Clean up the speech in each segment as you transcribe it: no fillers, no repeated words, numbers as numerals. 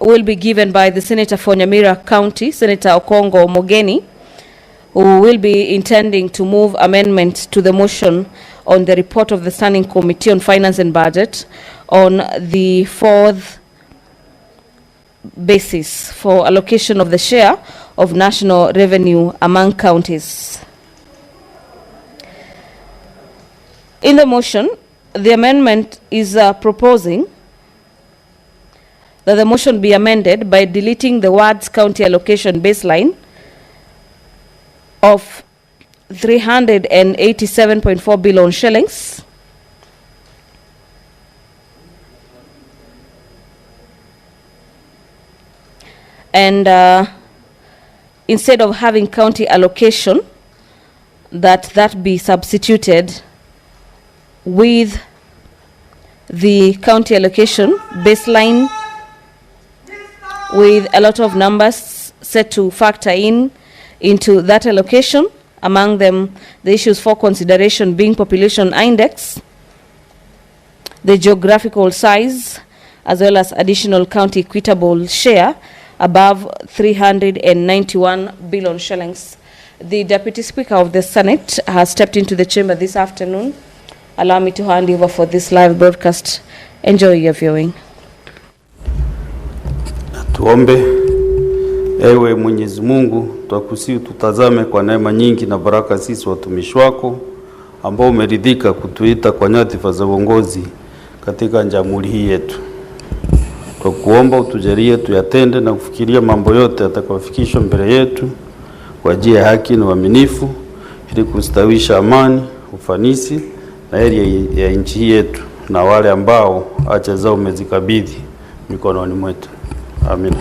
will be given by the Senator for Nyamira County, Senator Okongo Mogeni, who will be intending to move amendment to the motion on the report of the Standing Committee on Finance and Budget on the fourth basis for allocation of the share of national revenue among counties. In the motion, the amendment is proposing that the motion be amended by deleting the words county allocation baseline of 387.4 billion shillings and instead of having county allocation, that be substituted with the county allocation baseline with a lot of numbers set to factor into that allocation, among them the issues for consideration being population index, the geographical size, as well as additional county equitable share above 391 billion shillings. The Deputy Speaker of the Senate has stepped into the chamber this afternoon. Allow me to hand over for this live broadcast. Enjoy your viewing. Tuombe. Ewe Mwenyezi Mungu, twakusihi tutazame kwa neema nyingi na baraka sisi watumishi wako ambao umeridhika kutuita kwa nyadhifa za uongozi katika jamhuri hii yetu. Kwa kuomba utujalie tuyatende na kufikiria mambo yote yatakayofikishwa mbele yetu kwa njia ya haki na uaminifu ili kustawisha amani, ufanisi na heri ya nchi hii yetu na wale ambao acha zao umezikabidhi mikononi mwetu. Amina.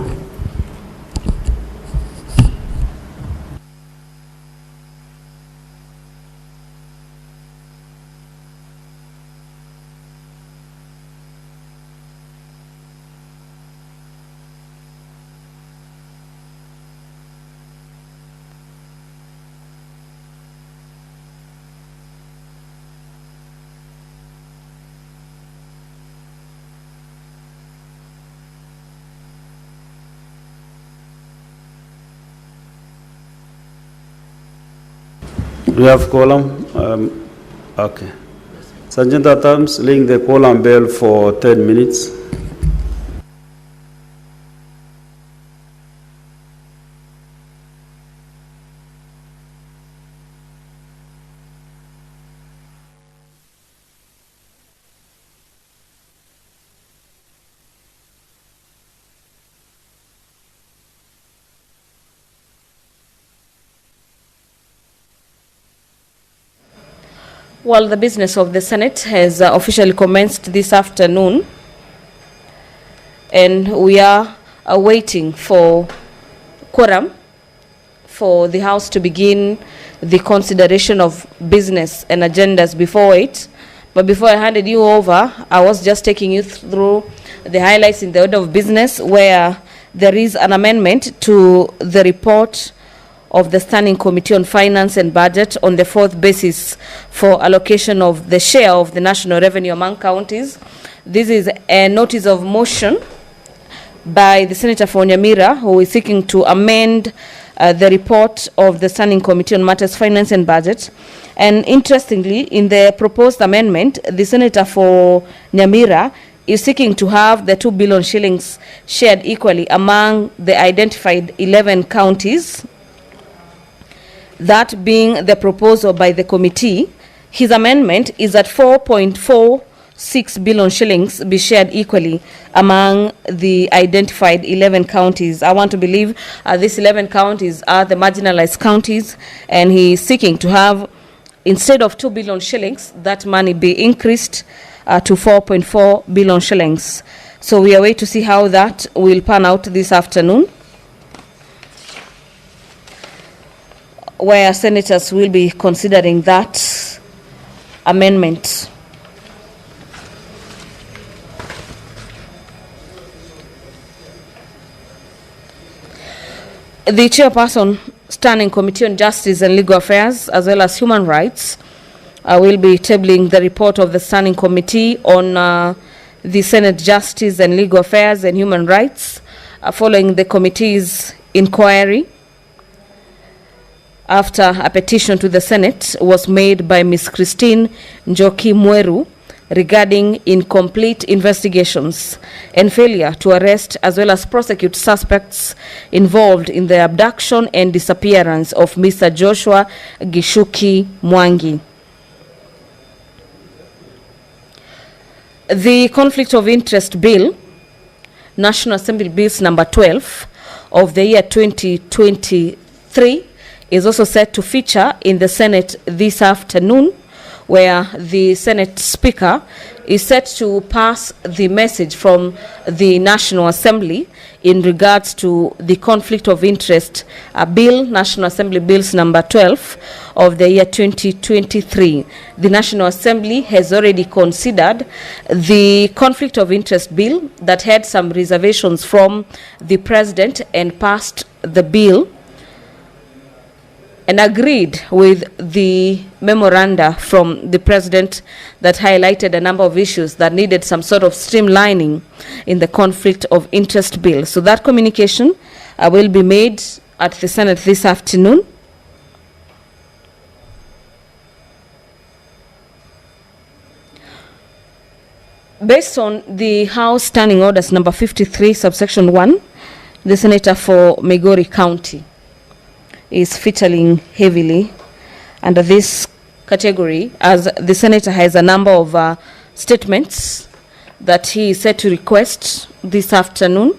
We have quorum. Okay. Sergeant at Arms, ring the quorum bell for 10 minutes. Well, the business of the Senate has officially commenced this afternoon, and we are waiting for quorum for the House to begin the consideration of business and agendas before it. But before I handed you over, I was just taking you through the highlights in the order of business, where there is an amendment to the report of the Standing Committee on Finance and Budget on the fourth basis for allocation of the share of the national revenue among counties. This is a notice of motion by the Senator for Nyamira, who is seeking to amend the report of the Standing Committee on Matters Finance and Budget. And interestingly, in the proposed amendment, the Senator for Nyamira is seeking to have the 2 billion shillings shared equally among the identified 11 counties. That being the proposal by the committee. His amendment is that 4.46 billion shillings be shared equally among the identified 11 counties. I want to believe these 11 counties are the marginalized counties, and he is seeking to have, instead of 2 billion shillings, that money be increased to 4.4 billion shillings. So we are waiting to see how that will pan out this afternoon, where senators will be considering that amendment. The chairperson, Standing Committee on Justice and Legal Affairs, as well as Human Rights, will be tabling the report of the Standing Committee on the Senate Justice and Legal Affairs and Human Rights following the committee's inquiry, after a petition to the Senate was made by Ms. Christine Njoki Mweru regarding incomplete investigations and failure to arrest as well as prosecute suspects involved in the abduction and disappearance of Mr. Joshua Gishuki Mwangi. The Conflict of Interest Bill, National Assembly Bills number 12 of the year 2023, is also set to feature in the Senate this afternoon, where the Senate Speaker is set to pass the message from the National Assembly in regards to the Conflict of Interest Bill, National Assembly Bills number 12 of the year 2023. The National Assembly has already considered the Conflict of Interest Bill that had some reservations from the President and passed the bill and agreed with the memoranda from the President that highlighted a number of issues that needed some sort of streamlining in the Conflict of Interest Bill. So that communication will be made at the Senate this afternoon. Based on the House Standing Orders number 53, subsection 1, the Senator for Migori County is featuring heavily under this category, as the Senator has a number of statements that he is set to request this afternoon.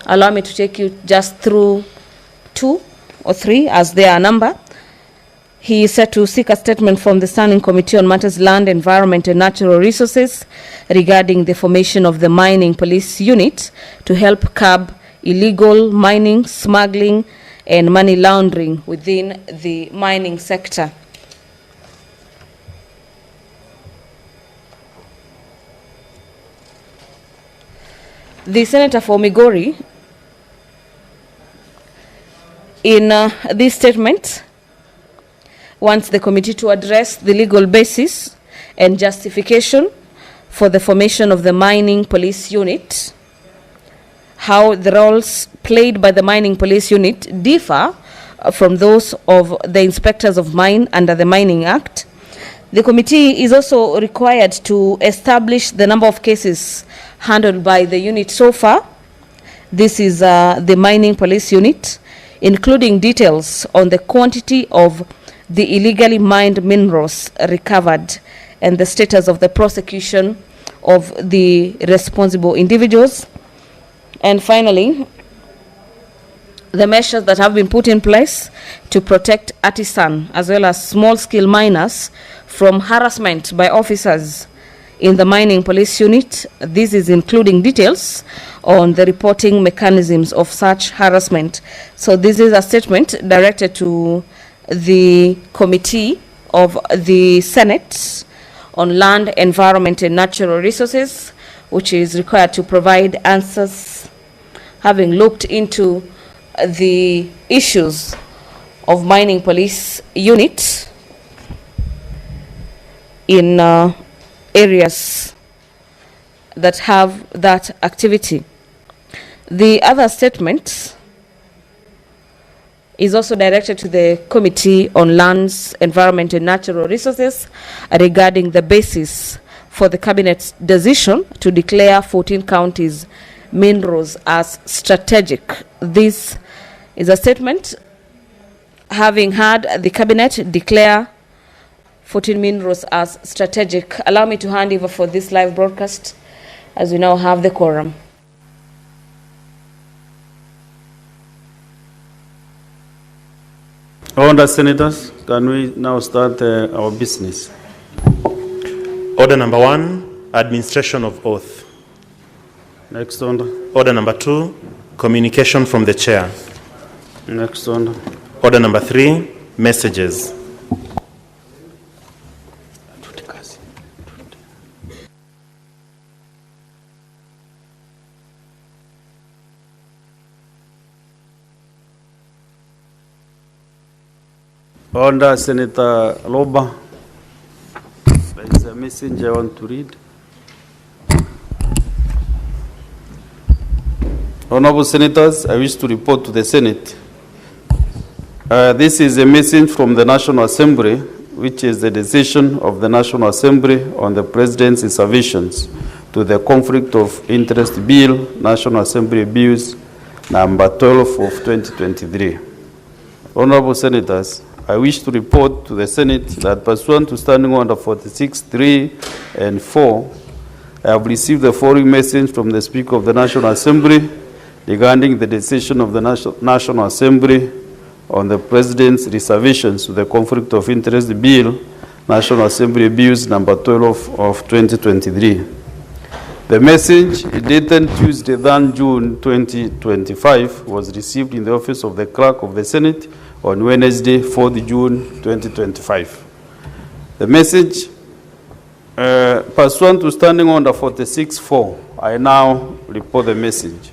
Allow me to take you just through 2 or 3 as they are number. He is set to seek a statement from the Standing Committee on Matters Land, Environment and Natural Resources regarding the formation of the Mining Police Unit to help curb illegal mining, smuggling and money laundering within the mining sector. The Senator for Migori, in this statement, wants the committee to address the legal basis and justification for the formation of the Mining Police Unit, how the roles played by the Mining Police Unit differ from those of the Inspectors of Mine under the Mining Act. The committee is also required to establish the number of cases handled by the unit so far. This is the Mining Police Unit, including details on the quantity of the illegally mined minerals recovered and the status of the prosecution of the responsible individuals. And finally, the measures that have been put in place to protect artisan as well as small-scale miners from harassment by officers in the Mining Police Unit. This is including details on the reporting mechanisms of such harassment. So this is a statement directed to the Committee of the Senate on Land, Environment and Natural Resources, which is required to provide answers, having looked into the issues of Mining Police Unit in areas that have that activity. The other statement is also directed to the Committee on Lands, Environment and Natural Resources regarding the basis for the Cabinet's decision to declare 14 counties minerals as strategic. This is a statement having had the Cabinet declare 14 minerals as strategic. Allow me to hand over for this live broadcast as we now have the quorum. Order, Senators, can we now start our business? Order number 1, administration of oath. Next order. Order number 2, communication from the chair. Next order. Order number 3, messages. Order, Senator Loba. There is a message I want to read. Honorable Senators, I wish to report to the Senate. This is a message from the National Assembly, which is the decision of the National Assembly on the President's reservations to the Conflict of Interest Bill, National Assembly Bills number 12 of 2023. Honorable Senators, I wish to report to the Senate that pursuant to Standing Order 46.3 and 4, I have received the following message from the Speaker of the National Assembly regarding the decision of the National Assembly on the President's reservations to the Conflict of Interest Bill, National Assembly Bills number 12 of 2023. The message dated Tuesday, June 2025, was received in the office of the Clerk of the Senate on Wednesday, 4th June 2025. The message, pursuant to Standing Order 46.4, I now report the message.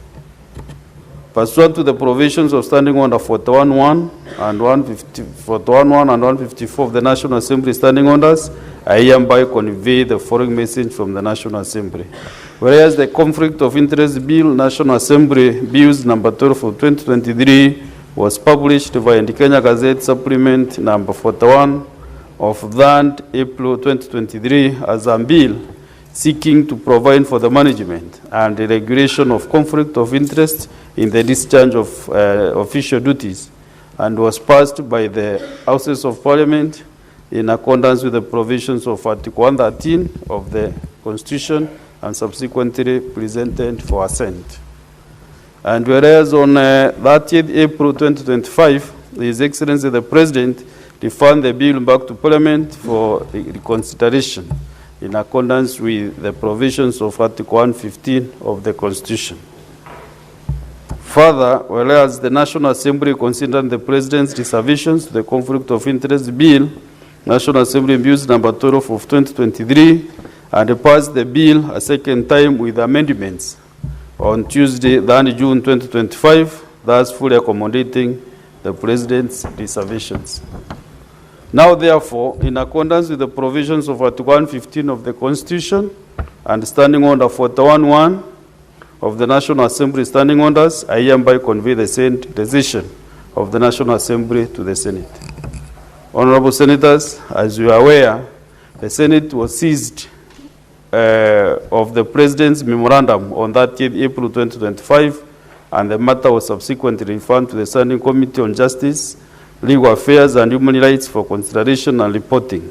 Pursuant to the provisions of Standing Order 41.1 and 154 of the National Assembly Standing Orders, I hereby convey the following message from the National Assembly. Whereas the Conflict of Interest Bill, National Assembly Bills number 12 of 2023 was published via the Kenya Gazette Supplement number 41 of that April 2023 as a bill seeking to provide for the management and the regulation of conflict of interest in the discharge of official duties, and was passed by the Houses of Parliament in accordance with the provisions of Article 113 of the Constitution and subsequently presented for assent. And whereas on 30th April 2025, His Excellency the President referred the bill back to Parliament for reconsideration in accordance with the provisions of Article 115 of the Constitution. Further, whereas the National Assembly considered the President's reservations to the Conflict of Interest Bill, National Assembly Bills number 12 of 2023, and passed the bill a second time with amendments on Tuesday, June 2025, thus fully accommodating the President's reservations. Now, therefore, in accordance with the provisions of Article 115 of the Constitution and Standing Order 41.1 of the National Assembly Standing Orders, I hereby convey the same decision of the National Assembly to the Senate. Honorable Senators, as you are aware, the Senate was seized of the President's memorandum on 30th April 2025, and the matter was subsequently referred to the Standing Committee on Justice, Legal Affairs and Human Rights for consideration and reporting.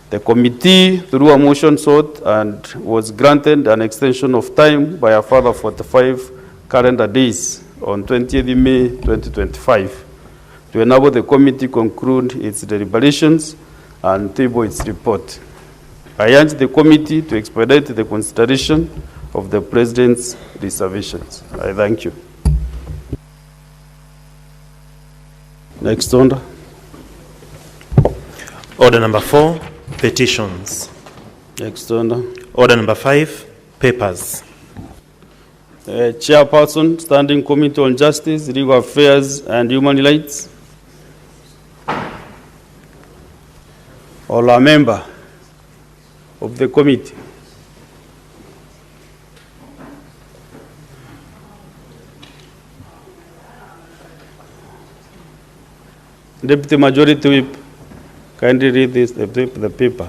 The committee, through a motion, sought and was granted an extension of time by a further 45 calendar days on 20th May 2025 to enable the committee conclude its deliberations and table its report. I urge the committee to expedite the consideration of the President's reservations. I thank you. Next order. Order number 4, petitions. Next order. Order number 5, papers. Chairperson, Standing Committee on Justice, Legal Affairs and Human Rights. Or a member of the committee. Deputy Majority Whip, kindly read this, the paper.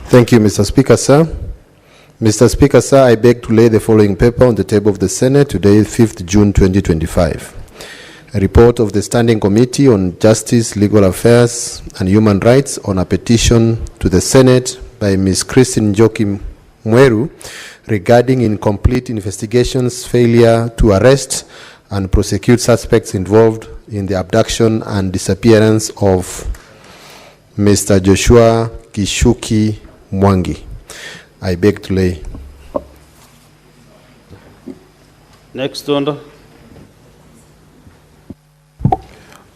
Thank you, Mr. Speaker, sir. Mr. Speaker, sir, I beg to lay the following paper on the table of the Senate today, 5th June 2025. A report of the Standing Committee on Justice, Legal Affairs and Human Rights on a petition to the Senate by Ms. Christine Njoki Mweru regarding incomplete investigations, failure to arrest and prosecute suspects involved in the abduction and disappearance of Mr. Joshua Kishuki Mwangi. I beg to lay. Next order.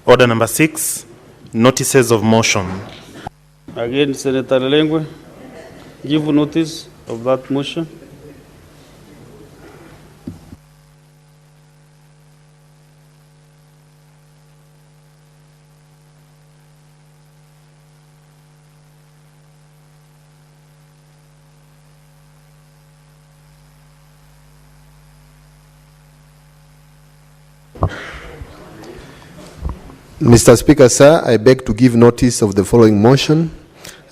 Order number 6, notices of motion. Again, Senator Lengwe, give notice of that motion. Mr. Speaker, sir, I beg to give notice of the following motion,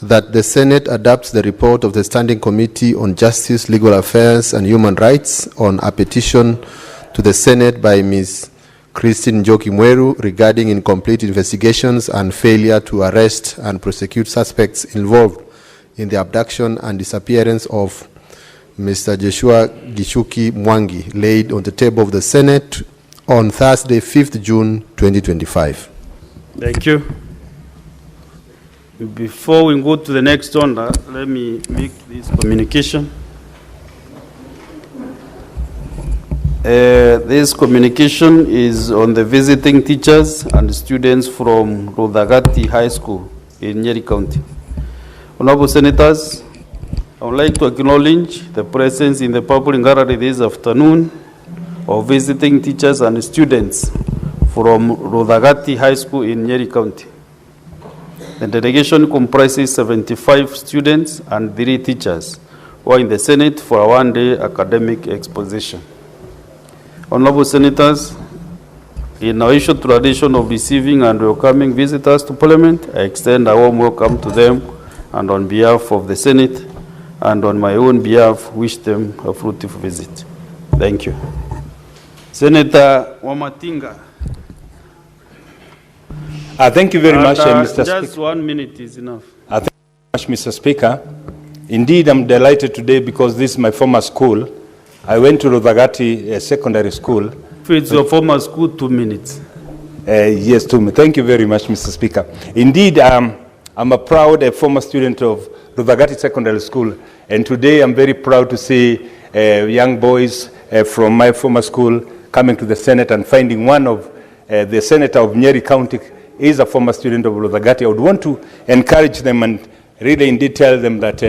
that the Senate adopts the report of the Standing Committee on Justice, Legal Affairs and Human Rights on a petition to the Senate by Ms. Christine Njoki Mweru regarding incomplete investigations and failure to arrest and prosecute suspects involved in the abduction and disappearance of Mr. Joshua Gichuki Mwangi, laid on the table of the Senate on Thursday, 5th June 2025. Thank you. Before we go to the next order, let me make this communication. This communication is on the visiting teachers and students from Rodagati High School in Nyeri County. Honorable Senators, I would like to acknowledge the presence in the public gallery this afternoon of visiting teachers and students from Rodagati High School in Nyeri County. The delegation comprises 75 students and 3 teachers who are in the Senate for a one-day academic exposition. Honorable Senators, in our ancient tradition of receiving and welcoming visitors to Parliament, I extend a warm welcome to them, and on behalf of the Senate and on my own behalf, wish them a fruitful visit. Thank you. Senator Wamatinga. Thank you very much, Mr. Speaker. Just 1 minute is enough. Thank you very much, Mr. Speaker. Indeed, I'm delighted today because this is my former school. I went to Rodagati Secondary School. If it's your former school, 2 minutes. Yes, 2 minutes. Thank you very much, Mr. Speaker. Indeed, I'm a proud former student of Rodagati Secondary School, and today I'm very proud to see young boys from my former school coming to the Senate and finding one of the Senator of Nyeri County is a former student of Rodagati. I would want to encourage them and really indeed tell them that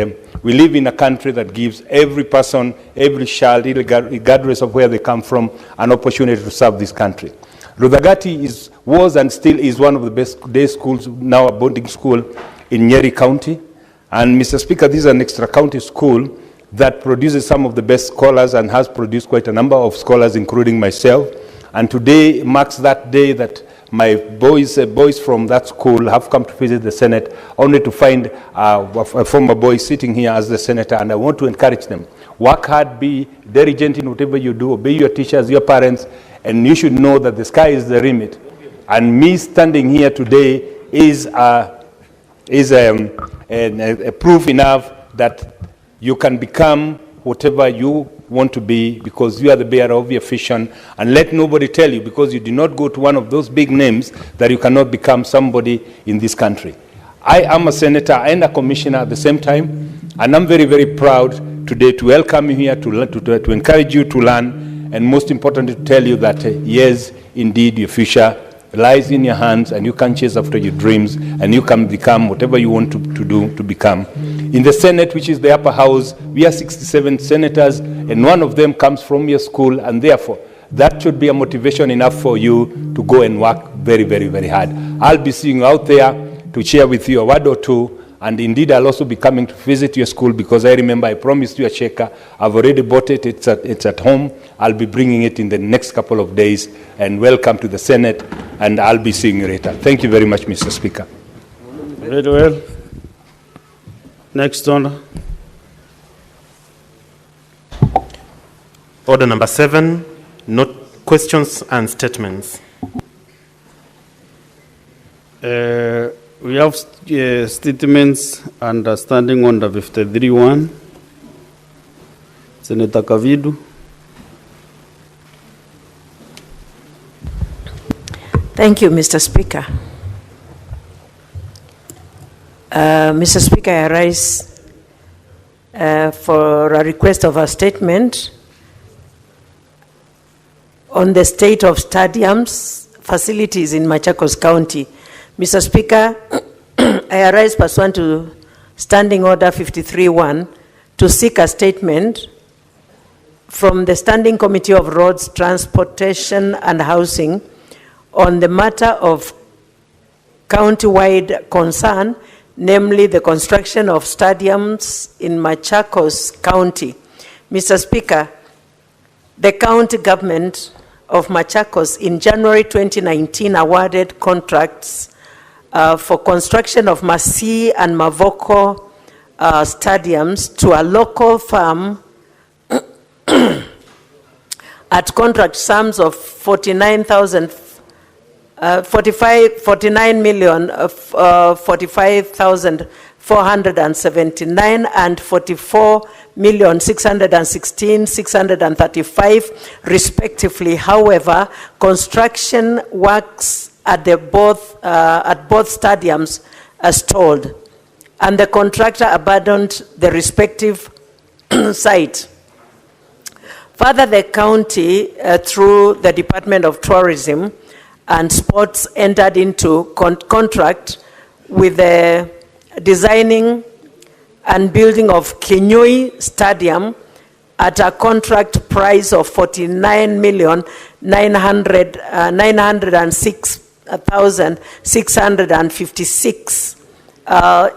we live in a country that gives every person, every child, regardless of where they come from, an opportunity to serve this country. Rodagati was and still is one of the best day schools, now a boarding school in Nyeri County. And Mr. Speaker, this is an extra county school that produces some of the best scholars and has produced quite a number of scholars, including myself. And today marks that day that my boys from that school have come to visit the Senate, only to find a former boy sitting here as the senator. And I want to encourage them. Work hard, be diligent in whatever you do, obey your teachers, your parents, and you should know that the sky is the limit. And me standing here today is a proof enough that you can become whatever you want to be, because you are the bearer of your vision, and let nobody tell you, because you did not go to one of those big names, that you cannot become somebody in this country. I am a senator and a commissioner at the same time, and I'm very, very proud today to welcome you here, to encourage you to learn, and most importantly to tell you that yes, indeed, your future lies in your hands, and you can chase after your dreams, and you can become whatever you want to become. In the Senate, which is the upper house, we are 67 senators, and one of them comes from your school, and therefore, that should be a motivation enough for you to go and work very, very, very hard. I'll be seeing you out there to share with you a word or two, and indeed, I'll also be coming to visit your school, because I remember I promised you a checker. I've already bought it. It's at home. I'll be bringing it in the next couple of days. And welcome to the Senate, and I'll be seeing you later. Thank you very much, Mr. Speaker. Very well. Next order. Order number 7, questions and statements. We have statements under standing order 53-1. Senator Kavidu. Thank you, Mr. Speaker. Mr. Speaker, I rise for a request of a statement on the state of stadiums facilities in Machakos County. Mr. Speaker, I arise pursuant to Standing Order 53-1 to seek a statement from the Standing Committee of Roads, Transportation and Housing on the matter of county-wide concern, namely the construction of stadiums in Machakos County. Mr. Speaker, the county government of Machakos in January 2019 awarded contracts for construction of Masi and Mavoko stadiums to a local firm at contract sums of 49,479 and 44,616,635 respectively. However, construction works at both stadiums stalled, and the contractor abandoned the respective site. Further, the county, through the Department of Tourism and Sports, entered into contract with the designing and building of Kinyui Stadium at a contract price of 49,906,656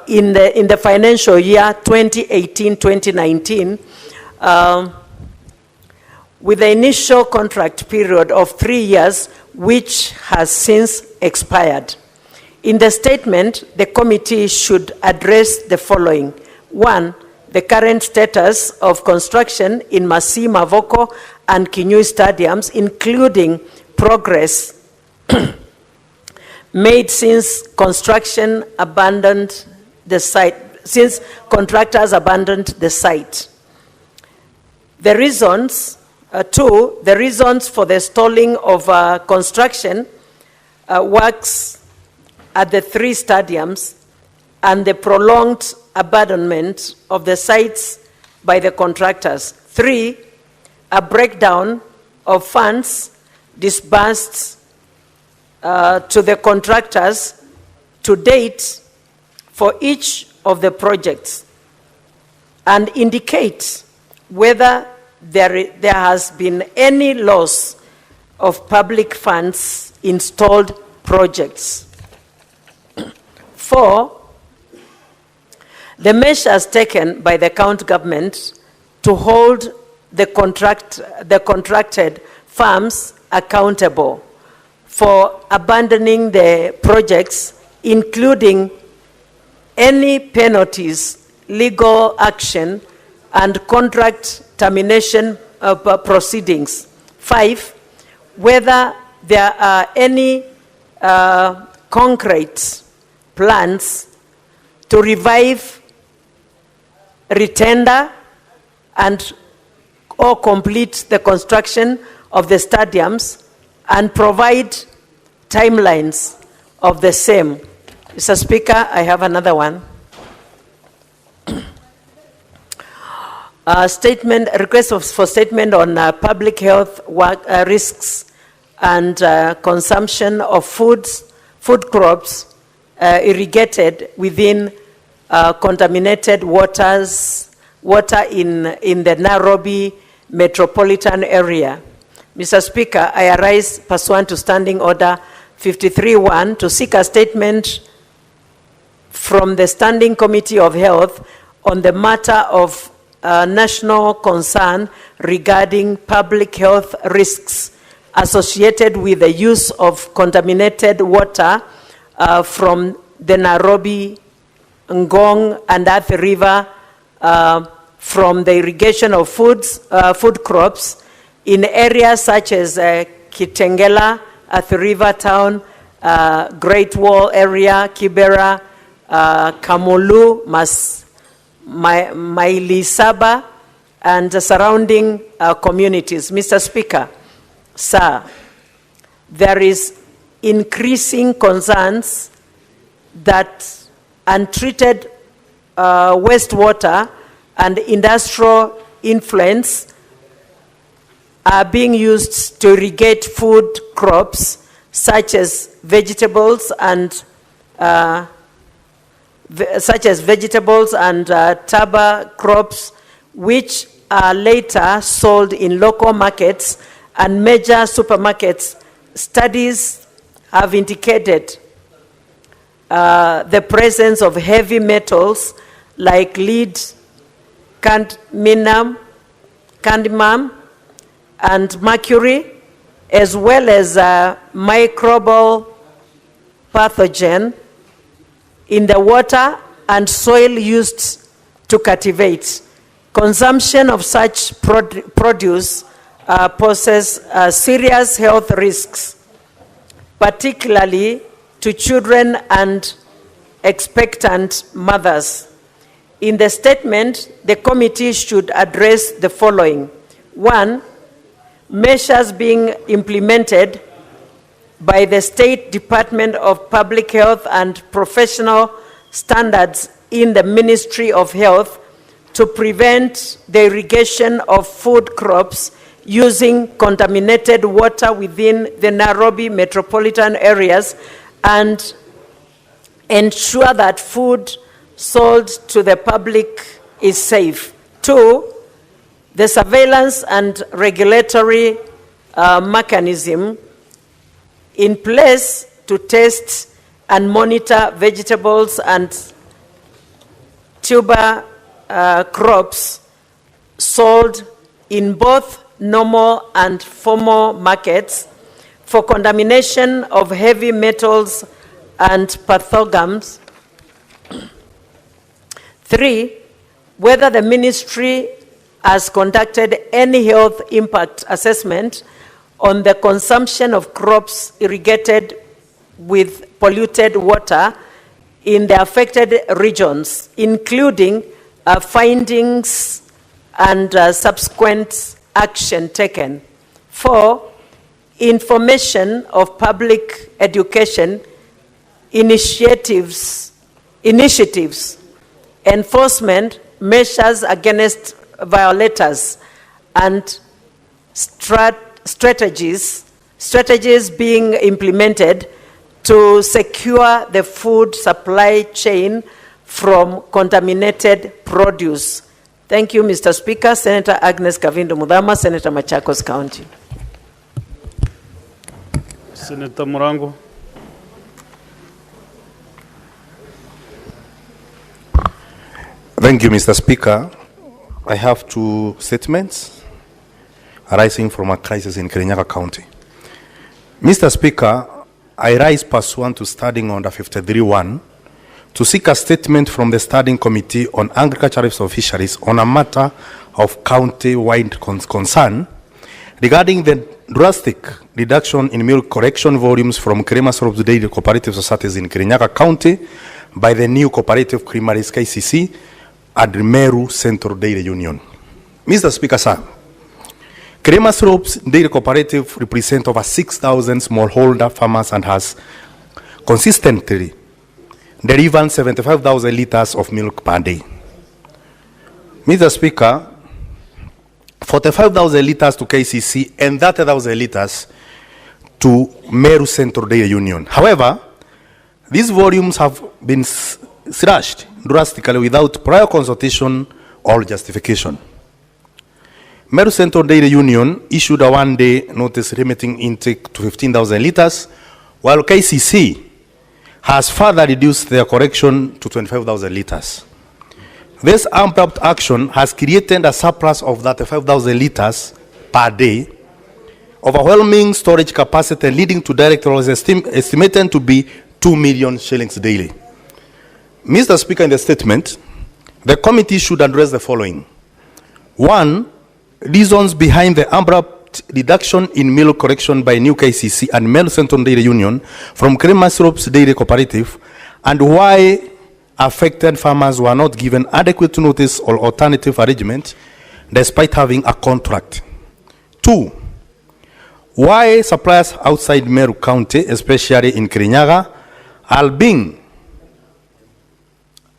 in the financial year 2018-2019. With the initial contract period of 3 years, which has since expired. In the statement, the committee should address the following. 1, the current status of construction in Masi, Mavoko, and Kinyui stadiums, including progress made since construction abandoned the site, since contractors abandoned the site. The reasons, 2, the reasons for the stalling of construction works at the 3 stadiums and the prolonged abandonment of the sites by the contractors. 3, a breakdown of funds disbursed to the contractors to date for each of the projects, and indicate whether there has been any loss of public funds in stalled projects. 4, the measures taken by the county government to hold the contracted firms accountable for abandoning the projects, including any penalties, legal action, and contract termination proceedings. 5, whether there are any concrete plans to revive, retender, and or complete the construction of the stadiums and provide timelines of the same. Mr. Speaker, I have another one. Request for statement on public health risks and consumption of food crops irrigated within contaminated water in the Nairobi metropolitan area. Mr. Speaker, I arise pursuant to Standing Order 53-1 to seek a statement from the Standing Committee of Health on the matter of national concern regarding public health risks associated with the use of contaminated water from the Nairobi, Ngong, and Athi River from the irrigation of food crops in areas such as Kitengela, Athi River Town, Great Wall area, Kibera, Kamulu, Mailisaba, and the surrounding communities. Mr. Speaker, sir, there is increasing concerns that untreated wastewater and industrial influents are being used to irrigate food crops such as vegetables and tuber crops, which are later sold in local markets and major supermarkets. Studies have indicated the presence of heavy metals like lead, cadmium, and mercury, as well as microbial pathogen in the water and soil used to cultivate. Consumption of such produce poses serious health risks, particularly to children and expectant mothers. In the statement, the committee should address the following. 1, measures being implemented by the State Department of Public Health and professional standards in the Ministry of Health to prevent the irrigation of food crops using contaminated water within the Nairobi metropolitan areas and ensure that food sold to the public is safe. 2, the surveillance and regulatory mechanism in place to test and monitor vegetables and tuber crops sold in both normal and formal markets for contamination of heavy metals and pathogens. 3, whether the ministry has conducted any health impact assessment on the consumption of crops irrigated with polluted water in the affected regions, including findings and subsequent action taken. 4, information of public education initiatives, enforcement measures against violators, and strategies being implemented to secure the food supply chain from contaminated produce. Thank you, Mr. Speaker. Senator Agnes Kavindo Mudhama, Senator Machakos County. Senator Murango. Thank you, Mr. Speaker. I have 2 statements arising from a crisis in Kirinyaga County. Mr. Speaker, I rise pursuant to Standing Order 53-1 to seek a statement from the Standing Committee on Agriculture and Fisheries on a matter of county-wide concern regarding the drastic reduction in milk correction volumes from Creamer Syrup Dairy Cooperative Societies in Kirinyaga County by the new cooperative creameries KCC and Meru Central Dairy Union. Mr. Speaker, sir, Creamer Syrup Dairy Cooperative represents over 6,000 smallholder farmers and has consistently delivered 75,000 liters of milk per day. Mr. Speaker, 45,000 liters to KCC and 30,000 liters to Meru Central Dairy Union. However, these volumes have been slashed drastically without prior consultation or justification. Meru Central Dairy Union issued a 1-day notice limiting intake to 15,000 liters, while KCC has further reduced their correction to 25,000 liters. This abrupt action has created a surplus of 35,000 liters per day, overwhelming storage capacity, leading to direct losses estimated to be 2 million shillings daily. Mr. Speaker, in the statement, the committee should address the following. 1, reasons behind the abrupt reduction in milk correction by new KCC and Meru Central Dairy Union from Creamer Syrup Dairy Cooperative, and why affected farmers were not given adequate notice or alternative arrangement despite having a contract. 2, why suppliers outside Meru County, especially in Kirinyaga, are being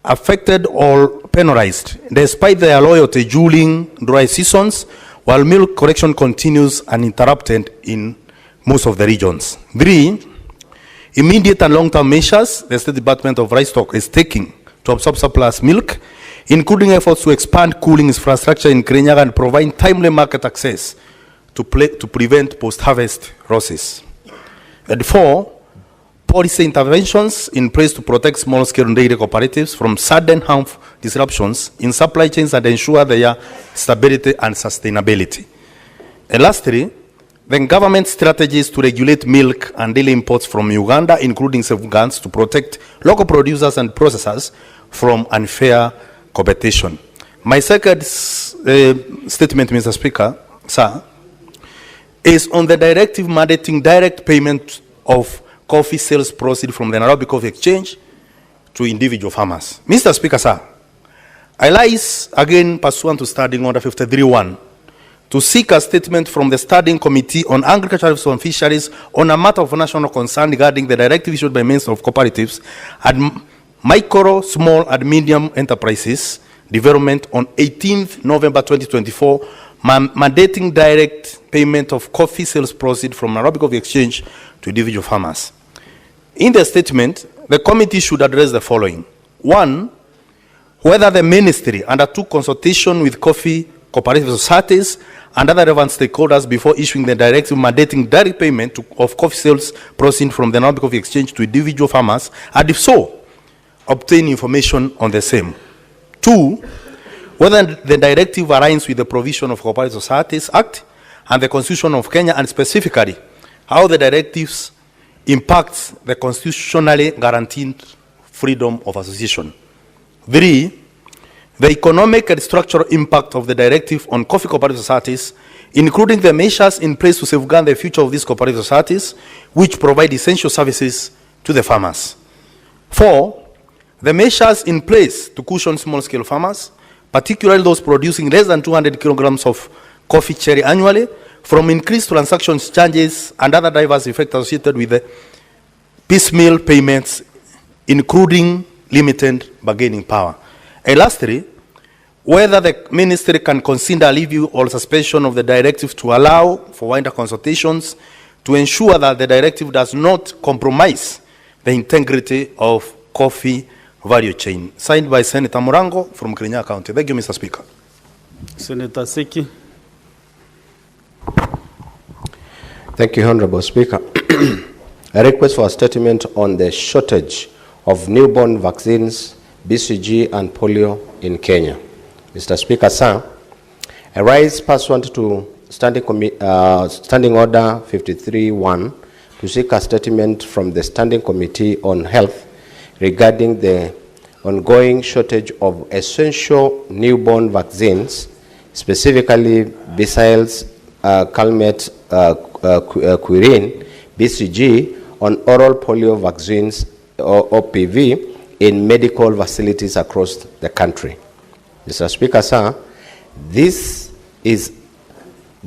affected or penalized despite their loyalty during dry seasons, while milk correction continues uninterrupted in most of the regions. 3, immediate and long-term measures the State Department of Livestock is taking to absorb surplus milk, including efforts to expand cooling infrastructure in Kirinyaga and provide timely market access to prevent post-harvest losses. And 4, policy interventions in place to protect small-scale dairy cooperatives from sudden harmful disruptions in supply chains and ensure their stability and sustainability. And lastly, the government strategies to regulate milk and dairy imports from Uganda, including safeguards to protect local producers and processors from unfair competition. My second statement, Mr. Speaker, sir, is on the directive mandating direct payment of coffee sales proceeds from the Nairobi Coffee Exchange to individual farmers. Mr. Speaker, sir, I rise again pursuant to Standing Order 53.1 to seek a statement from the Standing Committee on Agriculture and Fisheries on a matter of national concern regarding the directive issued by means of cooperatives and micro, small, and medium enterprises development on 18th November 2024, mandating direct payment of coffee sales proceeds from Nairobi Coffee Exchange to individual farmers. In the statement, the committee should address the following. 1, whether the ministry undertook consultation with coffee cooperative societies and other relevant stakeholders before issuing the directive mandating direct payment of coffee sales proceeds from the Nairobi Coffee Exchange to individual farmers, and if so, obtain information on the same. 2, whether the directive aligns with the provision of Cooperative Societies Act and the Constitution of Kenya, and specifically how the directives impacts the constitutionally guaranteed freedom of association. 3, the economic and structural impact of the directive on coffee cooperative societies, including the measures in place to safeguard the future of these cooperative societies, which provide essential services to the farmers. 4, the measures in place to cushion small-scale farmers, particularly those producing less than 200 kilograms of coffee cherry annually, from increased transaction charges and other diverse effects associated with the piecemeal payments, including limited bargaining power. And lastly, whether the ministry can consider review or suspension of the directive to allow for wider consultations to ensure that the directive does not compromise the integrity of coffee value chain. Signed by Senator Murango from Kirinyaga County. Thank you, Mr. Speaker. Senator Seki. Thank you, Honorable Speaker. A request for a statement on the shortage of newborn vaccines, BCG and polio in Kenya. Mr. Speaker, sir, I rise pursuant to Standing Order 53.1 to seek a statement from the Standing Committee on Health regarding the ongoing shortage of essential newborn vaccines, specifically Besiles, Calmet, Quirin, BCG, on oral polio vaccines, or OPV, in medical facilities across the country. Mr. Speaker, sir, this is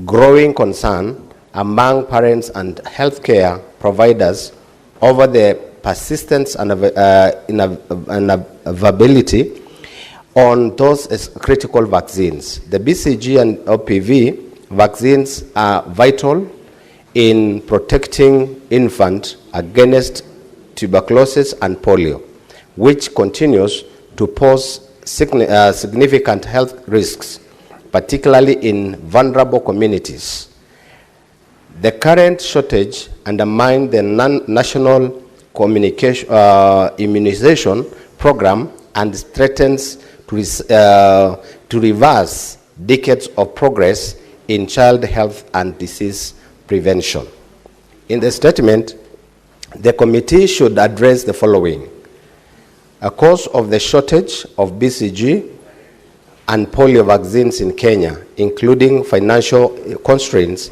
growing concern among parents and healthcare providers over the persistence and availability on those critical vaccines. The BCG and OPV vaccines are vital in protecting infants against tuberculosis and polio, which continues to pose significant health risks, particularly in vulnerable communities. The current shortage undermines the national immunization program and threatens to reverse decades of progress in child health and disease prevention. In the statement, the committee should address the following: a cause of the shortage of BCG and polio vaccines in Kenya, including financial constraints,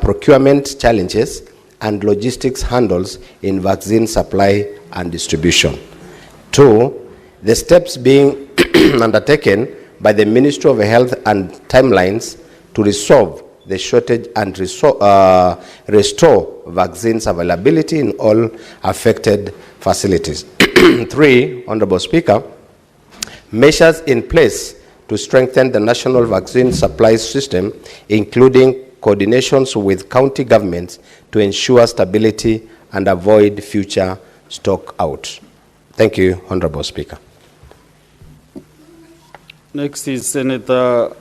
procurement challenges, and logistics handles in vaccine supply and distribution. 2, the steps being undertaken by the Ministry of Health and timelines to resolve the shortage and restore vaccines availability in all affected facilities. 3, Honorable Speaker, measures in place to strengthen the national vaccine supply system, including coordinations with county governments to ensure stability and avoid future stock out. Thank you, Honorable Speaker. Next is Senator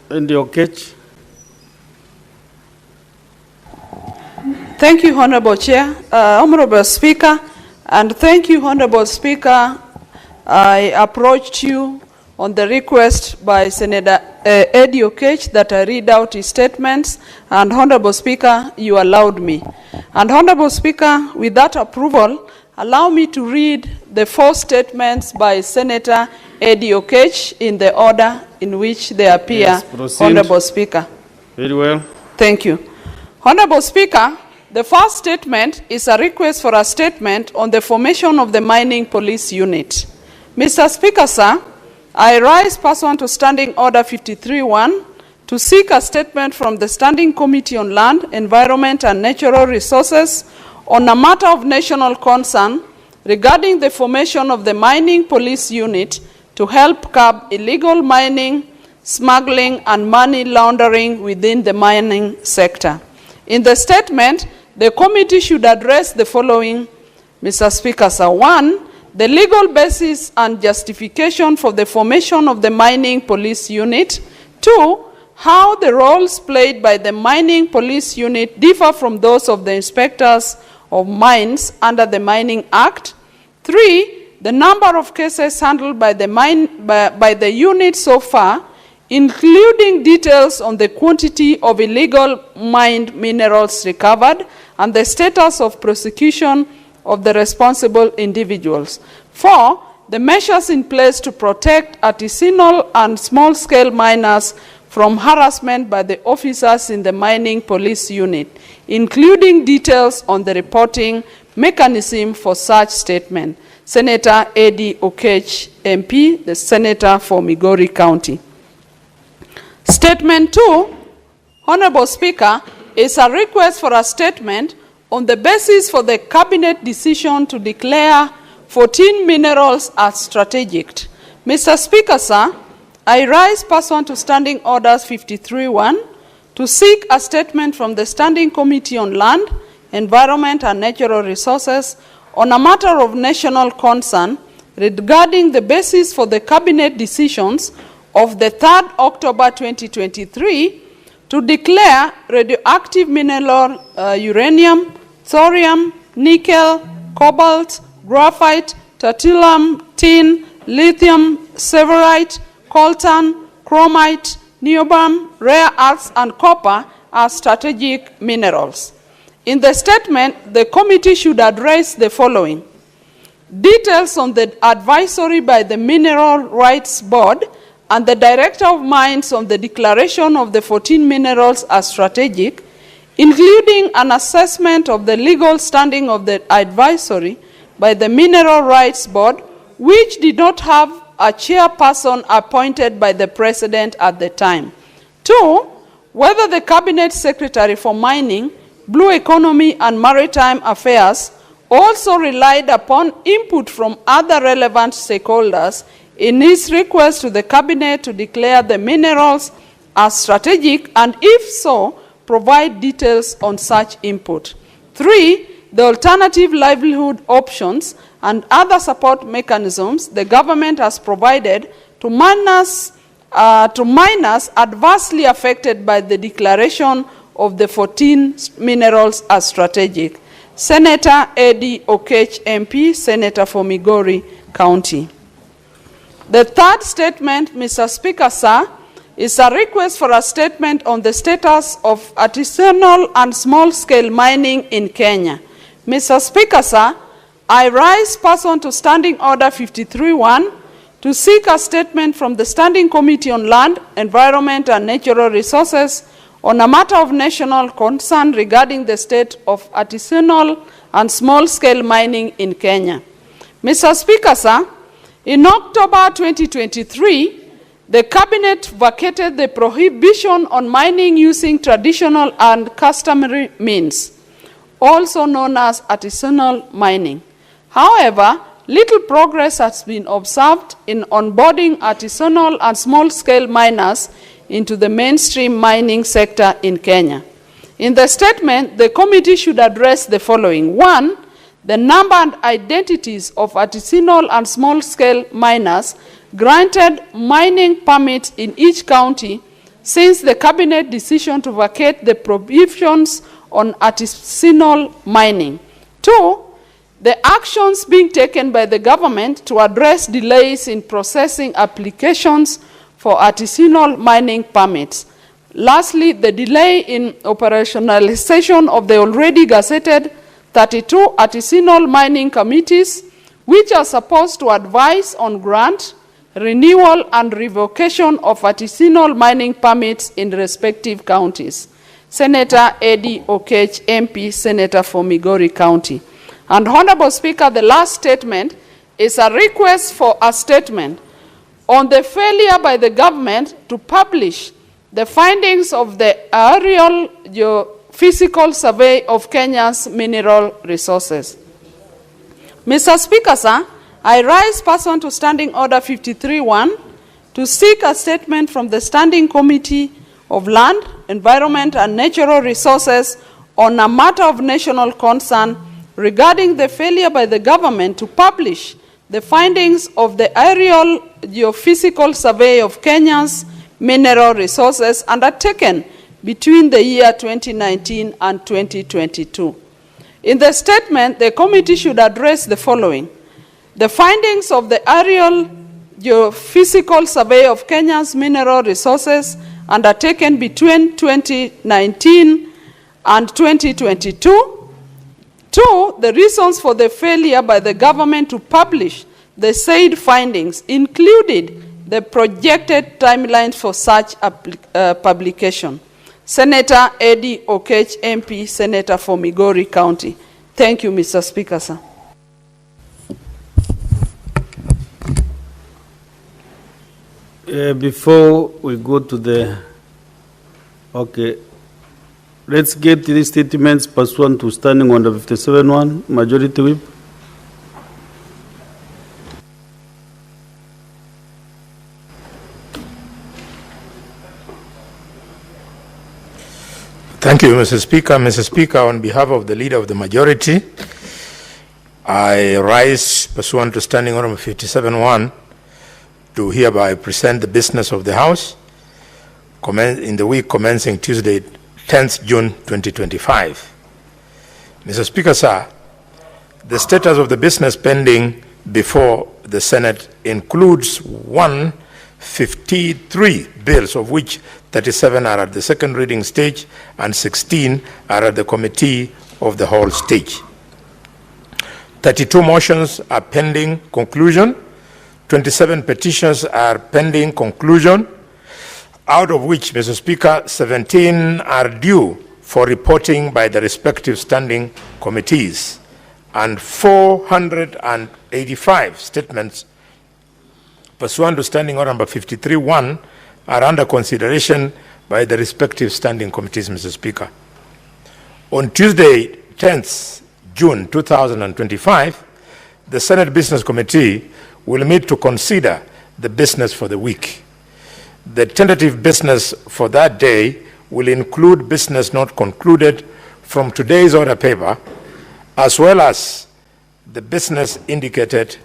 Ndiokech. Thank you, Honorable Chair, Honorable Speaker, and thank you, Honorable Speaker. I approached you on the request by Senator Eddie Okech that I read out his statements, and Honorable Speaker, you allowed me. And Honorable Speaker, with that approval, allow me to read the 4 statements by Senator Eddie Okech in the order in which they appear. Yes, proceed. Honorable Speaker. Very well. Thank you. Honorable Speaker, the first statement is a request for a statement on the formation of the Mining Police Unit. Mr. Speaker, sir, I rise pursuant to Standing Order 53-1 to seek a statement from the Standing Committee on Land, Environment and Natural Resources on a matter of national concern regarding the formation of the Mining Police Unit to help curb illegal mining, smuggling and money laundering within the mining sector. In the statement, the committee should address the following, Mr. Speaker, sir. 1, the legal basis and justification for the formation of the Mining Police Unit. 2, how the roles played by the Mining Police Unit differ from those of the inspectors of mines under the Mining Act. 3, the number of cases handled by the unit so far, including details on the quantity of illegal mined minerals recovered and the status of prosecution of the responsible individuals. 4, the measures in place to protect artisanal and small-scale miners from harassment by the officers in the Mining Police Unit, including details on the reporting mechanism for such statement. Senator Eddie Okech, MP, the Senator for Migori County. Statement 2, Honorable Speaker, is a request for a statement on the basis for the Cabinet decision to declare 14 minerals as strategic. Mr. Speaker, sir, I rise pursuant to Standing Orders 53-1 to seek a statement from the Standing Committee on Land, Environment and Natural Resources on a matter of national concern regarding the basis for the Cabinet decisions of the 3rd October 2023 to declare radioactive mineral uranium, thorium, nickel, cobalt, graphite, tantalum, tin, lithium, severite, coltan, chromite, niobium, rare earths, and copper as strategic minerals. In the statement, the committee should address the following: details on the advisory by the Mineral Rights Board and the Director of Mines on the declaration of the 14 minerals as strategic, including an assessment of the legal standing of the advisory by the Mineral Rights Board, which did not have a chairperson appointed by the President at the time. 2, whether the Cabinet Secretary for Mining, Blue Economy and Maritime Affairs also relied upon input from other relevant stakeholders in his request to the Cabinet to declare the minerals as strategic, and if so, provide details on such input. 3, the alternative livelihood options and other support mechanisms the government has provided to miners adversely affected by the declaration of the 14 minerals as strategic. Senator Eddie Okech, MP, Senator for Migori County. The third statement, Mr. Speaker, sir, is a request for a statement on the status of artisanal and small-scale mining in Kenya. Mr. Speaker, sir, I rise pursuant to Standing Order 53-1 to seek a statement from the Standing Committee on Land, Environment and Natural Resources on a matter of national concern regarding the state of artisanal and small-scale mining in Kenya. Mr. Speaker, sir, in October 2023, the Cabinet vacated the prohibition on mining using traditional and customary means, also known as artisanal mining. However, little progress has been observed in onboarding artisanal and small-scale miners into the mainstream mining sector in Kenya. In the statement, the committee should address the following. 1, the number and identities of artisanal and small-scale miners granted mining permits in each county since the Cabinet decision to vacate the prohibitions on artisanal mining. 2, the actions being taken by the government to address delays in processing applications for artisanal mining permits. Lastly, the delay in operationalization of the already gazetted 32 artisanal mining committees, which are supposed to advise on grant, renewal, and revocation of artisanal mining permits in respective counties. Senator Eddie Okech, MP, Senator for Migori County. And Honorable Speaker, the last statement is a request for a statement on the failure by the government to publish the findings of the aerial geophysical survey of Kenya's mineral resources. Mr. Speaker, sir, I rise pursuant to Standing Order 53-1 to seek a statement from the Standing Committee of Land, Environment and Natural Resources on a matter of national concern regarding the failure by the government to publish the findings of the aerial geophysical survey of Kenya's mineral resources undertaken between the year 2019 and 2022. In the statement, the committee should address the following: the findings of the aerial geophysical survey of Kenya's mineral resources undertaken between 2019 and 2022. 2, the reasons for the failure by the government to publish the said findings, including the projected timelines for such publication. Senator Eddie Okech, MP, Senator for Migori County. Thank you, Mr. Speaker, sir. Before we go to the, let's get these statements pursuant to Standing Order 57-1, Majority Whip. Thank you, Mr. Speaker. Mr. Speaker, on behalf of the Leader of the Majority, I rise pursuant to Standing Order 57-1 to hereby present the business of the House in the week commencing Tuesday, 10th June 2025. Mr. Speaker, sir, the status of the business pending before the Senate includes 153 bills, of which 37 are at the second reading stage and 16 are at the committee of the whole stage. 32 motions are pending conclusion. 27 petitions are pending conclusion, out of which, Mr. Speaker, 17 are due for reporting by the respective standing committees, and 485 statements pursuant to Standing Order number 53-1 are under consideration by the respective standing committees, Mr. Speaker. On Tuesday, 10th June 2025, the Senate Business Committee will meet to consider the business for the week. The tentative business for that day will include business not concluded from today's order paper, as well as the business indicated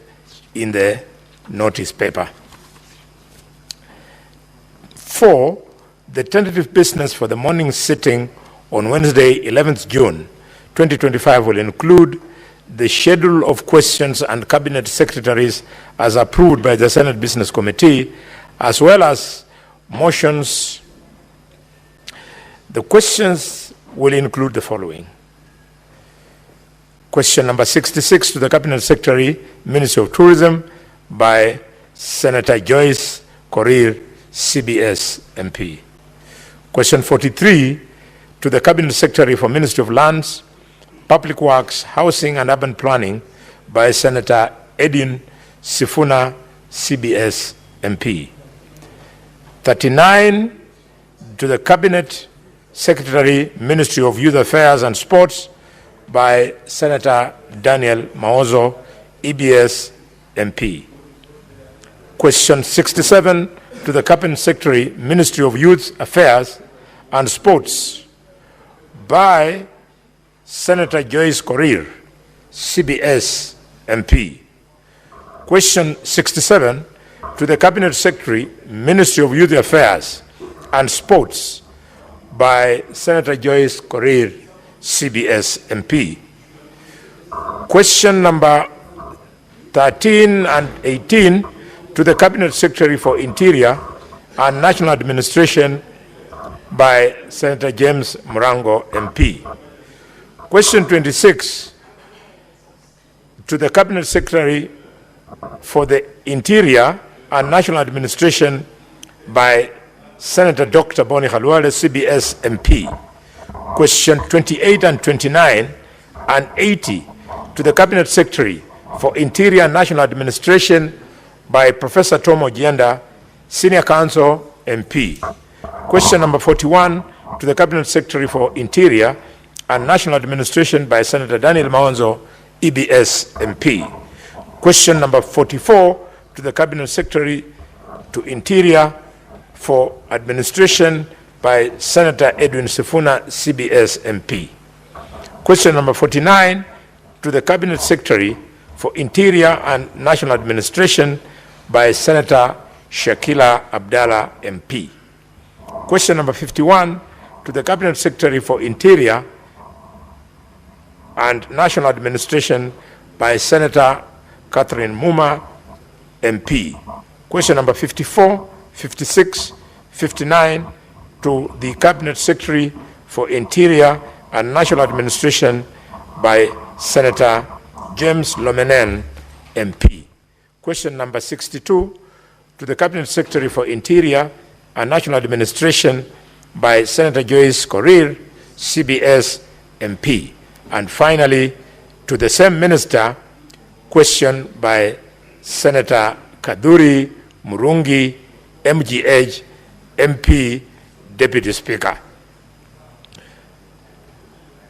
in the notice paper. 4, the tentative business for the morning sitting on Wednesday, 11th June 2025 will include the schedule of questions and cabinet secretaries as approved by the Senate Business Committee, as well as motions. The questions will include the following. Question number 66 to the Cabinet Secretary, Ministry of Tourism, by Senator Joyce Korir, CBS MP. Question 43 to the Cabinet Secretary for Ministry of Lands, Public Works, Housing and Urban Planning, by Senator Edwin Sifuna, CBS MP. 39 to the Cabinet Secretary, Ministry of Youth Affairs and Sports, by Senator Daniel Maozo, EBS MP. Question 67 to the Cabinet Secretary, Ministry of Youth Affairs and Sports, by Senator Joyce Korir, CBS MP. Question 67 to the Cabinet Secretary, Ministry of Youth Affairs and Sports, by Senator Joyce Korir, CBS MP. Question number 13 and 18 to the Cabinet Secretary for Interior and National Administration by Senator James Murango, MP. Question 26 to the Cabinet Secretary for the Interior and National Administration by Senator Dr. Boni Khalwale, CBS, MP. Question 28 and 29 and 80 to the Cabinet Secretary for Interior and National Administration by Professor Tom Ojienda, Senior Counsel, MP. Question number 41 to the Cabinet Secretary for Interior and National Administration by Senator Daniel Maonzo, EBS, MP. Question number 44 to the Cabinet Secretary to Interior for Administration by Senator Edwin Sifuna, CBS, MP. Question number 49 to the Cabinet Secretary for Interior and National Administration by Senator Shakila Abdallah, MP. Question number 51 to the Cabinet Secretary for Interior and National Administration by Senator Catherine Muma, MP. Question number 54, 56, 59 to the Cabinet Secretary for Interior and National Administration by Senator James Lomenen, MP. Question number 62 to the Cabinet Secretary for Interior and National Administration by Senator Joyce Korir, CBS, MP. And finally, to the same minister, question by Senator Kaduri Murungi, MGH, MP, Deputy Speaker.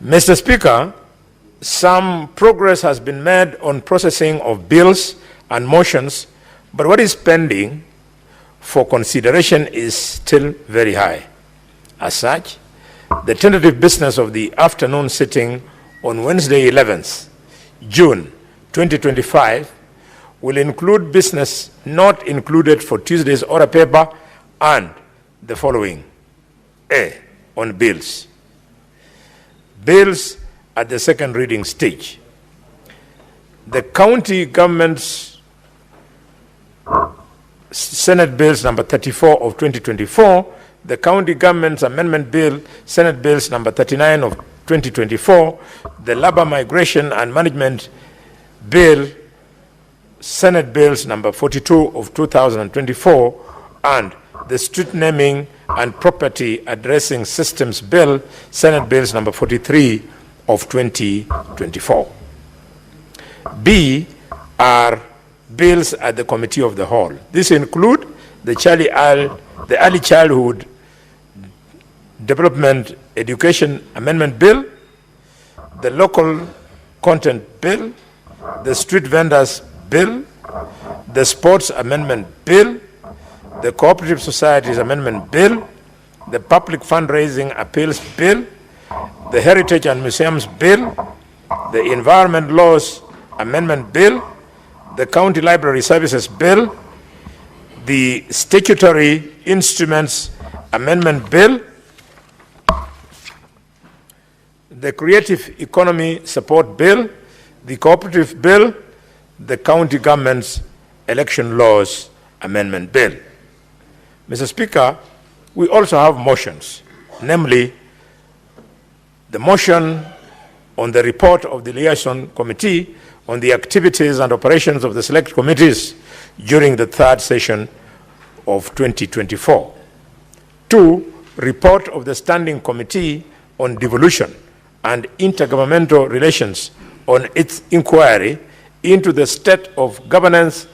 Mr. Speaker, some progress has been made on processing of bills and motions, but what is pending for consideration is still very high. As such, the tentative business of the afternoon sitting on Wednesday, 11th June 2025 will include business not included for Tuesday's order paper and the following. A, on bills. Bills at the second reading stage. The county government's Senate Bills number 34 of 2024, the County Government's Amendment Bill, Senate Bills number 39 of 2024, the Labor Migration and Management Bill, Senate Bills number 42 of 2024, and the Street Naming and Property Addressing Systems Bill, Senate Bills number 43 of 2024. B are bills at the Committee of the Whole. These include the Early Childhood Development Education Amendment Bill, the Local Content Bill, the Street Vendors Bill, the Sports Amendment Bill, the Cooperative Societies Amendment Bill, the Public Fundraising Appeals Bill, the Heritage and Museums Bill, the Environment Laws Amendment Bill, the County Library Services Bill, the Statutory Instruments Amendment Bill, the Creative Economy Support Bill, the Cooperative Bill, the County Government's Election Laws Amendment Bill. Mr. Speaker, we also have motions, namely the motion on the report of the Liaison Committee on the activities and operations of the select committees during the third session of 2024. 2, report of the Standing Committee on Devolution and Intergovernmental Relations on its inquiry into the state of governance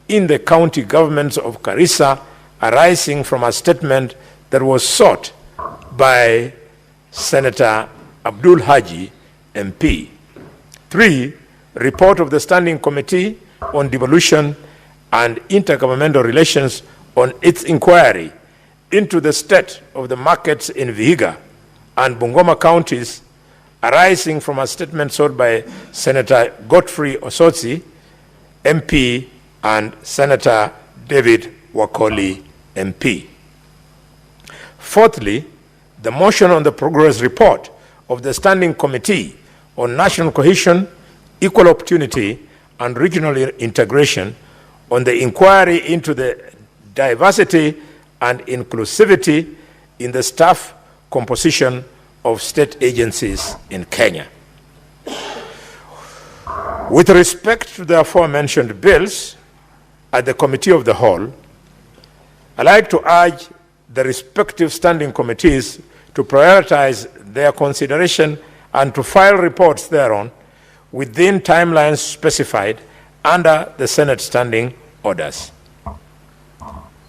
in the county governments of Garissa arising from a statement that was sought by Senator Abdul Haji, MP. 3, report of the Standing Committee on Devolution and Intergovernmental Relations on its inquiry into the state of the markets in Vihiga and Bungoma counties arising from a statement sought by Senator Godfrey Osotsi, MP, and Senator David Wakoli, MP. Fourthly, the motion on the progress report of the Standing Committee on National Cohesion, equal opportunity and regional integration, on the inquiry into the diversity and inclusivity in the staff composition of state agencies in Kenya. With respect to the aforementioned bills, at the Committee of the Whole, I'd like to urge the respective standing committees to prioritize their consideration and to file reports thereon within timelines specified under the Senate standing orders.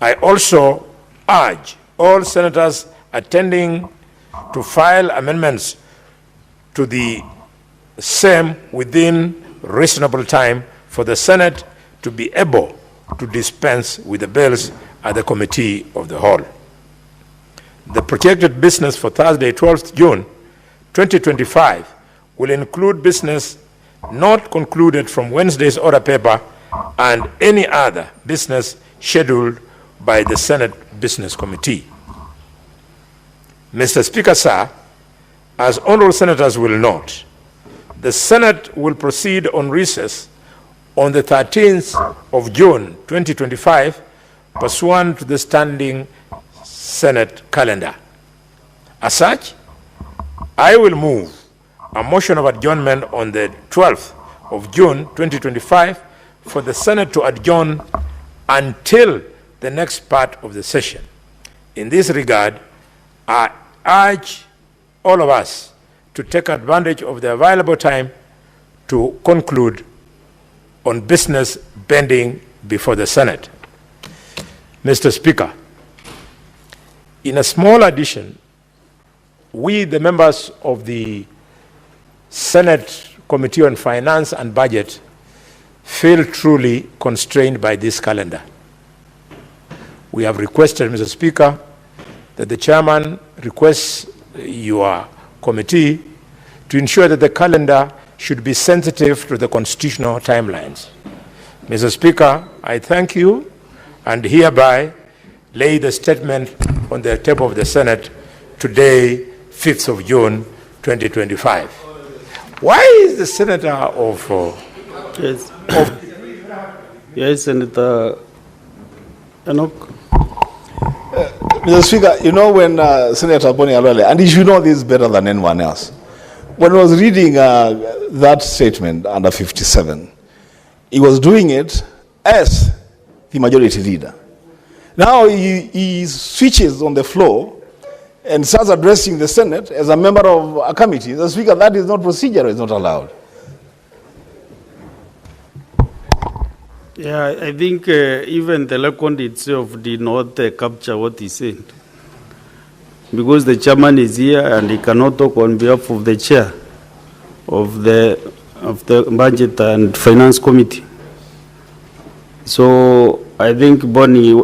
I also urge all senators attending to file amendments to the same within reasonable time for the Senate to be able to dispense with the bills at the Committee of the Whole. The projected business for Thursday, 12th June 2025 will include business not concluded from Wednesday's order paper and any other business scheduled by the Senate Business Committee. Mr. Speaker, sir, as honorable senators will note, the Senate will proceed on recess on the 13th of June 2025 pursuant to the standing Senate calendar. As such, I will move a motion of adjournment on the 12th of June 2025 for the Senate to adjourn until the next part of the session. In this regard, I urge all of us to take advantage of the available time to conclude on business pending before the Senate. Mr. Speaker, in a small addition, we, the members of the Senate Committee on Finance and Budget, feel truly constrained by this calendar. We have requested, Mr. Speaker, that the chairman requests your committee to ensure that the calendar should be sensitive to the constitutional timelines. Mr. Speaker, I thank you and hereby lay the statement on the table of the Senate today, 5th of June, 2025. Why is the senator of... Yes, Senator Enoch. Mr. Speaker, you know when Senator Boni Alwele, and you know this better than anyone else, when I was reading that statement under 57, he was doing it as the majority leader. Now he switches on the floor and starts addressing the Senate as a member of a committee. The Speaker, that is not procedure, it's not allowed. Yeah, I think even the Lekond itself did not capture what he said. Because the chairman is here and he cannot talk on behalf of the chair of the Budget and Finance Committee. So I think, Bonnie,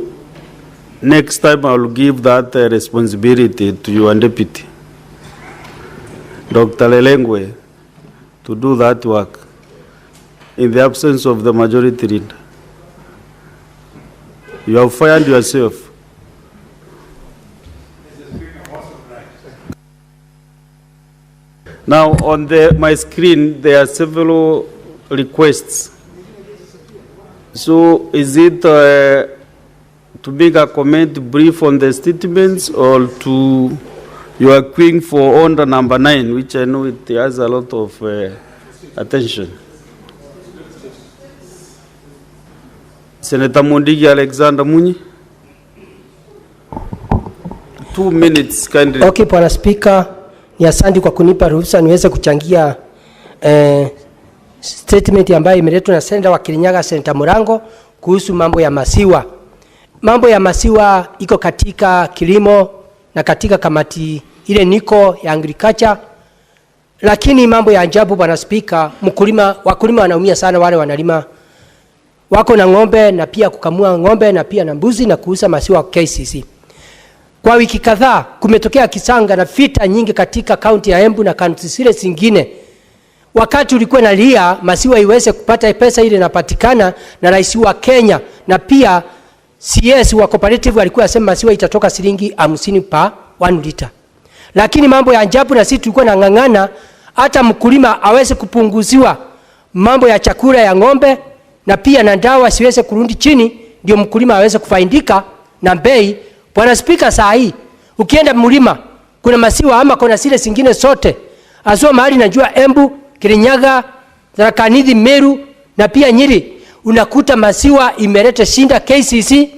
next time I will give that responsibility to your deputy, Dr. Lelengwe, to do that work in the absence of the majority leader. You have fired yourself. Now, on my screen, there are several requests. So, is it to make a comment brief on the statements, or to you are queuing for order number 9, which I know it has a lot of attention? Senator Mondigi Alexander Munyi. 2 minutes, kindly. Okay, Bwana Speaker, ni asante kwa kunipa ruhusa niweze kuchangia statement ambayo imeletwa na Senator wa Kirinyaga, Senator Murango, kuhusu mambo ya masiwa. Mambo ya masiwa iko katika kilimo na katika kamati ile niko ya agriculture. Lakini mambo ya ajabu, Bwana Speaker, wakulima wanaumia sana, wale wanalima wako na ng'ombe na pia kukamua ng'ombe na pia na mbuzi na kuuza masiwa KCC. Kwa wiki kadhaa kumetokea kisanga na vita nyingi katika kaunti ya Embu na kaunti zile zingine. Wakati ulikuwa nalia masiwa iweze kupata pesa ile inapatikana na rais wa Kenya na pia CS wa cooperative alikuwa asema masiwa itatoka shilingi 50 pa 1 liter. Lakini mambo ya ajabu, na sisi tulikuwa nang'ang'ana hata mkulima aweze kupunguziwa mambo ya chakula ya ng'ombe na pia na dawa siweze kurudi chini, ndio mkulima aweze kufaidika na bei. Bwana Spika, saa hii ukienda mlima kuna maziwa ama kuna zile zingine sote, aswa mahali najua Embu, Kirinyaga, Tharaka Nithi, Meru na pia Nyeri, unakuta maziwa imeleta shinda KCC.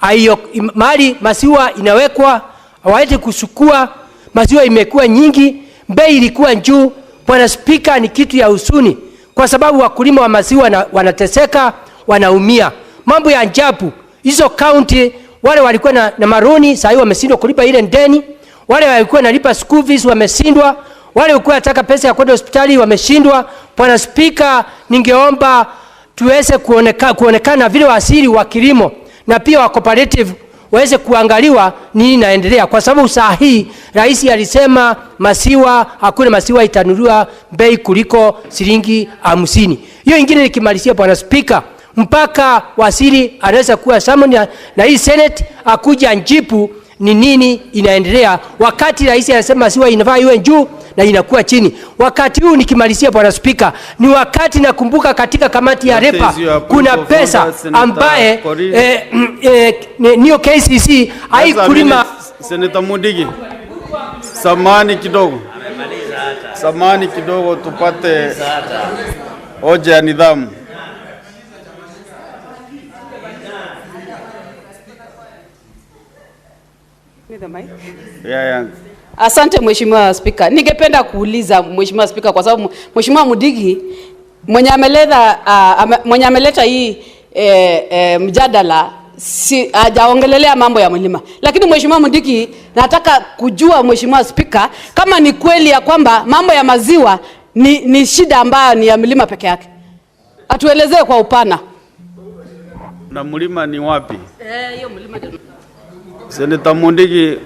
Ayo mahali maziwa inawekwa hawaeti kusukua, maziwa imekuwa nyingi, bei ilikuwa juu. Bwana Spika, ni kitu ya usuni kwa sababu wakulima wa maziwa wanateseka, wanaumia. Mambo ya ajabu, hizo county wale walikuwa na maroni sasa wameshindwa kulipa ile ndeni, wale walikuwa nalipa school fees wameshindwa, wale walikuwa nataka pesa ya kwenda hospitali wameshindwa. Bwana Spika, ningeomba tuweze kuonekana vile wasiri wa kilimo na pia wa cooperative waweze kuangaliwa nini inaendelea, kwa sababu saa hii rais alisema maziwa, hakuna maziwa itanunuliwa bei kuliko shilingi 50. Hiyo ingine nikimalizia Bwana Spika, mpaka wasiri anaweza kuwa summon na hii Senate akuja njipu ni nini inaendelea, wakati rais anasema maziwa inafaa iwe juu na inakuwa chini. Wakati huu nikimalizia Bwana Spika, ni wakati nakumbuka katika kamati ya REPA kuna pesa ambaye niyo KCC haikulima. Senator Mudigi, samani kidogo tupate hoja ya nidhamu. Asante Mheshimiwa Spika. Ningependa kuuliza Mheshimiwa Spika, kwa sababu Mheshimiwa Mudigi mwenye ameleta hii mjadala hajaongelelea mambo ya mlima. Lakini Mheshimiwa Mudigi, nataka kujua Mheshimiwa Spika, kama ni kweli ya kwamba mambo ya maziwa ni shida ambayo ni ya mlima peke yake, atuelezee kwa upana. Na mlima ni wapi? Hiyo mlima. Senator Mudigi,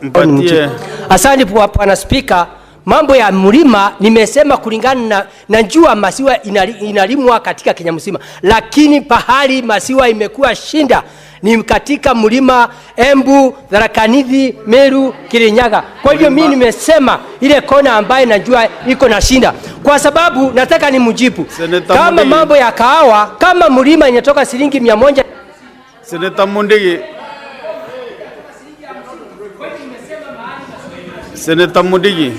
mpatie. Asante Bwana Spika. Mambo ya mlima nimesema kulingana na njua maziwa inalimwa katika Kenya mzima, lakini pahali maziwa imekuwa shinda ni katika mlima Embu, Tharaka Nithi, Meru, Kirinyaga. Kwa hiyo mimi nimesema ile kona ambaye najua iko na shinda, kwa sababu nataka nimjibu kama mambo ya kahawa, kama mlima inatoka shilingi 100. Senator Mudigi, Senator Mudigi,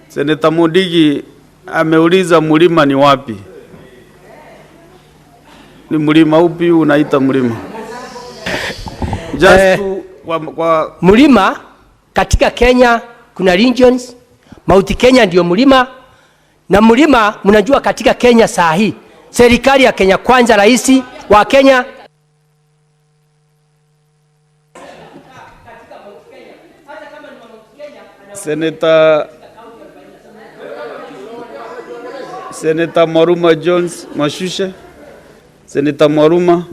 Senator Mudigi ameuliza mlima ni wapi? Ni mlima upi unaita mlima? Kwa mlima katika Kenya kuna regions. Mount Kenya ndio mlima, na mlima mnajua katika Kenya saa hii serikali ya Kenya kwanza, rais wa Kenya Senator Maruma Jones Mashusha. Senator Maruma.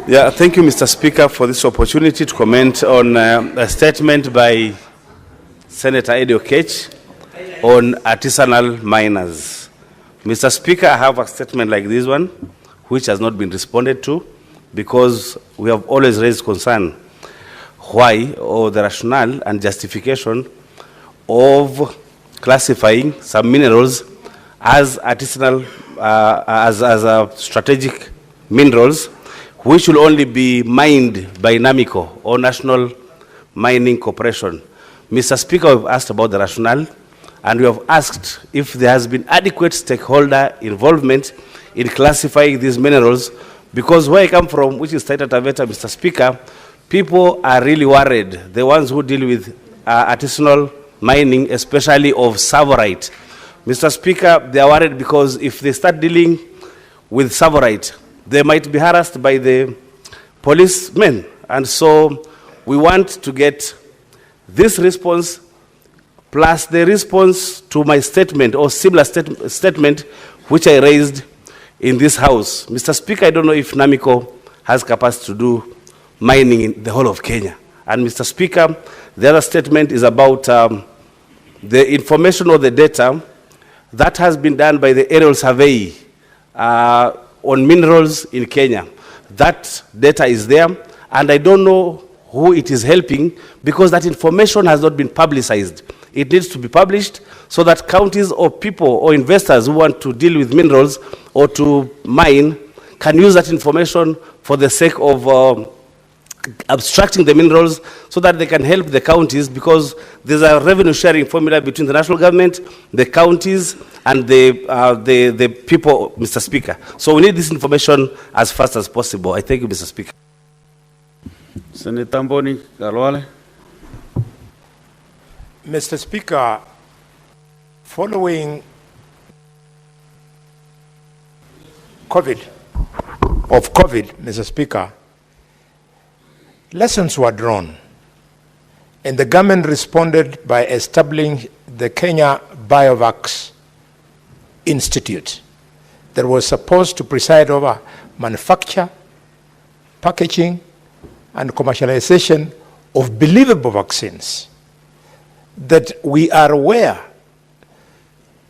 Yeah, thank you, Mr. Speaker, for this opportunity to comment on a statement by Senator Eddie Okech on artisanal miners. Mr. Speaker, I have a statement like this one, which has not been responded to, because we have always raised concern why, or the rationale and justification of classifying some minerals as artisanal, as strategic minerals, which will only be mined by NAMICO, or National Mining Corporation. Mr. Speaker, we've asked about the rationale, and we have asked if there has been adequate stakeholder involvement in classifying these minerals, because where I come from, which is Taita Taveta, Mr. Speaker, people are really worried, the ones who deal with artisanal mining, especially of savorite. Mr. Speaker, they are worried because if they start dealing with savorite, they might be harassed by the policemen. And so we want to get this response plus the response to my statement or similar statement which I raised in this House. Mr. Speaker, I don't know if NAMICO has capacity to do mining in the whole of Kenya. And Mr. Speaker, the other statement is about the information or the data that has been done by the aerial survey on minerals in Kenya. That data is there, and I don't know who it is helping, because that information has not been publicized. It needs to be published so that counties or people or investors who want to deal with minerals or to mine can use that information for the sake of abstracting the minerals, so that they can help the counties, because there's a revenue sharing formula between the national government, the counties, and the people, Mr. Speaker. So we need this information as fast as possible. I thank you, Mr. Speaker. Senator Mboni Galwale. Mr. Speaker, following COVID, Mr. Speaker, lessons were drawn, and the government responded by establishing the Kenya Biovax Institute that was supposed to preside over manufacture, packaging, and commercialization of believable vaccines. That we are aware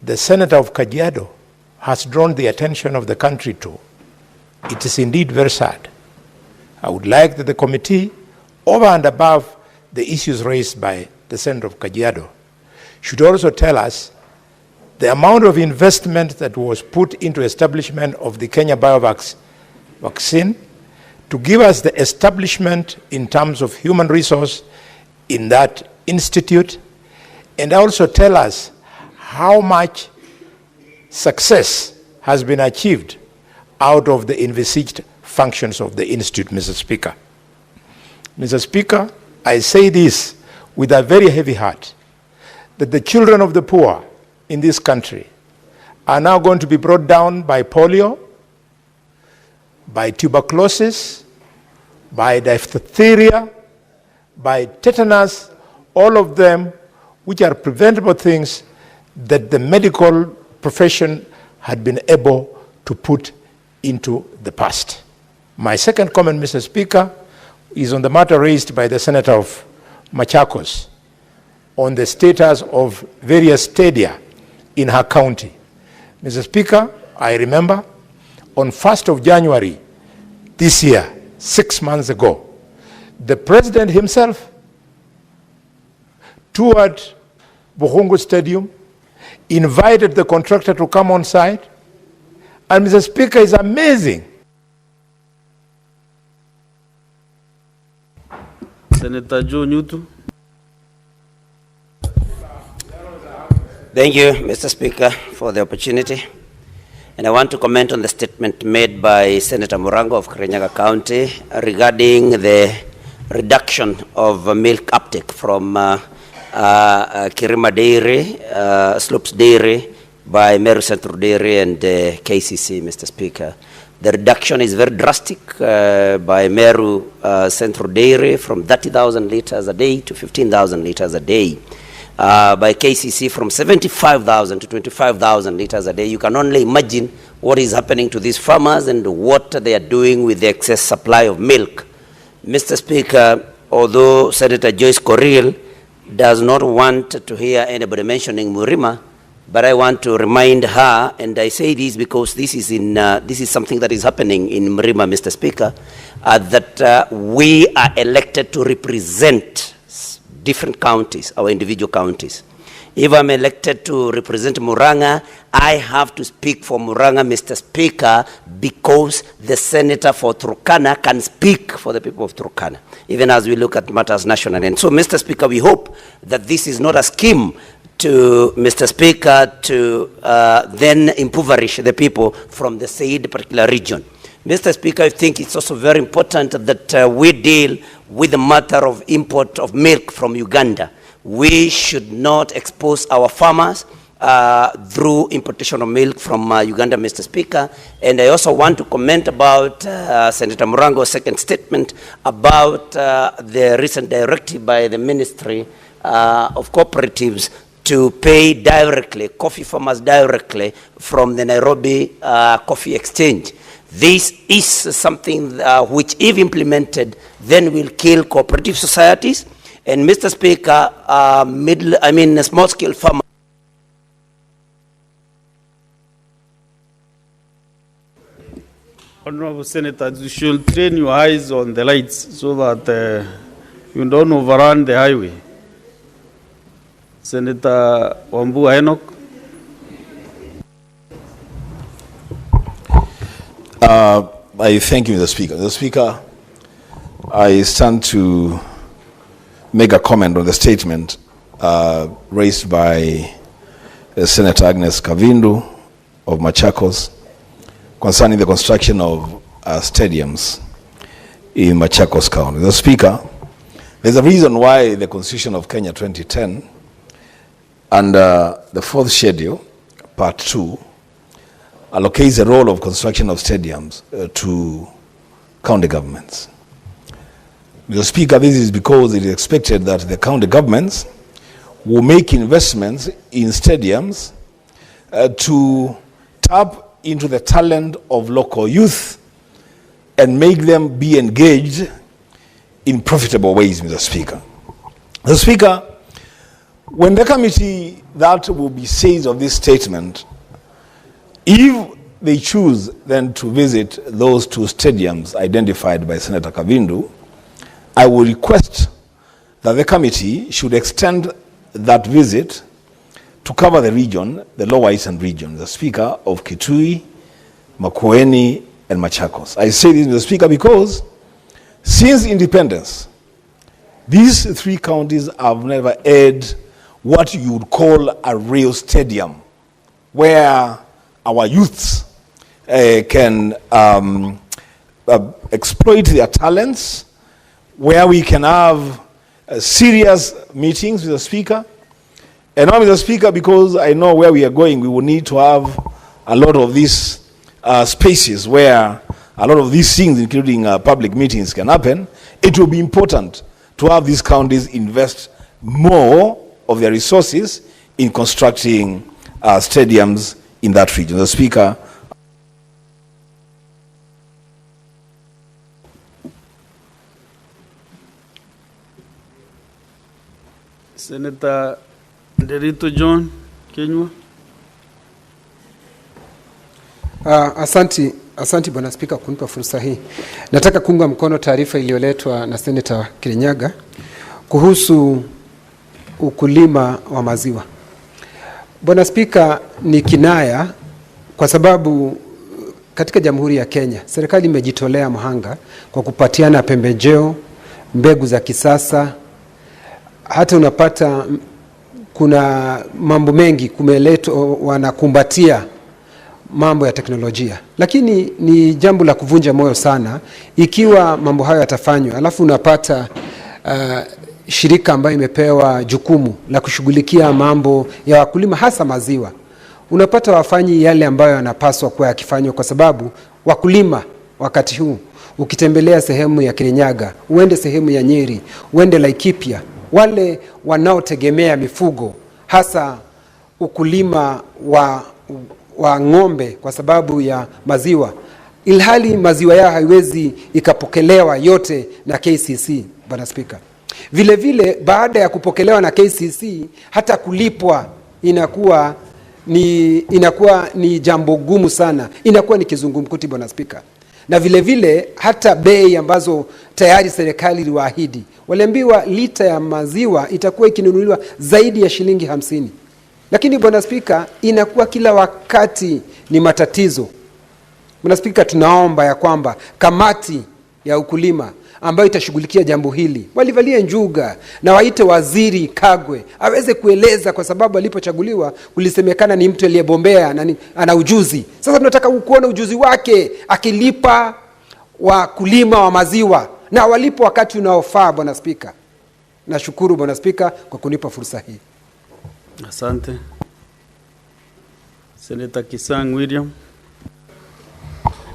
the Senator of Kajiado has drawn the attention of the country to. It is indeed very sad. I would like that the committee, over and above the issues raised by the Senator of Kajiado, should also tell us the amount of investment that was put into establishment of the Kenya Biovax vaccine, to give us the establishment in terms of human resource in that institute, and also tell us how much success has been achieved out of the envisaged functions of the institute, Mr. Speaker. Mr. Speaker, I say this with a very heavy heart, that the children of the poor in this country are now going to be brought down by polio, by tuberculosis, by diphtheria, by tetanus, all of them which are preventable things that the medical profession had been able to put into the past. My second comment, Mr. Speaker, is on the matter raised by the Senator of Machakos on the status of various stadia in her county. Mr. Speaker, I remember on 1st of January this year, 6 months ago, the President himself toured Buhungu Stadium, invited the contractor to come on site, and Mr. Speaker, it's amazing. Senator Joe Newton. Thank you, Mr. Speaker, for the opportunity. And I want to comment on the statement made by Senator Murango of Kirinyaga County regarding the reduction of milk uptake from Kirima Dairy, Slopes Dairy, by Meru Central Dairy and KCC, Mr. Speaker. The reduction is very drastic by Meru Central Dairy from 30,000 liters a day to 15,000 liters a day. By KCC from 75,000 to 25,000 liters a day. You can only imagine what is happening to these farmers and what they are doing with the excess supply of milk. Mr. Speaker, although Senator Joyce Corriel does not want to hear anybody mentioning Murima, but I want to remind her, and I say this because this is something that is happening in Murima, Mr. Speaker, that we are elected to represent different counties, our individual counties. If I'm elected to represent Muranga, I have to speak for Muranga, Mr. Speaker, because the senator for Turkana can speak for the people of Turkana, even as we look at matters nationally. And so, Mr. Speaker, we hope that this is not a scheme to, Mr. Speaker, to then impoverish the people from the said particular region. Mr. Speaker, I think it's also very important that we deal with the matter of import of milk from Uganda. We should not expose our farmers through importation of milk from Uganda, Mr. Speaker. And I also want to comment about Senator Murango's second statement about the recent directive by the Ministry of Cooperatives to pay directly, coffee farmers directly from the Nairobi Coffee Exchange. This is something which, if implemented, then will kill cooperative societies. And Mr. Speaker, small-scale farmers. Honorable Senators, you should train your eyes on the lights so that you don't overrun the highway. Senator Wambua Enoch. I thank you, Mr. Speaker. Mr. Speaker, I stand to make a comment on the statement raised by Senator Agnes Kavindu of Machakos concerning the construction of stadiums in Machakos County. Mr. Speaker, there's a reason why the Constitution of Kenya 2010 and the fourth schedule, part 2, allocates the role of construction of stadiums to county governments. Mr. Speaker, this is because it is expected that the county governments will make investments in stadiums to tap into the talent of local youth and make them be engaged in profitable ways, Mr. Speaker. Mr. Speaker, when the committee that will be seized of this statement, if they choose then to visit those 2 stadiums identified by Senator Kavindu, I will request that the committee should extend that visit to cover the region, the Lower Eastern region, the Speaker, of Kitui, Makueni, and Machakos. I say this, Mr. Speaker, because since independence, these 3 counties have never had what you would call a real stadium, where our youths can exploit their talents, where we can have serious meetings with the Speaker. And now, Mr. Speaker, because I know where we are going, we will need to have a lot of these spaces where a lot of these things, including public meetings, can happen. It will be important to have these counties invest more of their resources in constructing stadiums in that region. The Speaker. Senator Derito John Kenywa. Asanti Bwana Spika kunipa fursa hii. Nataka kuunga mkono taarifa iliyoletwa na Senator Kirinyaga kuhusu ukulima wa maziwa. Bwana Spika, ni kinaya kwa sababu katika Jamhuri ya Kenya serikali imejitolea mhanga kwa kupatiana pembejeo, mbegu za kisasa. Hata unapata kuna mambo mengi kumeletwa, wanakumbatia mambo ya teknolojia. Lakini ni jambo la kuvunja moyo sana ikiwa mambo hayo yatafanywa alafu unapata shirika ambayo imepewa jukumu la kushughulikia mambo ya wakulima hasa maziwa, unapata wafanyi yale ambayo yanapaswa kuwa yakifanywa, kwa sababu wakulima wakati huu ukitembelea sehemu ya Kirinyaga, uende sehemu ya Nyeri, uende Laikipia, wale wanaotegemea mifugo hasa ukulima wa ng'ombe kwa sababu ya maziwa, ilhali maziwa yao haiwezi ikapokelewa yote na KCC. Bwana Spika, vile vile baada ya kupokelewa na KCC hata kulipwa inakuwa ni jambo gumu sana, inakuwa ni kizungumkuti Bwana Spika. Na vile vile hata bei ambazo tayari serikali iliwaahidi, waliambiwa lita ya maziwa itakuwa ikinunuliwa zaidi ya shilingi 50. Lakini Bwana Spika, inakuwa kila wakati ni matatizo. Bwana Spika, tunaomba ya kwamba kamati ya ukulima ambayo itashughulikia jambo hili walivalie njuga na waite Waziri Kagwe aweze kueleza, kwa sababu alipochaguliwa kulisemekana ni mtu aliyebombea na ana ujuzi. Sasa tunataka kuona ujuzi wake akilipa wakulima wa maziwa na walipo wakati unaofaa. Bwana Spika, nashukuru Bwana Spika kwa kunipa fursa hii. Asante. Senator Kisang William.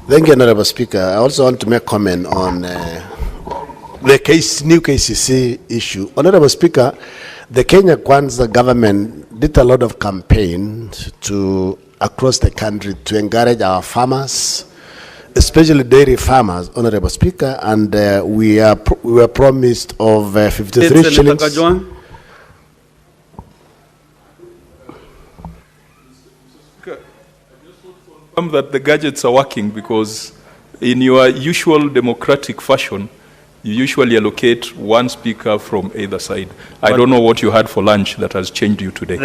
Thank you, Honorable Speaker. I also want to make comment on the new KCC issue. Honorable Speaker, the Kenya Kwanza government did a lot of campaigns across the country to encourage our farmers, especially dairy farmers, Honorable Speaker, and we were promised of 53 shillings. Kajwang. That the gadgets are working, because in your usual democratic fashion, you usually allocate one speaker from either side. I don't know what you had for lunch that has changed you today.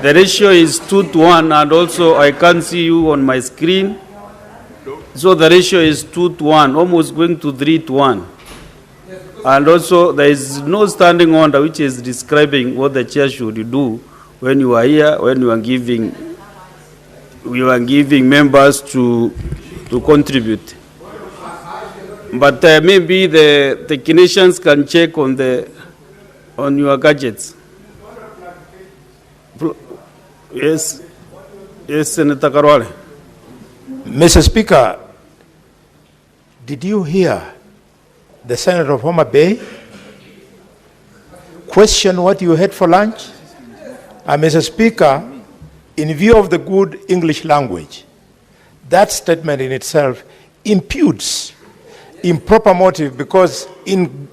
The ratio is 2-1, and also I can't see you on my screen. So the ratio is 2-1, almost going to 3-1. And also there is no standing order which is describing what the chair should do when you are here, when you are giving members to contribute. But maybe the technicians can check on your gadgets. Yes, Senator Karwale. Mr. Speaker, did you hear the Senator of Homa Bay question what you had for lunch? And Mr. Speaker, in view of the good English language, that statement in itself imputes improper motive, because in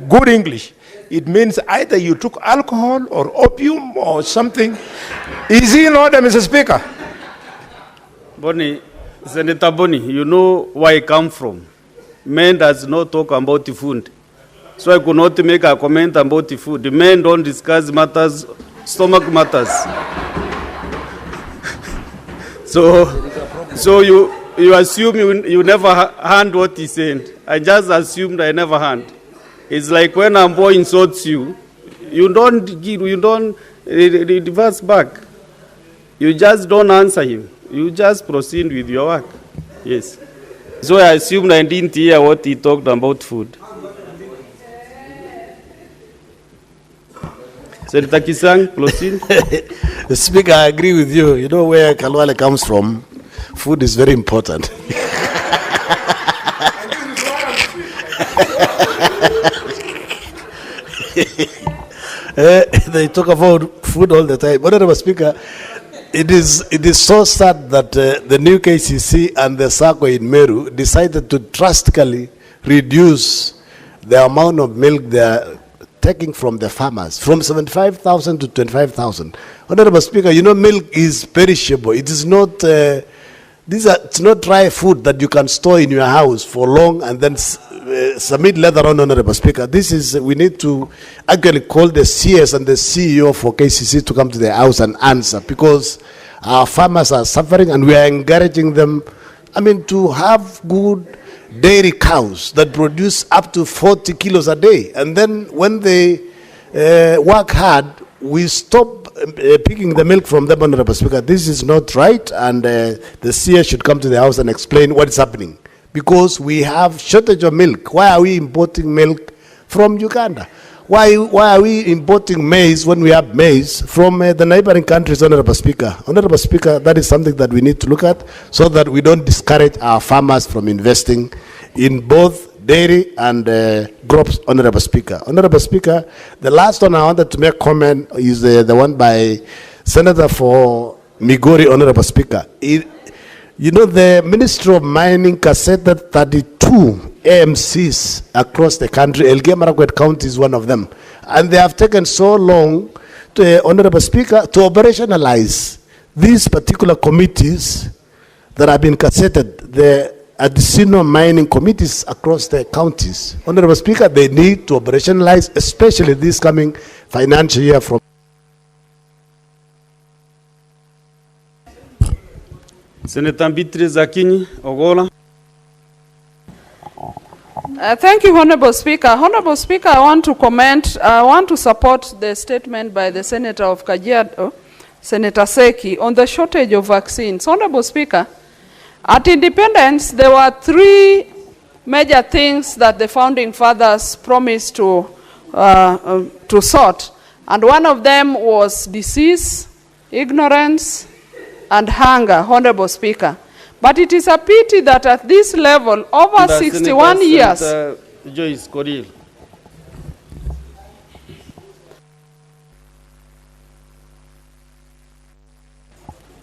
good English, it means either you took alcohol or opium or something. Is he in order, Mr. Speaker? Bonnie, Senator Bonnie, you know where I come from. Men does not talk about the food. So I could not make a comment about the food. The men don't discuss matters, stomach matters. So you assume you never heard what he said. I just assumed I never heard. It's like when a boy insults you, you don't reverse back. You just don't answer him. You just proceed with your work. Yes. So I assumed I didn't hear what he talked about food. Senator Kisang, proceed. Speaker, I agree with you. You know where Kalwale comes from. Food is very important. They talk about food all the time. Honorable Speaker, it is so sad that the new KCC and the SACCO in Meru decided to drastically reduce the amount of milk they are taking from the farmers, from 75,000 to 25,000. Honorable Speaker, you know milk is perishable. It is not, it's not dry food that you can store in your house for long and then submit later on, Honorable Speaker. We need to actually call the CS and the CEO for KCC to come to the house and answer, because our farmers are suffering and we are encouraging them, to have good dairy cows that produce up to 40 kilos a day. And then when they work hard, we stop picking the milk from them, Honorable Speaker. This is not right, and the CS should come to the house and explain what is happening. Because we have shortage of milk. Why are we importing milk from Uganda? Why are we importing maize when we have maize from the neighboring countries, Honorable Speaker? Honorable Speaker, that is something that we need to look at so that we don't discourage our farmers from investing in both dairy and crops, Honorable Speaker. Honorable Speaker, the last one I wanted to make comment is the one by Senator for Migori, Honorable Speaker. You know, the Ministry of Mining cassetted 32 AMCs across the country. Elgeyo-Marakwet County is one of them. And they have taken so long, Honorable Speaker, to operationalize these particular committees that have been cassetted, the additional mining committees across the counties. Honorable Speaker, they need to operationalize, especially this coming financial year from Senator Beatrice Akinyi, Ogola. Thank you, Honorable Speaker. Honorable Speaker, I want to support the statement by the Senator of Kajiado, Senator Seki, on the shortage of vaccines. Honorable Speaker, at independence, there were 3 major things that the founding fathers promised to sort. And one of them was disease, ignorance, and hunger, Honorable Speaker. But it is a pity that at this level, over 61 years... Joyce Coril.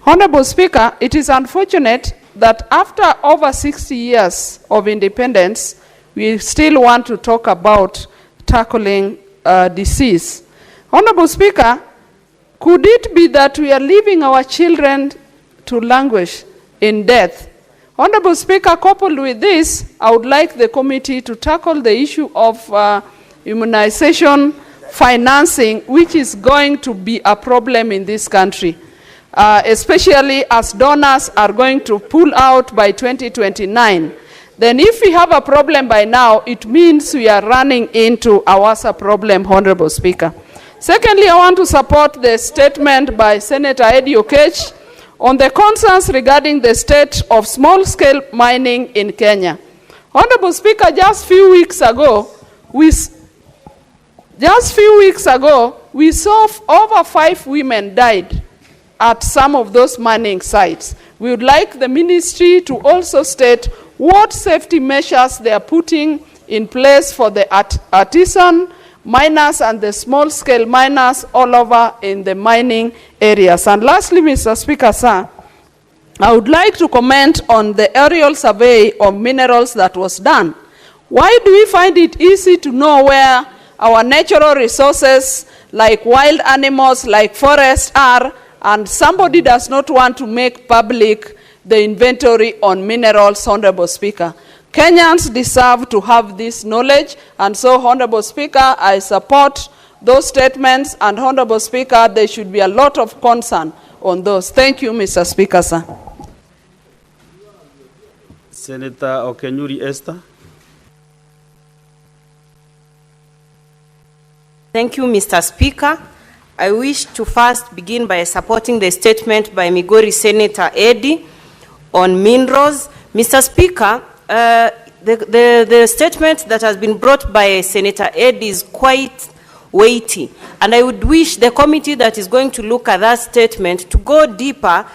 Honorable Speaker, it is unfortunate that after over 60 years of independence, we still want to talk about tackling disease. Honorable Speaker, could it be that we are leaving our children to languish in death Honorable Speaker, coupled with this, I would like the committee to tackle the issue of immunization financing, which is going to be a problem in this country, especially as donors are going to pull out by 2029. Then if we have a problem by now, it means we are running into a worse problem, Honorable Speaker. Secondly, I want to support the statement by Senator Eddie Okech on the concerns regarding the state of small-scale mining in Kenya. Honorable Speaker, just few weeks ago, we saw over 5 women died at some of those mining sites. We would like the ministry to also state what safety measures they are putting in place for the artisan miners and the small-scale miners all over in the mining areas. And lastly, Mr. Speaker, sir, I would like to comment on the aerial survey of minerals that was done. Why do we find it easy to know where our natural resources, like wild animals, like forests are, and somebody does not want to make public the inventory on minerals, Honorable Speaker? Kenyans deserve to have this knowledge, and so, Honorable Speaker, I support those statements, and Honorable Speaker, there should be a lot of concern on those. Thank you, Mr. Speaker, sir. Senator Okenyuri Esther. Thank you, Mr. Speaker. I wish to first begin by supporting the statement by Migori Senator Eddie on minerals. Mr. Speaker, the statement that has been brought by Senator Eddie is quite weighty, and I would wish the committee that is going to look at that statement to go deeper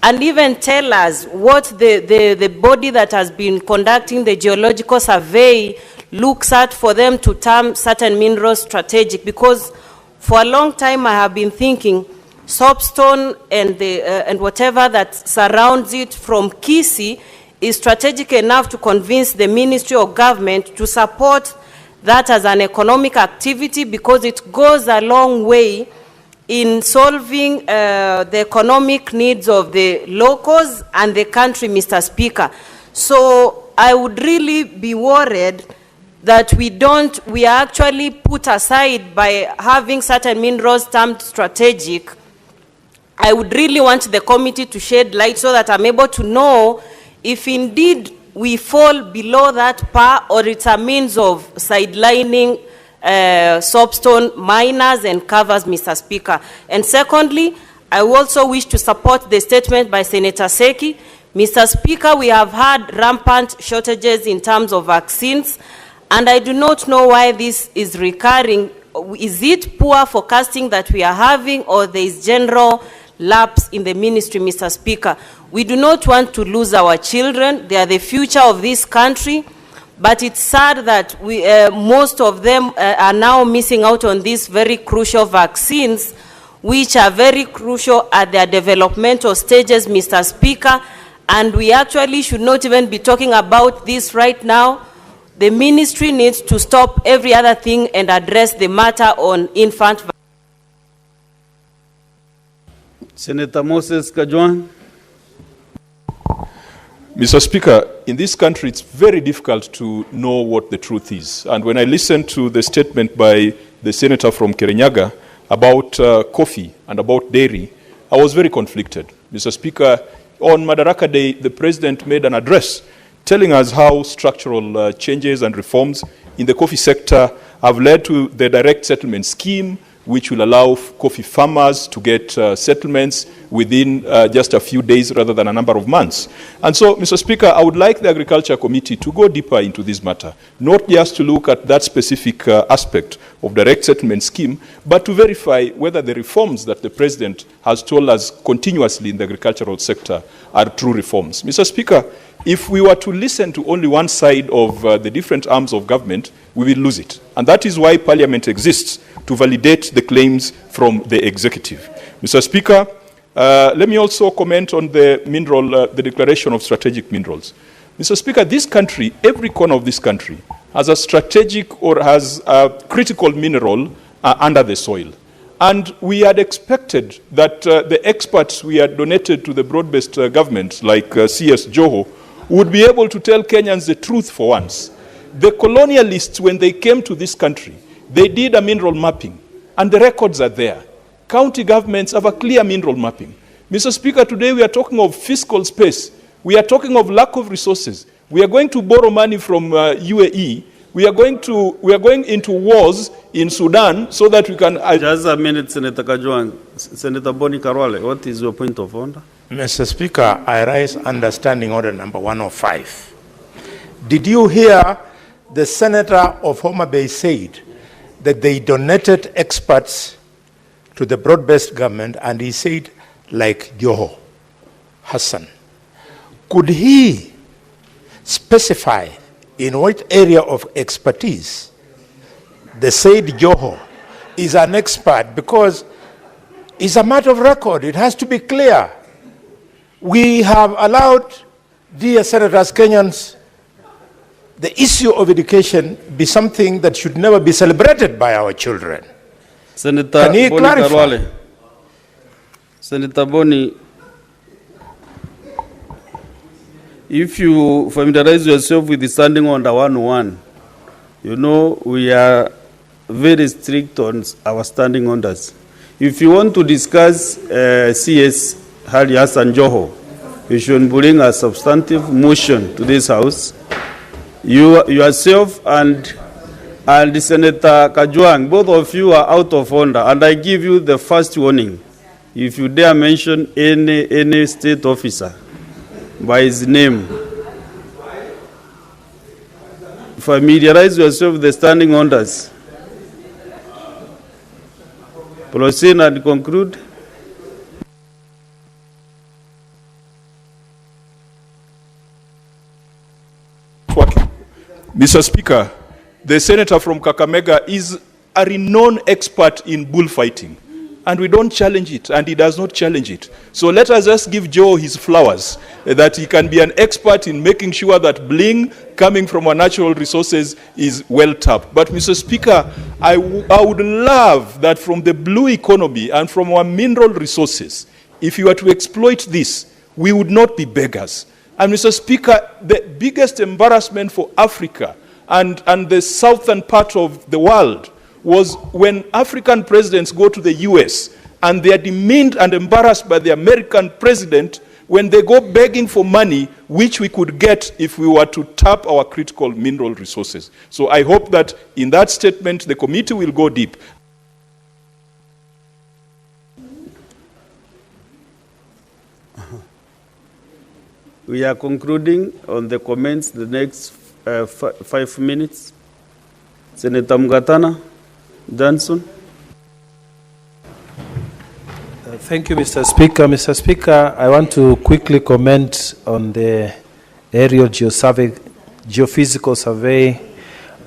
and even tell us what the body that has been conducting the geological survey looks at for them to term certain minerals strategic, because for a long time I have been thinking soapstone and whatever that surrounds it from Kisii is strategic enough to convince the Ministry of Government to support that as an economic activity, because it goes a long way in solving the economic needs of the locals and the country, Mr. Speaker. So I would really be worried that we are actually put aside by having certain minerals termed strategic. I would really want the committee to shed light so that I'm able to know if indeed we fall below that par, or it's a means of sidelining soapstone miners and covers, Mr. Speaker. And secondly, I also wish to support the statement by Senator Seki. Mr. Speaker, we have had rampant shortages in terms of vaccines, and I do not know why this is recurring. Is it poor forecasting that we are having, or there is general lapse in the ministry, Mr. Speaker? We do not want to lose our children. They are the future of this country. But it's sad that most of them are now missing out on these very crucial vaccines, which are very crucial at their developmental stages, Mr. Speaker. And we actually should not even be talking about this right now. The ministry needs to stop every other thing and address the matter on infant vaccine. Senator Moses Kajwang. Mr. Speaker, in this country, it's very difficult to know what the truth is. And when I listened to the statement by the senator from Kirinyaga about coffee and about dairy, I was very conflicted. Mr. Speaker, on Madaraka Day, the president made an address telling us how structural changes and reforms in the coffee sector have led to the direct settlement scheme, which will allow coffee farmers to get settlements within just a few days rather than a number of months. And so, Mr. Speaker, I would like the Agriculture Committee to go deeper into this matter, not just to look at that specific aspect of direct settlement scheme, but to verify whether the reforms that the President has told us continuously in the agricultural sector are true reforms. Mr. Speaker, if we were to listen to only one side of the different arms of government, we will lose it. And that is why Parliament exists, to validate the claims from the executive. Mr. Speaker, let me also comment on the the declaration of strategic minerals. Mr. Speaker, this country, every corner of this country, has a strategic or has a critical mineral under the soil. And we had expected that the experts we had donated to the broad-based government, like CS Joho, would be able to tell Kenyans the truth for once. The colonialists, when they came to this country, they did a mineral mapping, and the records are there. County governments have a clear mineral mapping. Mr. Speaker, today we are talking of fiscal space. We are talking of lack of resources. We are going to borrow money from UAE. We are going into wars in Sudan so that we can... Just a minute, Senator Kajwang. Senator Boni Karwale, what is your point of order? Mr. Speaker, I rise under Standing Order number 105. Did you hear the Senator of Homa Bay said that they donated experts to the broad-based government, and he said, like Joho Hassan. Could he specify in what area of expertise the said Joho is an expert? Because it's a matter of record. It has to be clear. We have allowed, dear Senators, Kenyans, the issue of education be something that should never be celebrated by our children. Senator Can he Boni clarify? Karwale. Senator Boni, if you familiarize yourself with the Standing Order 101, you know we are very strict on our standing orders. If you want to discuss CS Hali Hassan Joho, you should bring a substantive motion to this House. You yourself and Senator Kajwang, both of you are out of order, and I give you the first warning. If you dare mention any state officer by his name, familiarize yourself with the standing orders. Proceed and conclude. Mr. Speaker, the senator from Kakamega is a renowned expert in bullfighting, and we don't challenge it, and he does not challenge it. So let us just give Joe his flowers, that he can be an expert in making sure that bling coming from our natural resources is well tapped. But Mr. Speaker, I would love that from the blue economy and from our mineral resources, if you were to exploit this, we would not be beggars. And Mr. Speaker, the biggest embarrassment for Africa and the southern part of the world was when African presidents go to the US and they are demeaned and embarrassed by the American president when they go begging for money which we could get if we were to tap our critical mineral resources. So I hope that in that statement the committee will go deep. We are concluding on the comments the next 5 minutes. Senator Mgatana Johnson. Thank you, Mr. Speaker. Mr. Speaker, I want to quickly comment on the aerial geophysical survey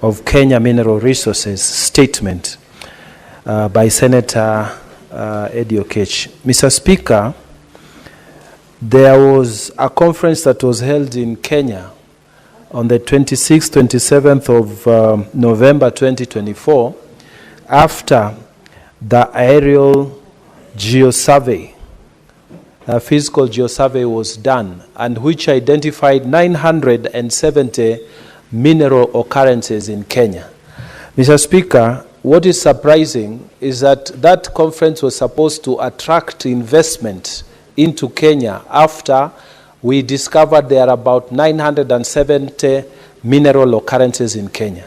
of Kenya Mineral Resources statement by Senator Eddie Okech. Mr. Speaker, there was a conference that was held in Kenya on the 26th, 27th of November 2024 after the aerial geosurvey, physical geosurvey was done, and which identified 970 mineral occurrences in Kenya. Mr. Speaker, what is surprising is that that conference was supposed to attract investment into Kenya after we discovered there are about 970 mineral occurrences in Kenya.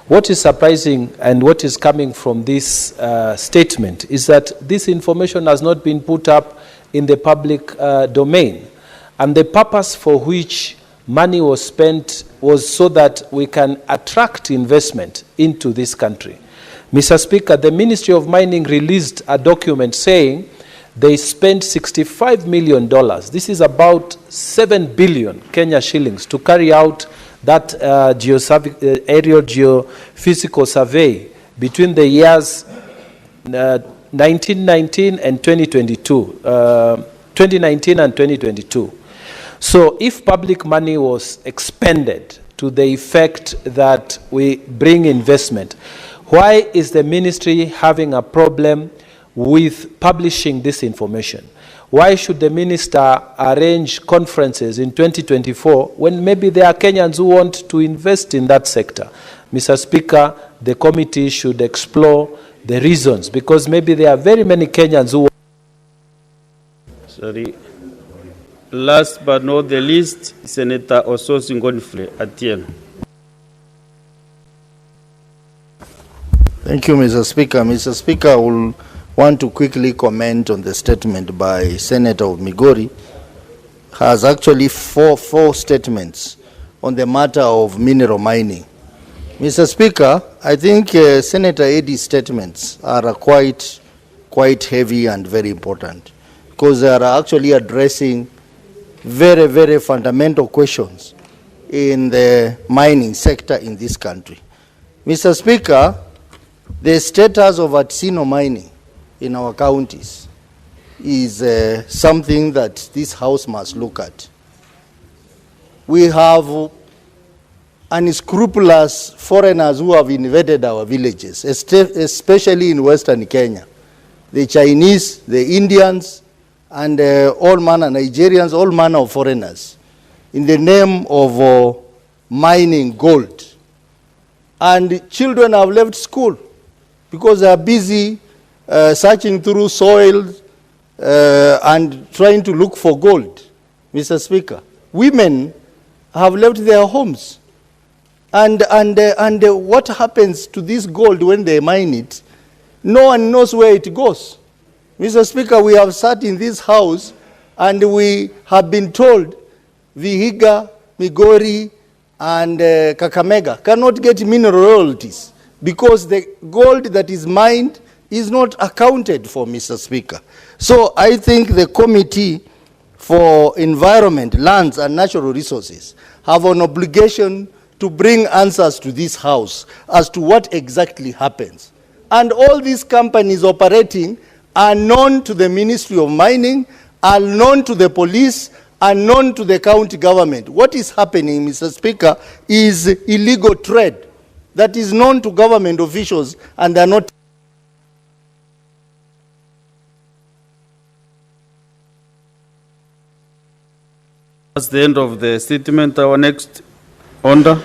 What is surprising and what is coming from this statement is that this information has not been put up in the public domain. And the purpose for which money was spent was so that we can attract investment into this country. Mr. Speaker, the Ministry of Mining released a document saying they spent $65 million. This is about 7 billion Kenya shillings to carry out that aerial geophysical survey between the years 1919 and 2022, 2019 and 2022. So if public money was expended to the effect that we bring investment, why is the ministry having a problem with publishing this information? Why should the minister arrange conferences in 2024 when maybe there are Kenyans who want to invest in that sector? Mr. Speaker, the committee should explore the reasons, because maybe there are very many Kenyans who... Sorry. Last but not the least, Senator Ososi Ngonfle, Atieno. Thank you, Mr. Speaker. Mr. Speaker, I will want to quickly comment on the statement by Senator of Migori. Has actually four statements on the matter of mineral mining. Mr. Speaker, I think Senator Eddy's statements are quite heavy and very important, because they are actually addressing very, very fundamental questions in the mining sector in this country. Mr. Speaker, the status of artisanal mining in our counties is something that this House must look at. We have unscrupulous foreigners who have invaded our villages, especially in Western Kenya. The Chinese, the Indians, and all manner, Nigerians, all manner of foreigners, in the name of mining gold. And children have left school because they are busy searching through soil and trying to look for gold, Mr. Speaker. Women have left their homes. And what happens to this gold when they mine it? No one knows where it goes. Mr. Speaker, we have sat in this House and we have been told Vihiga, Migori, and Kakamega cannot get mineral royalties because the gold that is mined is not accounted for, Mr. Speaker. So I think the Committee for Environment, Lands, and Natural Resources have an obligation to bring answers to this House as to what exactly happens. And all these companies operating are known to the Ministry of Mining, are known to the police, are known to the county government. What is happening, Mr. Speaker, is illegal trade that is known to government officials, and they are not. That's the end of the statement. Our next order.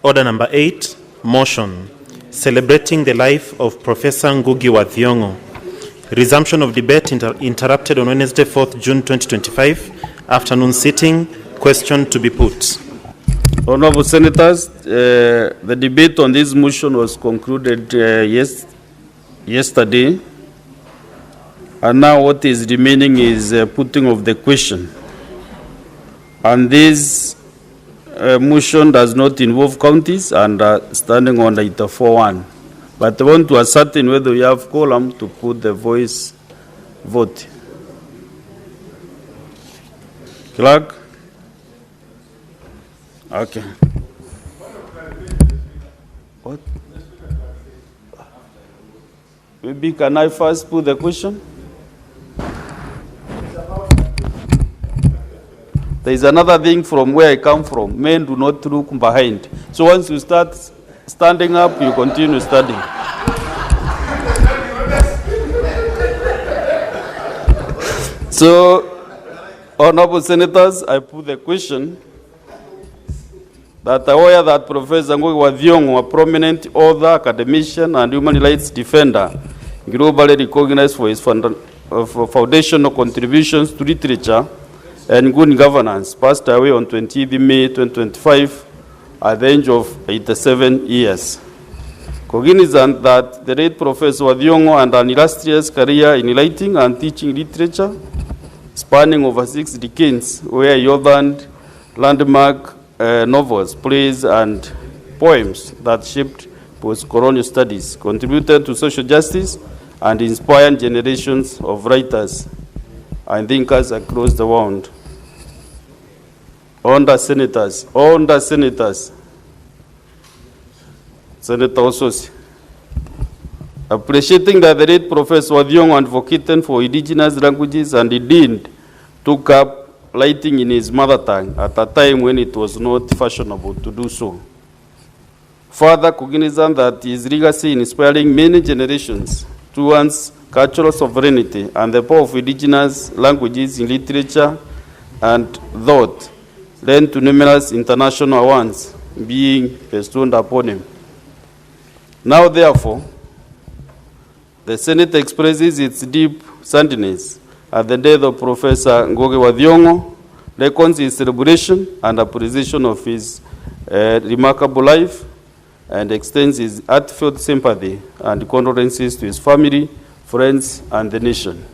Order number 8, motion celebrating the life of Professor Ngugi wa Thiong'o. Resumption of debate interrupted on Wednesday, 4th June 2025. Afternoon sitting. Question to be put. Honorable Senators, the debate on this motion was concluded yesterday. And now what is remaining is putting of the question. And this motion does not involve counties and standing on item 4.1. But I want to ascertain whether we have quorum to put the voice vote. Clerk? Okay. What? Maybe can I first put the question? There is another thing from where I come from. Men do not look behind. So once you start standing up, you continue standing. So, Honorable Senators, I put the question that aware that Professor Ngugi wa Thiong'o, a prominent author, academician, and human rights defender, globally recognized for his foundational contributions to literature and good governance, passed away on 20th May 2025 at the age of 87 years. Cognizant that the late Professor wa Thiong'o had an illustrious career in writing and teaching literature, spanning over 6 decades, where he authored landmark novels, plays, and poems that shaped post-colonial studies, contributed to social justice, and inspired generations of writers and thinkers across the world. Under Senators, Senator Ososi, appreciating that the late Professor wa Thiong'o advocated for indigenous languages and indeed took up writing in his mother tongue at a time when it was not fashionable to do so. Further, cognizant that his legacy inspiring many generations towards cultural sovereignty and the power of indigenous languages in literature and thought led to numerous international awards being bestowed upon him. Now, therefore, the Senate expresses its deep sadness at the death of Professor Ngugi wa Thiong'o, reckons his celebration and appreciation of his remarkable life, and extends his heartfelt sympathy and condolences to his family, friends, and the nation.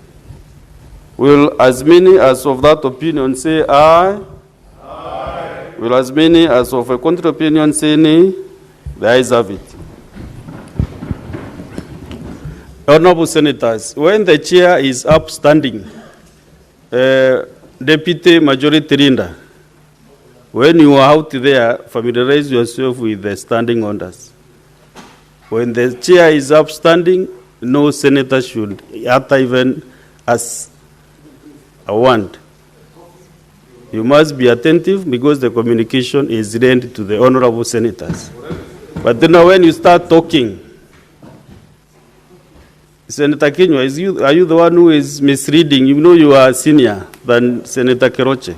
Will as many as of that opinion say aye? Aye. Will as many as of a contrary opinion say nay? The ayes have it. Honorable Senators, when the chair is upstanding, Deputy Majority Leader, when you are out there, familiarize yourself with the standing orders. When the chair is upstanding, no senator should utter even as a word. You must be attentive because the communication is sent to the honorable senators. But then when you start talking, Senator Kenywa, are you the one who is misreading? You know you are senior than Senator Keroche.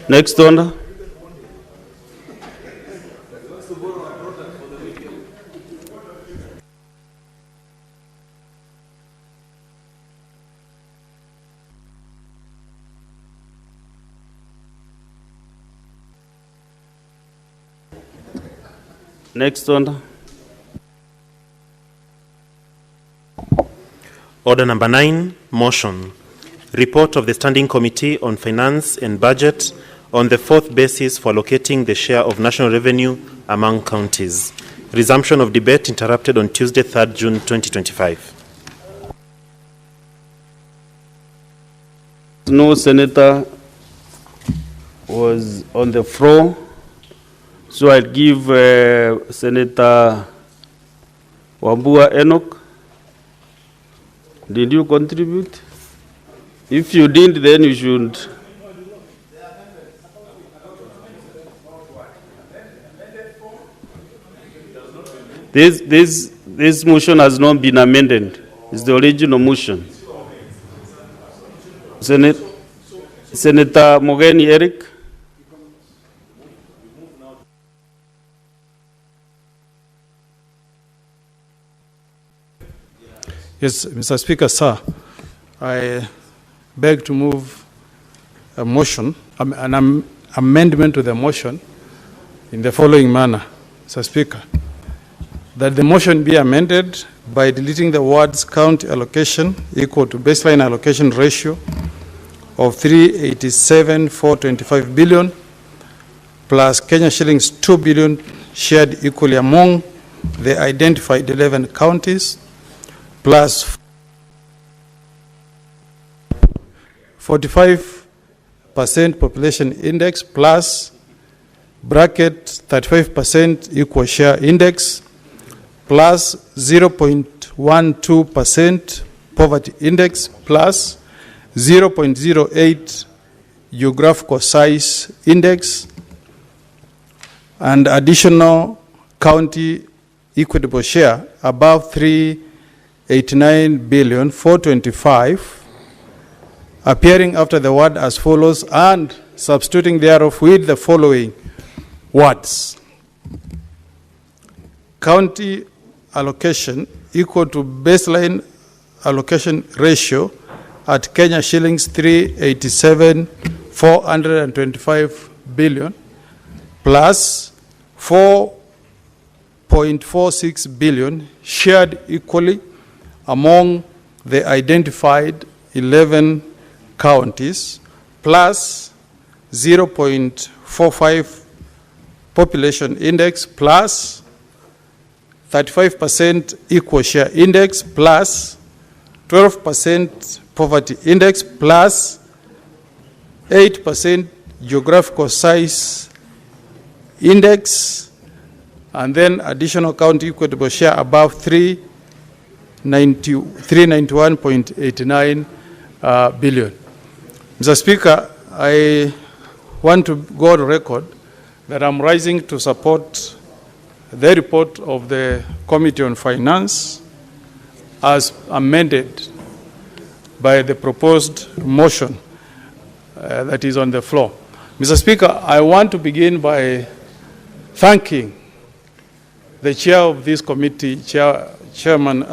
Next one. Next one. Order number 9, motion. Report of the Standing Committee on Finance and Budget on the fourth basis for allocating the share of national revenue among counties. Resumption of debate interrupted on Tuesday, 3rd June 2025. No senator was on the floor, so I'll give Senator Wambua Enoch. Did you contribute? If you didn't, then you should. This motion has not been amended. It's the original motion. Senator Mogeni Eric. Yes, Mr. Speaker, sir, I beg to move a motion, an amendment to the motion in the following manner, Mr. Speaker, that the motion be amended by deleting the words county allocation equal to baseline allocation ratio of 387,425 billion plus Kenya shillings 2 billion shared equally among the identified 11 counties plus 45% population index plus bracket 35% equal share index plus 0.12% poverty index plus 0.08 geographical size index and additional county equitable share above 389,425 appearing after the word as follows and substituting thereof with the following words. County allocation equal to baseline allocation ratio at Kenya shillings 387,425 billion plus 4.46 billion shared equally among the identified 11 counties plus 0.45 population index plus 35% equal share index plus 12% poverty index plus 8% geographical size index and then additional county equitable share above 391.89 billion. Mr. Speaker, I want to go on record that I'm rising to support the report of the Committee on Finance as amended by the proposed motion that is on the floor. Mr. Speaker, I want to begin by thanking the chair of this committee, Chairman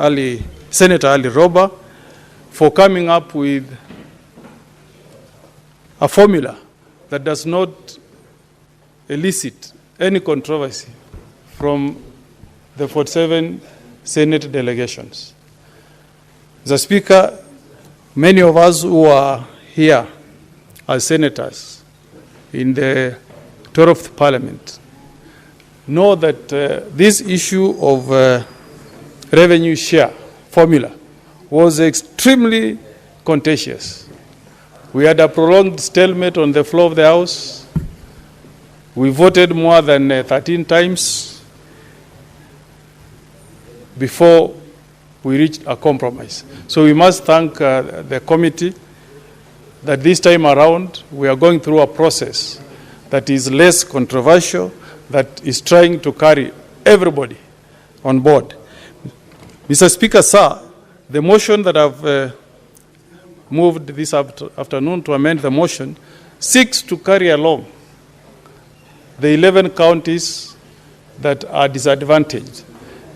Senator Ali Roba, for coming up with a formula that does not elicit any controversy from the 47 Senate delegations. Mr. Speaker, many of us who are here as senators in the 12th Parliament know that this issue of revenue share formula was extremely contentious. We had a prolonged stalemate on the floor of the House. We voted more than 13 times before we reached a compromise. So we must thank the committee that this time around we are going through a process that is less controversial, that is trying to carry everybody on board. Mr. Speaker, sir, the motion that I've moved this afternoon to amend the motion seeks to carry along the 11 counties that are disadvantaged,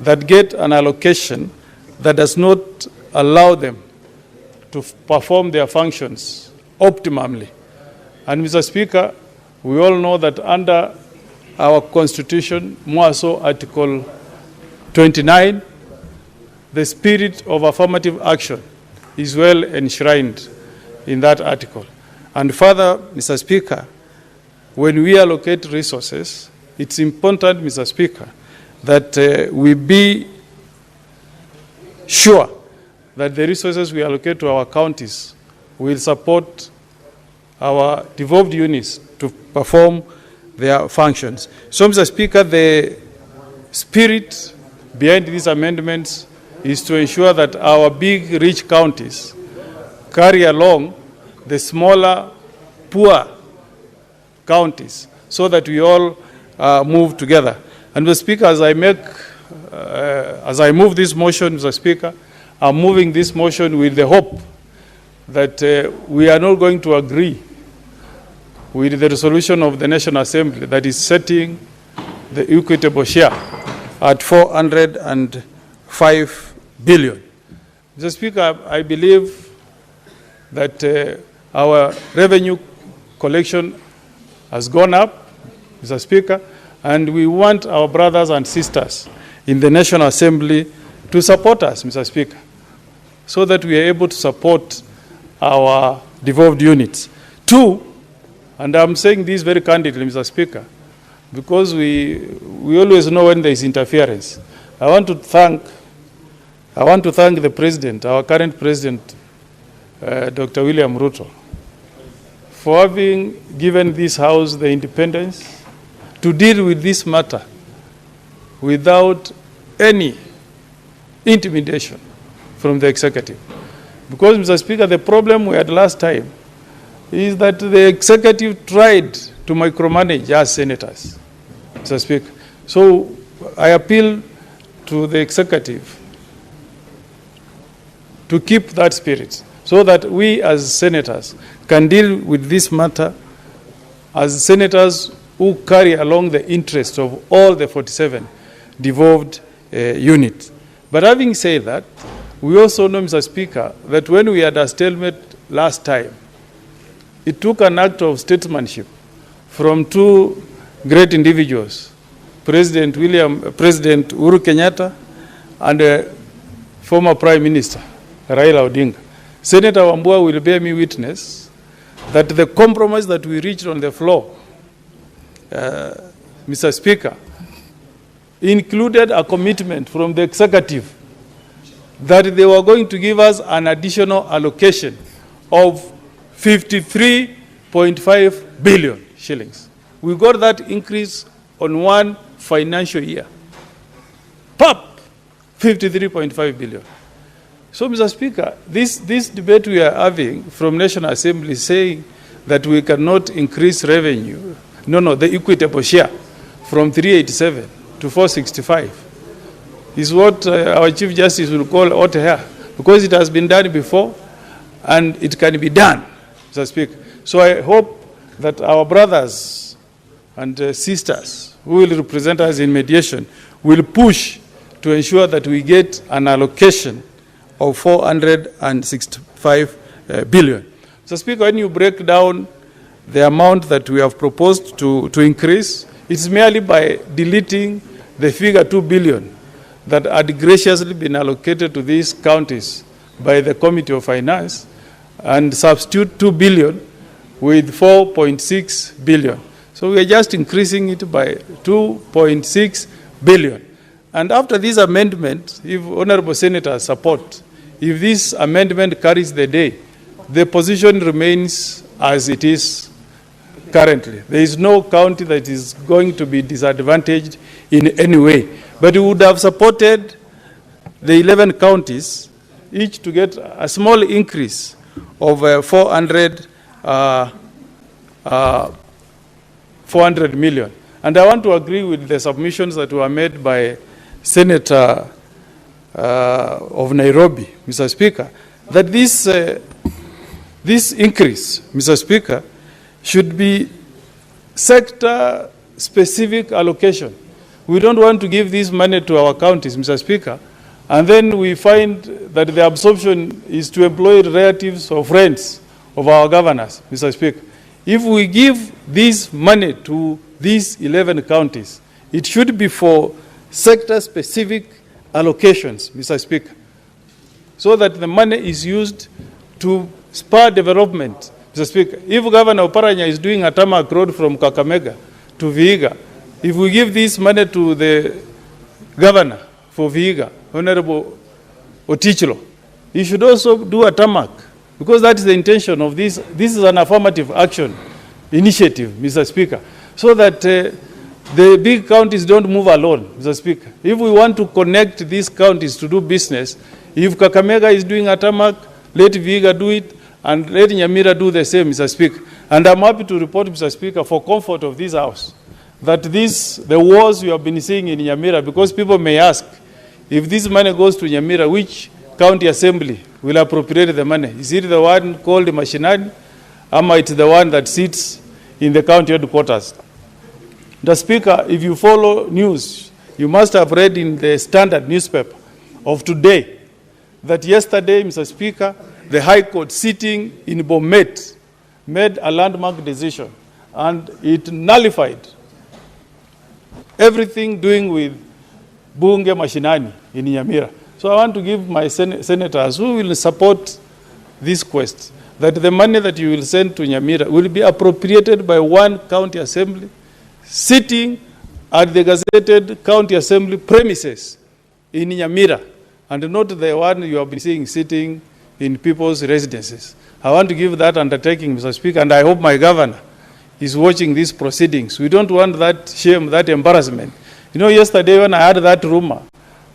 that get an allocation that does not allow them to perform their functions optimally. And Mr. Speaker, we all know that under our Constitution, more so Article 29, the spirit of affirmative action is well enshrined in that article. And further, Mr. Speaker, when we allocate resources, it's important, Mr. Speaker, that we be sure that the resources we allocate to our counties will support our devolved units to perform their functions. So, Mr. Speaker, the spirit behind these amendments is to ensure that our big, rich counties carry along the smaller, poor counties so that we all move together. And Mr. Speaker, as I move this motion, Mr. Speaker, I'm moving this motion with the hope that we are not going to agree with the resolution of the National Assembly that is setting the equitable share at 405 billion. Mr. Speaker, I believe that our revenue collection has gone up, Mr. Speaker, and we want our brothers and sisters in the National Assembly to support us, Mr. Speaker, so that we are able to support our devolved units. Two, and I'm saying this very candidly, Mr. Speaker, because we always know when there is interference. I want to thank the President, our current President, Dr. William Ruto, for having given this House the independence to deal with this matter without any intimidation from the executive. Because, Mr. Speaker, the problem we had last time is that the executive tried to micromanage us senators, Mr. Speaker. So I appeal to the executive to keep that spirit so that we as senators can deal with this matter as senators who carry along the interests of all the 47 devolved units. But having said that, we also know, Mr. Speaker, that when we had a stalemate last time, it took an act of statesmanship from two great individuals, President Uhuru Kenyatta and former Prime Minister Raila Odinga. Senator Wambua will bear me witness that the compromise that we reached on the floor, Mr. Speaker, included a commitment from the executive that they were going to give us an additional allocation of 53.5 billion shillings. We got that increase on one financial year. Pop! 53.5 billion. So, Mr. Speaker, this debate we are having from National Assembly saying that we cannot increase revenue, the equitable share from 387 to 465. Is what our Chief Justice will call hot hair, because it has been done before and it can be done, Mr. Speaker. So I hope that our brothers and sisters who will represent us in mediation will push to ensure that we get an allocation of 465 billion. So, Speaker, when you break down the amount that we have proposed to increase, it's merely by deleting the figure 2 billion that had graciously been allocated to these counties by the Committee of Finance and substitute 2 billion with 4.6 billion. So we are just increasing it by 2.6 billion. And after this amendment, if Honorable Senators support, if this amendment carries the day, the position remains as it is currently. There is no county that is going to be disadvantaged in any way. But we would have supported the 11 counties, each to get a small increase of 400 million. And I want to agree with the submissions that were made by Senator of Nairobi, Mr. Speaker, that this increase, Mr. Speaker, should be sector-specific allocation. We don't want to give this money to our counties, Mr. Speaker, and then we find that the absorption is to employ relatives or friends of our governors, Mr. Speaker. If we give this money to these 11 counties, it should be for sector-specific allocations, Mr. Speaker, so that the money is used to spur development, Mr. Speaker. If Governor Oparanya is doing a tarmac road from Kakamega to Vihiga, if we give this money to the governor for Vihiga, Honorable Otichlo, he should also do a tarmac, because that is the intention of this. This is an affirmative action initiative, Mr. Speaker, so that the big counties don't move alone, Mr. Speaker. If we want to connect these counties to do business, if Kakamega is doing a tarmac, let Vihiga do it, and let Nyamira do the same, Mr. Speaker. And I'm happy to report, Mr. Speaker, for comfort of this House, that the wars we have been seeing in Nyamira, because people may ask, if this money goes to Nyamira, which county assembly will appropriate the money? Is it the one called Mashinani, or it's the one that sits in the county headquarters? The Speaker, if you follow news, you must have read in the Standard newspaper of today that yesterday, Mr. Speaker, the High Court sitting in Bomet made a landmark decision, and it nullified everything doing with Bunge Mashinani in Nyamira. So I want to give my senators who will support this quest that the money that you will send to Nyamira will be appropriated by one county assembly sitting at the gazetted county assembly premises in Nyamira, and not the one you have been seeing sitting in people's residences. I want to give that undertaking, Mr. Speaker, and I hope my governor is watching these proceedings. We don't want that shame, that embarrassment. You know, yesterday when I heard that rumor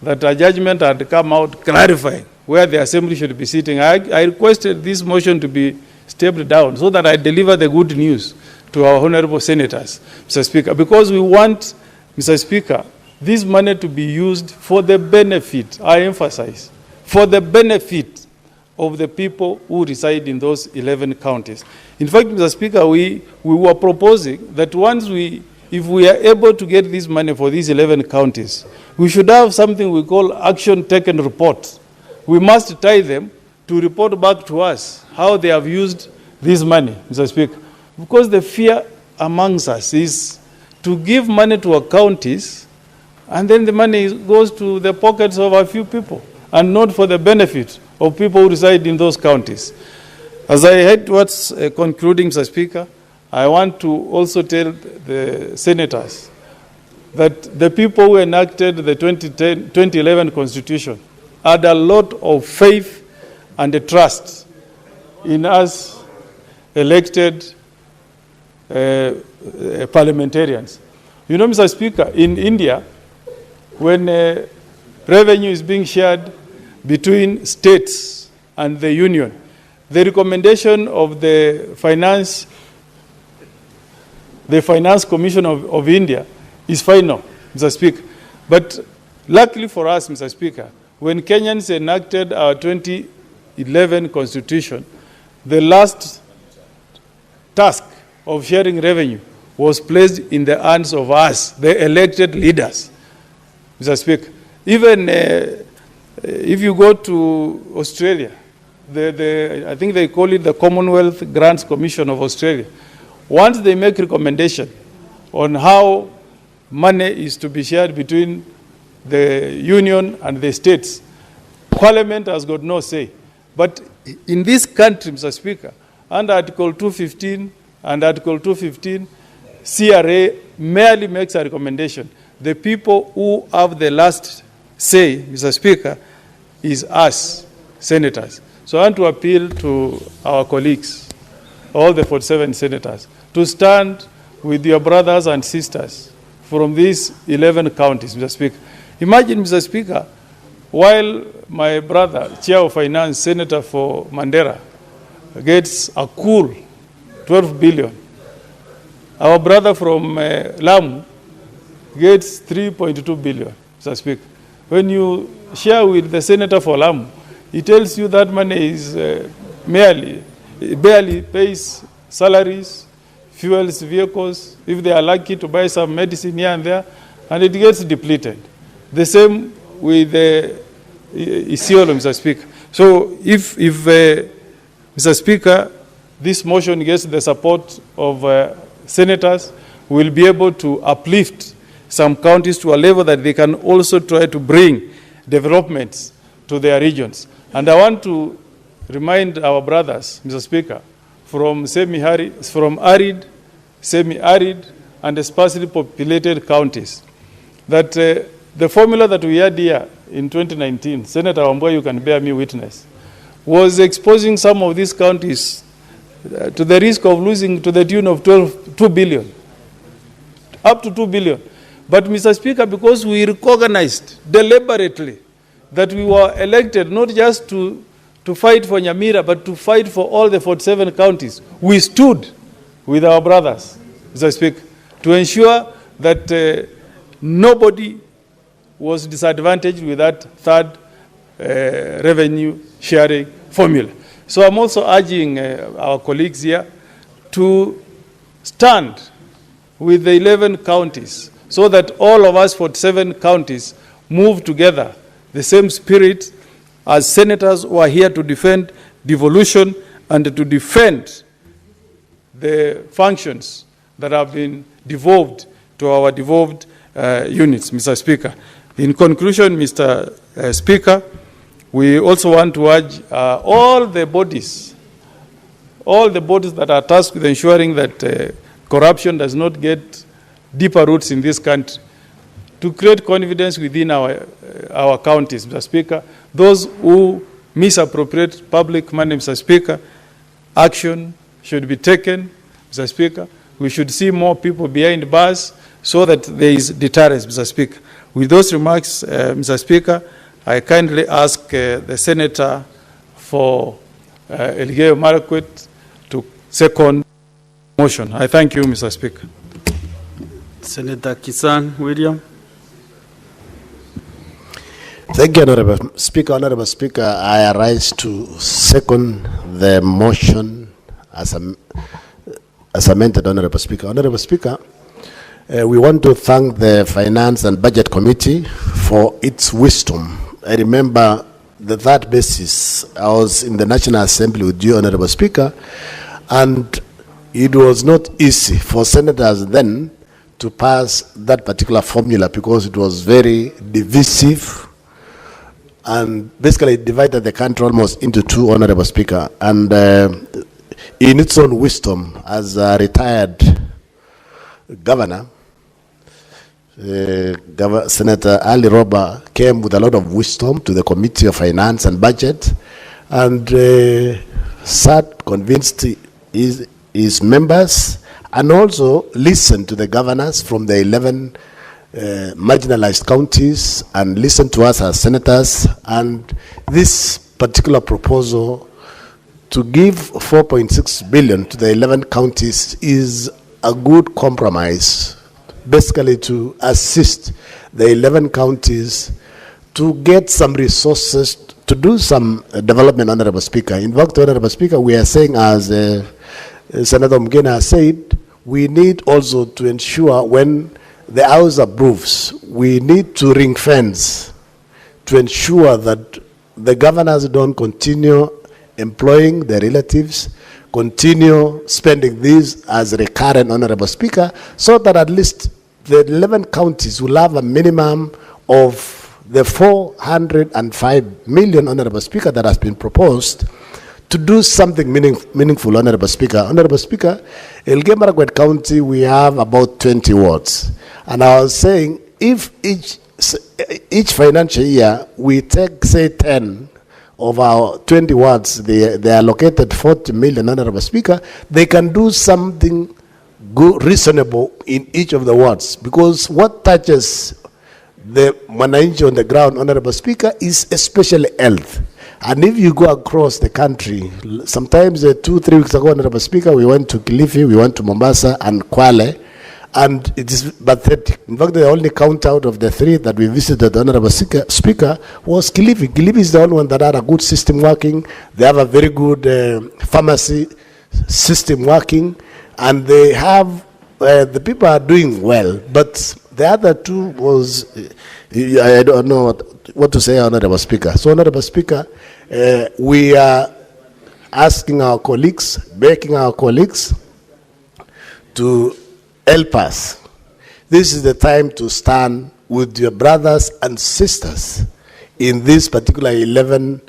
that a judgment had come out clarifying where the assembly should be sitting, I requested this motion to be stepped down so that I deliver the good news to our honorable senators, Mr. Speaker, because we want, Mr. Speaker, this money to be used for the benefit, I emphasize, for the benefit of the people who reside in those 11 counties. In fact, Mr. Speaker, we were proposing that if we are able to get this money for these 11 counties, we should have something we call action taken report. We must tie them to report back to us how they have used this money, Mr. Speaker. Because the fear amongst us is to give money to our counties and then the money goes to the pockets of a few people and not for the benefit of people who reside in those counties. As I head towards concluding, Mr. Speaker, I want to also tell the senators that the people who enacted the 2011 Constitution had a lot of faith and trust in us elected parliamentarians. You know, Mr. Speaker, in India, when revenue is being shared between states and the union, the recommendation of the Finance Commission of India is final, Mr. Speaker. But luckily for us, Mr. Speaker, when Kenyans enacted our 2011 constitution, the last task of sharing revenue was placed in the hands of us, the elected leaders, Mr. Speaker. Even if you go to Australia, I think they call it the Commonwealth Grants Commission of Australia. Once they make recommendation on how money is to be shared between the union and the states, Parliament has got no say. But in this country, Mr. Speaker, under Article 215 and Article 215, CRA merely makes a recommendation. The people who have the last say, Mr. Speaker, is us, senators. So I want to appeal to our colleagues, all the 47 senators, to stand with your brothers and sisters from these 11 counties, Mr. Speaker. Imagine, Mr. Speaker, while my brother, Chair of Finance, Senator for Mandera, gets a cool 12 billion, our brother from Lamu gets 3.2 billion, Mr. Speaker. When you share with the Senator for Lamu, he tells you that money is barely pays salaries, fuels vehicles, if they are lucky to buy some medicine here and there, and it gets depleted. The same with Isiolo, Mr. Speaker. So if Mr. Speaker, this motion gets the support of senators, we'll be able to uplift some counties to a level that they can also try to bring developments to their regions. And I want to remind our brothers, Mr. Speaker, from arid, semi-arid, and sparsely populated counties, that the formula that we had here in 2019, Senator Wambua, you can bear me witness, was exposing some of these counties to the risk of losing to the tune of 2 billion, up to 2 billion. But, Mr. Speaker, because we recognized deliberately that we were elected not just to fight for Nyamira, but to fight for all the 47 counties, we stood with our brothers, Mr. Speaker, to ensure that nobody was disadvantaged with that third revenue sharing formula. So I'm also urging our colleagues here to stand with the 11 counties so that all of us 47 counties move together, the same spirit as senators who are here to defend devolution and to defend the functions that have been devolved to our devolved units, Mr. Speaker. In conclusion, Mr. Speaker, we also want to urge all the bodies that are tasked with ensuring that corruption does not get deeper roots in this country, to create confidence within our counties, Mr. Speaker. Those who misappropriate public money, Mr. Speaker, action should be taken, Mr. Speaker. We should see more people behind bars so that there is deterrence, Mr. Speaker. With those remarks, Mr. Speaker, I kindly ask the Senator for Elgeyo Marakwet to second motion. I thank you, Mr. Speaker. Senator Kisan William. Thank you, Honorable Speaker. Honorable Speaker, I arise to second the motion as amended, Honorable Speaker. Honorable Speaker, we want to thank the Finance and Budget Committee for its wisdom. I remember that basis, I was in the National Assembly with you, Honorable Speaker, and it was not easy for senators then to pass that particular formula because it was very divisive and basically it divided the country almost into two, Honorable Speaker. And in its own wisdom, as a retired governor, Senator Ali Roba came with a lot of wisdom to the Committee of Finance and Budget and sat, convinced his members, and also listened to the governors from the 11 marginalized counties and listened to us as senators. And this particular proposal to give 4.6 billion to the 11 counties is a good compromise basically to assist the 11 counties to get some resources to do some development, Honorable Speaker. In fact, Honorable Speaker, we are saying, as Senator Mgena has said, we need also to ensure when the House approves, we need to ring fence to ensure that the governors don't continue employing their relatives, continue spending these as recurrent, Honorable Speaker, so that at least the 11 counties will have a minimum of the 405 million, Honorable Speaker, that has been proposed to do something meaningful, Honorable Speaker. Honorable Speaker, in Elgeyo-Marakwet County, we have about 20 wards. And I was saying, if each financial year we take, say, 10 of our 20 wards, they are allocated 40 million, Honorable Speaker, they can do something good, reasonable in each of the wards. Because what touches the mwananchi on the ground, Honorable Speaker, is especially health. And if you go across the country, sometimes 2-3 weeks ago, Honorable Speaker, we went to Kilifi, we went to Mombasa and Kwale, and it is pathetic. In fact, the only count out of the 3 that we visited, Honorable Speaker, was Kilifi. Kilifi is the only one that had a good system working. They have a very good pharmacy system working, and they have, the people are doing well. But the other 2 was, I don't know what to say, Honorable Speaker. So, Honorable Speaker, we are asking our colleagues, begging our colleagues to help us. This is the time to stand with your brothers and sisters in these particular 11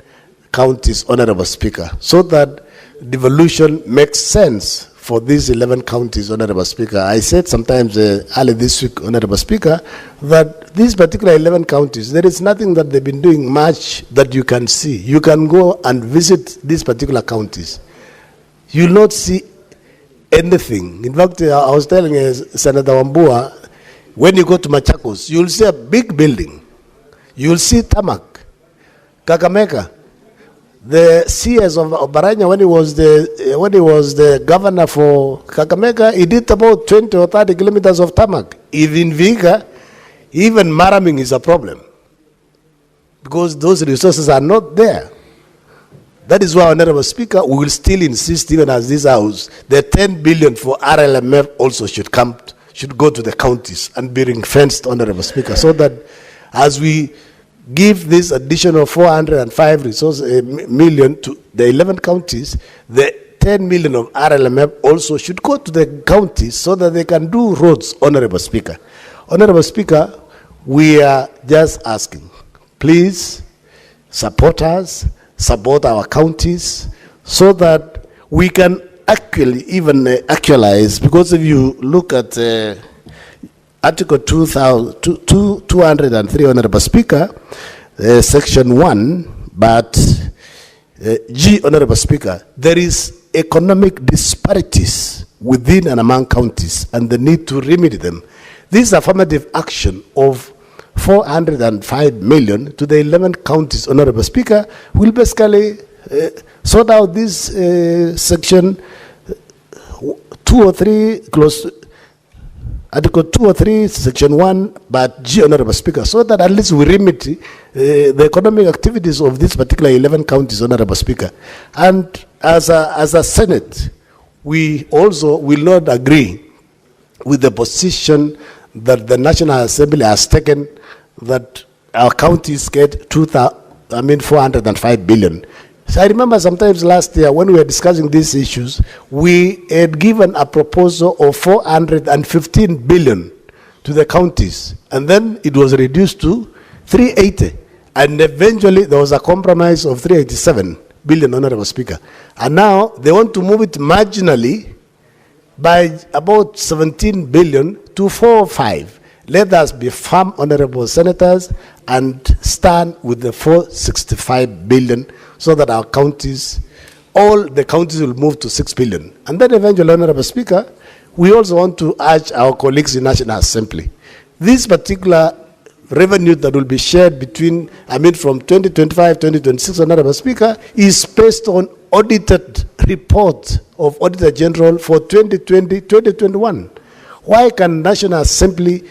counties, Honorable Speaker, so that devolution makes sense for these 11 counties, Honorable Speaker. I said sometimes early this week, Honorable Speaker, that these particular 11 counties, there is nothing that they've been doing much that you can see. You can go and visit these particular counties. You will not see anything. In fact, I was telling Senator Wambua, when you go to Machakos, you will see a big building. You will see tarmac. Kakamega, the CS of Baranya, when he was the governor for Kakamega, he did about 20 or 30 kilometers of tarmac. Even Viga, even Maraming is a problem because those resources are not there. That is why, Honorable Speaker, we will still insist, even as this House, the 10 billion for RLMF also should go to the counties and be ring-fenced, Honorable Speaker, so that as we give this additional 405 million to the 11 counties, the 10 million of RLMF also should go to the counties so that they can do roads, Honorable Speaker. Honorable Speaker, we are just asking, please support us, support our counties, so that we can actually even actualize, because if you look at Article 203, Honorable Speaker, Section 1, but G, Honorable Speaker, there is economic disparities within and among counties, and the need to remedy them. This affirmative action of 405 million to the 11 counties, Honorable Speaker, will basically sort out this Section 203, Article 203, Section 1, but G, Honorable Speaker, so that at least we remedy the economic activities of these particular 11 counties, Honorable Speaker. And as a Senate, we also will not agree with the position that the National Assembly has taken, that our counties get 405 billion. So I remember sometimes last year when we were discussing these issues, we had given a proposal of 415 billion to the counties, and then it was reduced to 380, and eventually there was a compromise of 387 billion, Honorable Speaker. And now they want to move it marginally by about 17 billion to 405. Let us be firm, Honorable Senators, and stand with the 465 billion so that our counties, all the counties will move to 6 billion. And then eventually, Honorable Speaker, we also want to urge our colleagues in National Assembly. This particular revenue that will be shared between, from 2025, 2026, Honorable Speaker, is based on audited report of Auditor General for 2020, 2021. Why can National Assembly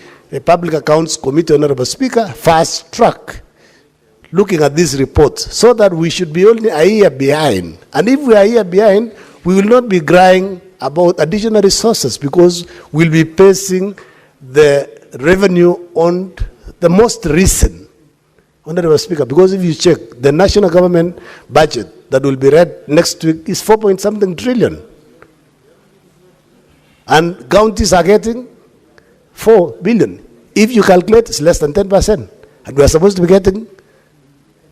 Public Accounts Committee, Honorable Speaker, fast track looking at this report so that we should be only a year behind? And if we are a year behind, we will not be crying about additional resources because we'll be pacing the revenue on the most recent. Honorable Speaker, because if you check the national government budget that will be read next week is 4.something trillion. And counties are getting 4 billion. If you calculate, it's less than 10%. And we are supposed to be getting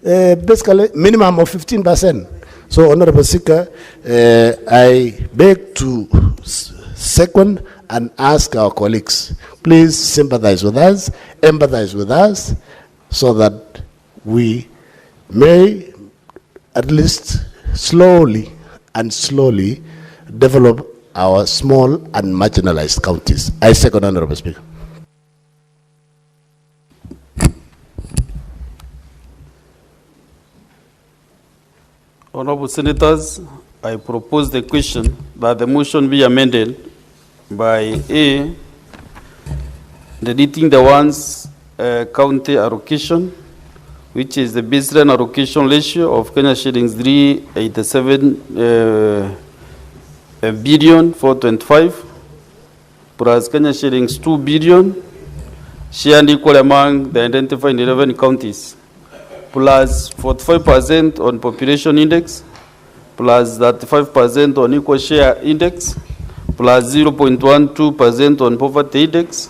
basically minimum of 15%. So, Honorable Speaker, I beg to second and ask our colleagues, please sympathize with us, empathize with us, so that we may at least slowly develop our small and marginalized counties. I second, Honorable Speaker. Honorable Senators, I propose the question that the motion be amended by A, deleting the ones county allocation, which is the baseline allocation ratio of Kenya shillings 387 billion 425 plus Kenya shillings 2 billion, shared equal among the identified 11 counties, plus 45% on population index, plus 35% on equal share index, plus 0.12% on poverty index,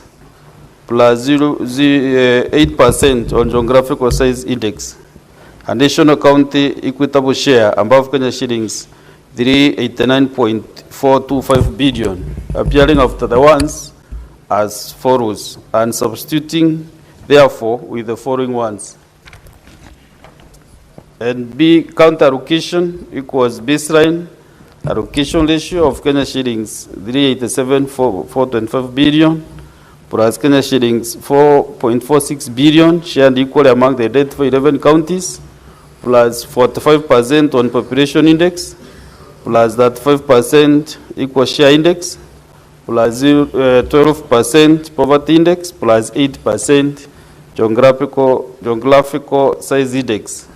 plus 8% on geographical size index. Additional county equitable share above Kenya shillings 389.425 billion, appearing after the ones as follows, and substituting therefore with the following ones. And B, county allocation equals baseline allocation ratio of Kenya shillings 387.425 billion plus Kenya shillings 4.46 billion shared equally among the identified 11 counties, plus 45% on population index, plus 35% equal share index, plus 12% poverty index, plus 8% geographical size index.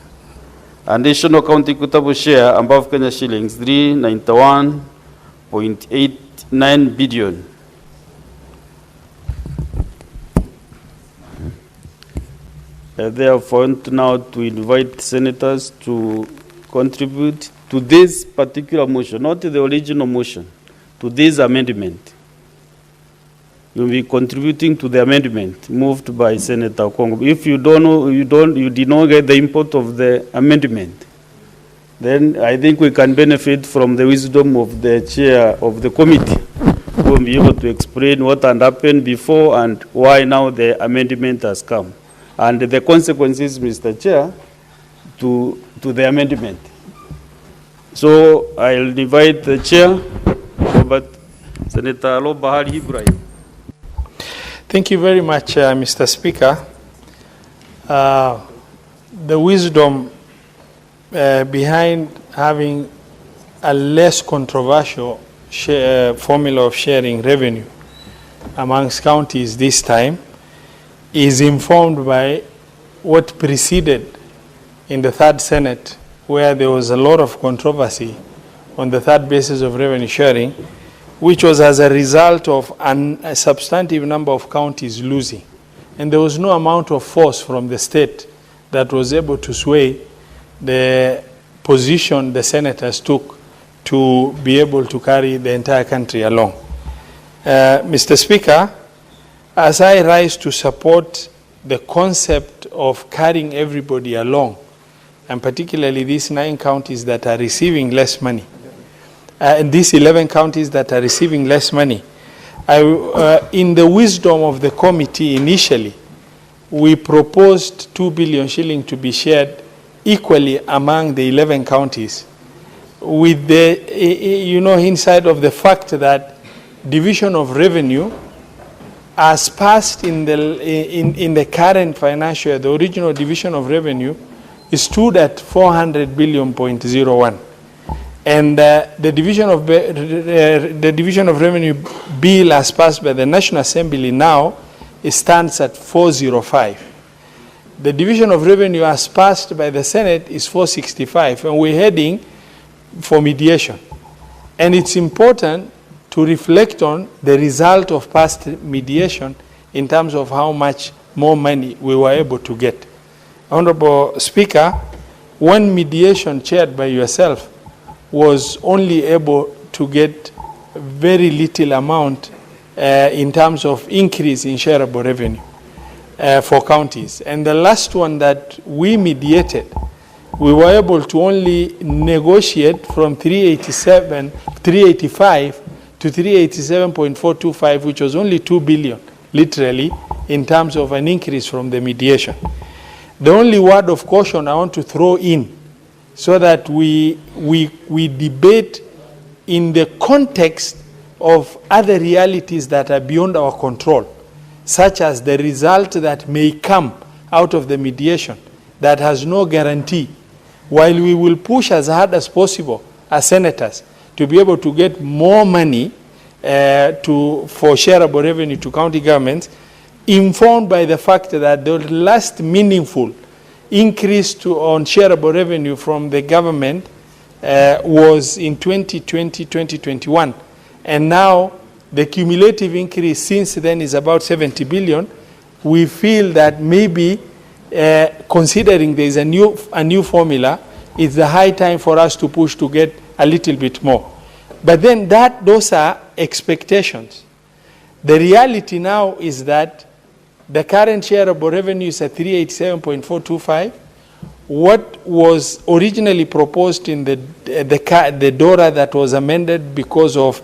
Additional county equitable share above Kenya shillings 391.89 billion. Therefore, now to invite senators to contribute to this particular motion, not to the original motion, to this amendment. You'll be contributing to the amendment moved by Senator Kongo. If you don't know, you did not get the import of the amendment, then I think we can benefit from the wisdom of the chair of the committee, who will be able to explain what had happened before and why now the amendment has come, and the consequences, Mr. Chair, to the amendment. So I'll invite the chair, Senator Bahari Ibrahim. Thank you very much, Mr. Speaker. The wisdom behind having a less controversial formula of sharing revenue amongst counties this time is informed by what preceded in the third Senate, where there was a lot of controversy on the third basis of revenue sharing, which was as a result of a substantive number of counties losing. And there was no amount of force from the state that was able to sway the position the senators took to be able to carry the entire country along. Mr. Speaker, as I rise to support the concept of carrying everybody along, and particularly these 9 counties that are receiving less money, and these 11 counties that are receiving less money, in the wisdom of the committee initially, we proposed 2 billion shilling to be shared equally among the 11 counties, with the, inside of the fact that division of revenue as passed in the current financial year, the original division of revenue stood at 400 billion.01. And the Division of Revenue bill as passed by the National Assembly now stands at 405. The Division of Revenue as passed by the Senate is 465, and we're heading for mediation. And it's important to reflect on the result of past mediation in terms of how much more money we were able to get. Honorable Speaker, one mediation chaired by yourself was only able to get very little amount in terms of increase in shareable revenue for counties. And the last one that we mediated, we were able to only negotiate from 385 to 387.425, which was only 2 billion, literally, in terms of an increase from the mediation. The only word of caution I want to throw in, so that we debate in the context of other realities that are beyond our control, such as the result that may come out of the mediation that has no guarantee. While we will push as hard as possible as senators to be able to get more money for shareable revenue to county governments, informed by the fact that the last meaningful increase on shareable revenue from the government was in 2020-2021. And now the cumulative increase since then is about 70 billion. We feel that maybe considering there is a new formula, it's the high time for us to push to get a little bit more. But then those are expectations. The reality now is that the current shareable revenue is at 387.425. What was originally proposed in the DORA that was amended because of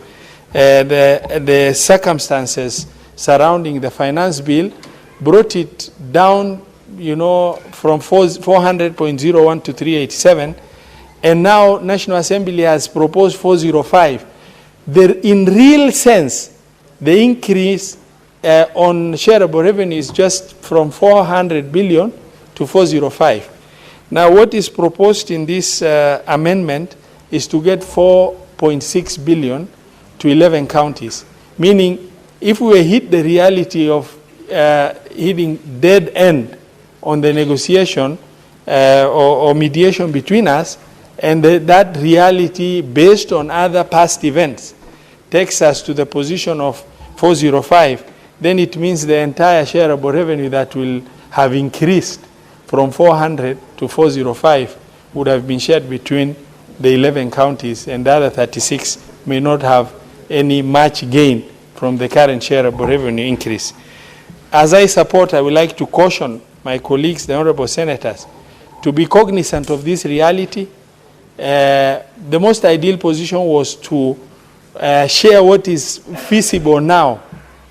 the circumstances surrounding the finance bill brought it down, from 400.01 to 387. And now National Assembly has proposed 405. In real sense, the increase on shareable revenue is just from 400 billion to 405. Now, what is proposed in this amendment is to get 4.6 billion to 11 counties, meaning if we hit the reality of hitting dead end on the negotiation or mediation between us, and that reality based on other past events takes us to the position of 405, then it means the entire shareable revenue that will have increased from 400 to 405 would have been shared between the 11 counties, and the other 36 may not have any much gain from the current shareable revenue increase. As I would like to caution my colleagues, the honorable senators, to be cognizant of this reality. The most ideal position was to share what is feasible now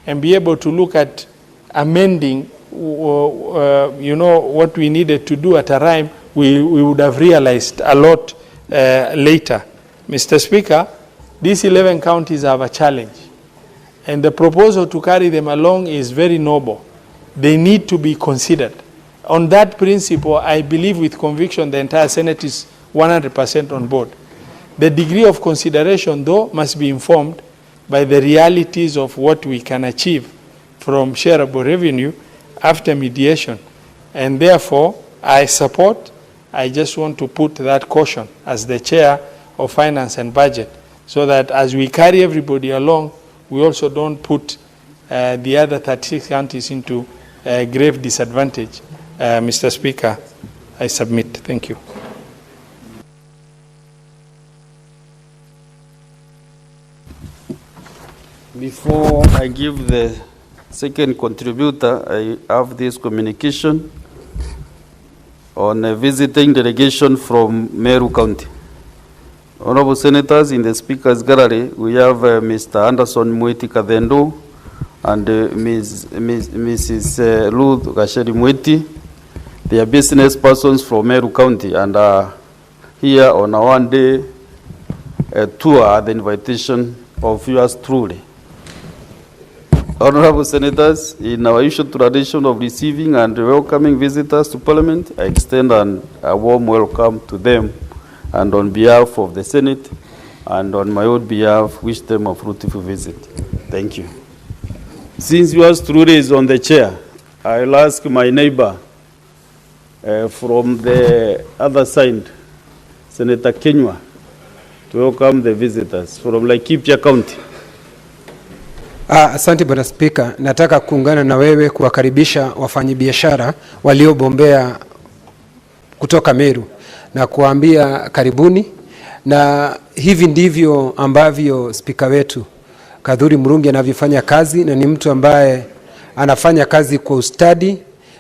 and be able to look at amending, what we needed to do at a time we would have realized a lot later. Mr. Speaker, these 11 counties have a challenge, and the proposal to carry them along is very noble. They need to be considered. On that principle, I believe with conviction the entire Senate is 100% on board. The degree of consideration, though, must be informed by the realities of what we can achieve from shareable revenue after mediation. And therefore, I just want to put that caution as the chair of Finance and Budget, so that as we carry everybody along, we also don't put the other 36 counties into grave disadvantage. Mr. Speaker, I submit. Thank you. Before I give the second contributor, I have this communication on a visiting delegation from Meru County. Honorable Senators, in the Speaker's Gallery, we have Mr. Anderson Mwiti Kadendo and Mrs. Ruth Gasheri Mwiti. They are business persons from Meru County and are here on a one-day tour at the invitation of yours truly. Honorable Senators, in our usual tradition of receiving and welcoming visitors to Parliament, I extend a warm welcome to them and on behalf of the Senate and on my own behalf, wish them a fruitful visit. Thank you. Since yours truly is on the chair, I'll ask my neighbor from the other side, Senator Kenywa, to welcome the visitors from Laikipia County. Asante Bwana Spika, nataka kuungana na wewe kuwakaribisha wafanyabiashara waliobombea kutoka Meru na kuambia karibuni, na hivi ndivyo ambavyo spika wetu Kadhuri Murungi anavyofanya kazi, na ni mtu ambaye anafanya kazi kwa ustadi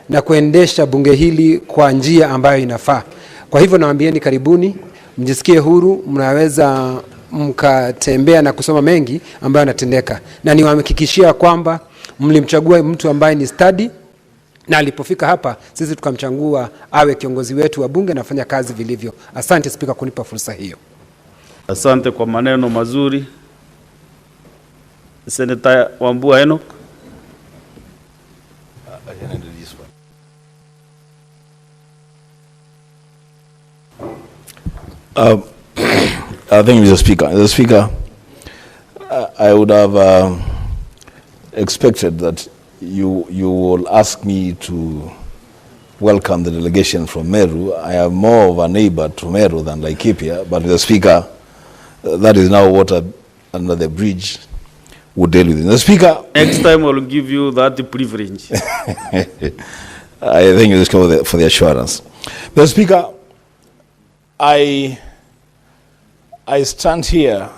na kuendesha bunge hili kwa njia ambayo inafaa. Kwa hivyo nawaambieni karibuni, mjisikie huru, mnaweza mkatembea na kusoma mengi ambayo yanatendeka, na niwahakikishia kwamba mlimchagua mtu ambaye ni stadi, na alipofika hapa sisi tukamchagua awe kiongozi wetu wa bunge na afanya kazi vilivyo. Asante Spika kunipa fursa hiyo. Asante kwa maneno mazuri. Senator Wambua Enoch. Thank you, Mr. Speaker. Mr. Speaker, I would have expected that you will ask me to welcome the delegation from Meru. I am more of a neighbor to Meru than Laikipia, but Mr. Speaker, that is now water under the bridge. We'll deal with it. Mr. Speaker, next time I will give you that privilege. I thank you for the assurance. Mr. Speaker, I stand here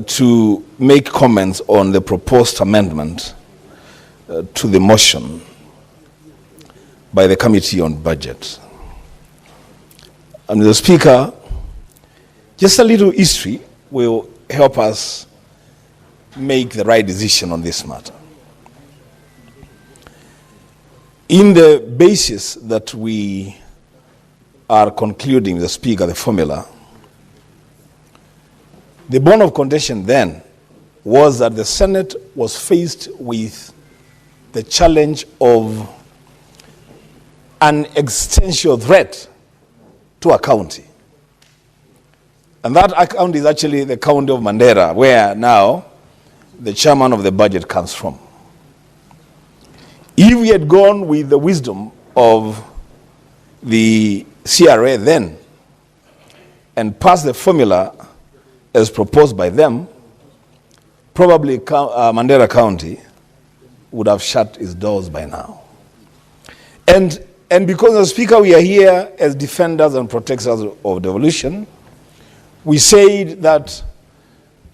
to make comments on the proposed amendment to the motion by the Committee on Budget. And Mr. Speaker, just a little history will help us make the right decision on this matter. In the basis that we are concluding, the Speaker, the formula, the bone of contention then was that the Senate was faced with the challenge of an existential threat to a county. And that county is actually the county of Mandera, where now the chairman of the budget comes from. If we had gone with the wisdom of the CRA then and passed the formula as proposed by them, probably Mandera County would have shut its doors by now. And because, Mr. Speaker, we are here as defenders and protectors of devolution, we said that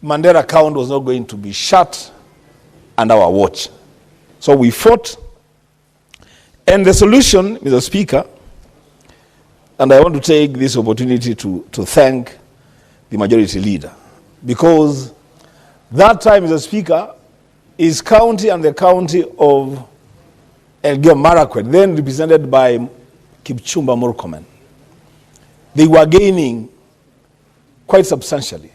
Mandera County was not going to be shut under our watch. So we fought, and the solution, Mr. Speaker, and I want to take this opportunity to thank the majority leader, because that time, Mr. Speaker, is county and the county of Elgeyo Marakwet, then represented by Kipchumba Murkomen, they were gaining quite substantially.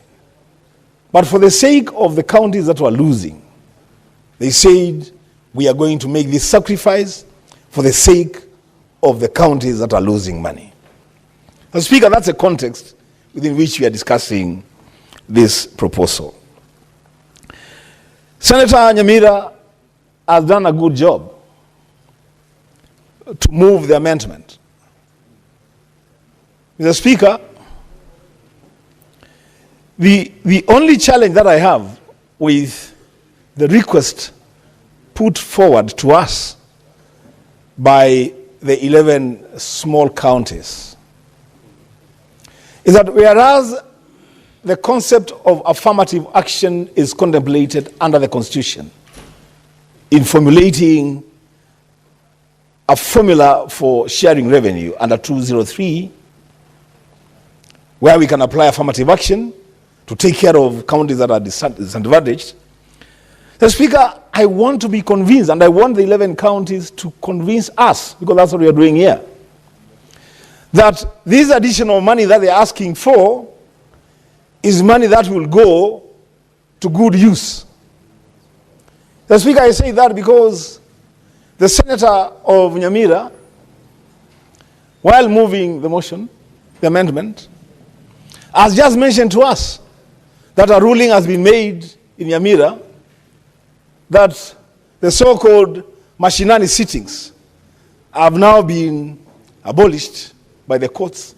But for the sake of the counties that were losing, they said, we are going to make this sacrifice for the sake of the counties that are losing money. Mr. Speaker, that's a context within which we are discussing this proposal. Senator Nyamira has done a good job to move the amendment. Mr. Speaker, the only challenge that I have with the request put forward to us by the 11 small counties is that whereas the concept of affirmative action is contemplated under the Constitution in formulating a formula for sharing revenue under 203, where we can apply affirmative action to take care of counties that are disadvantaged. The Speaker, I want to be convinced, and I want the 11 counties to convince us, because that's what we are doing here, that this additional money that they're asking for is money that will go to good use. The Speaker, I say that because the Senator of Nyamira, while moving the motion, the amendment, has just mentioned to us that a ruling has been made in Nyamira that the so-called mashinani sittings have now been abolished by the courts.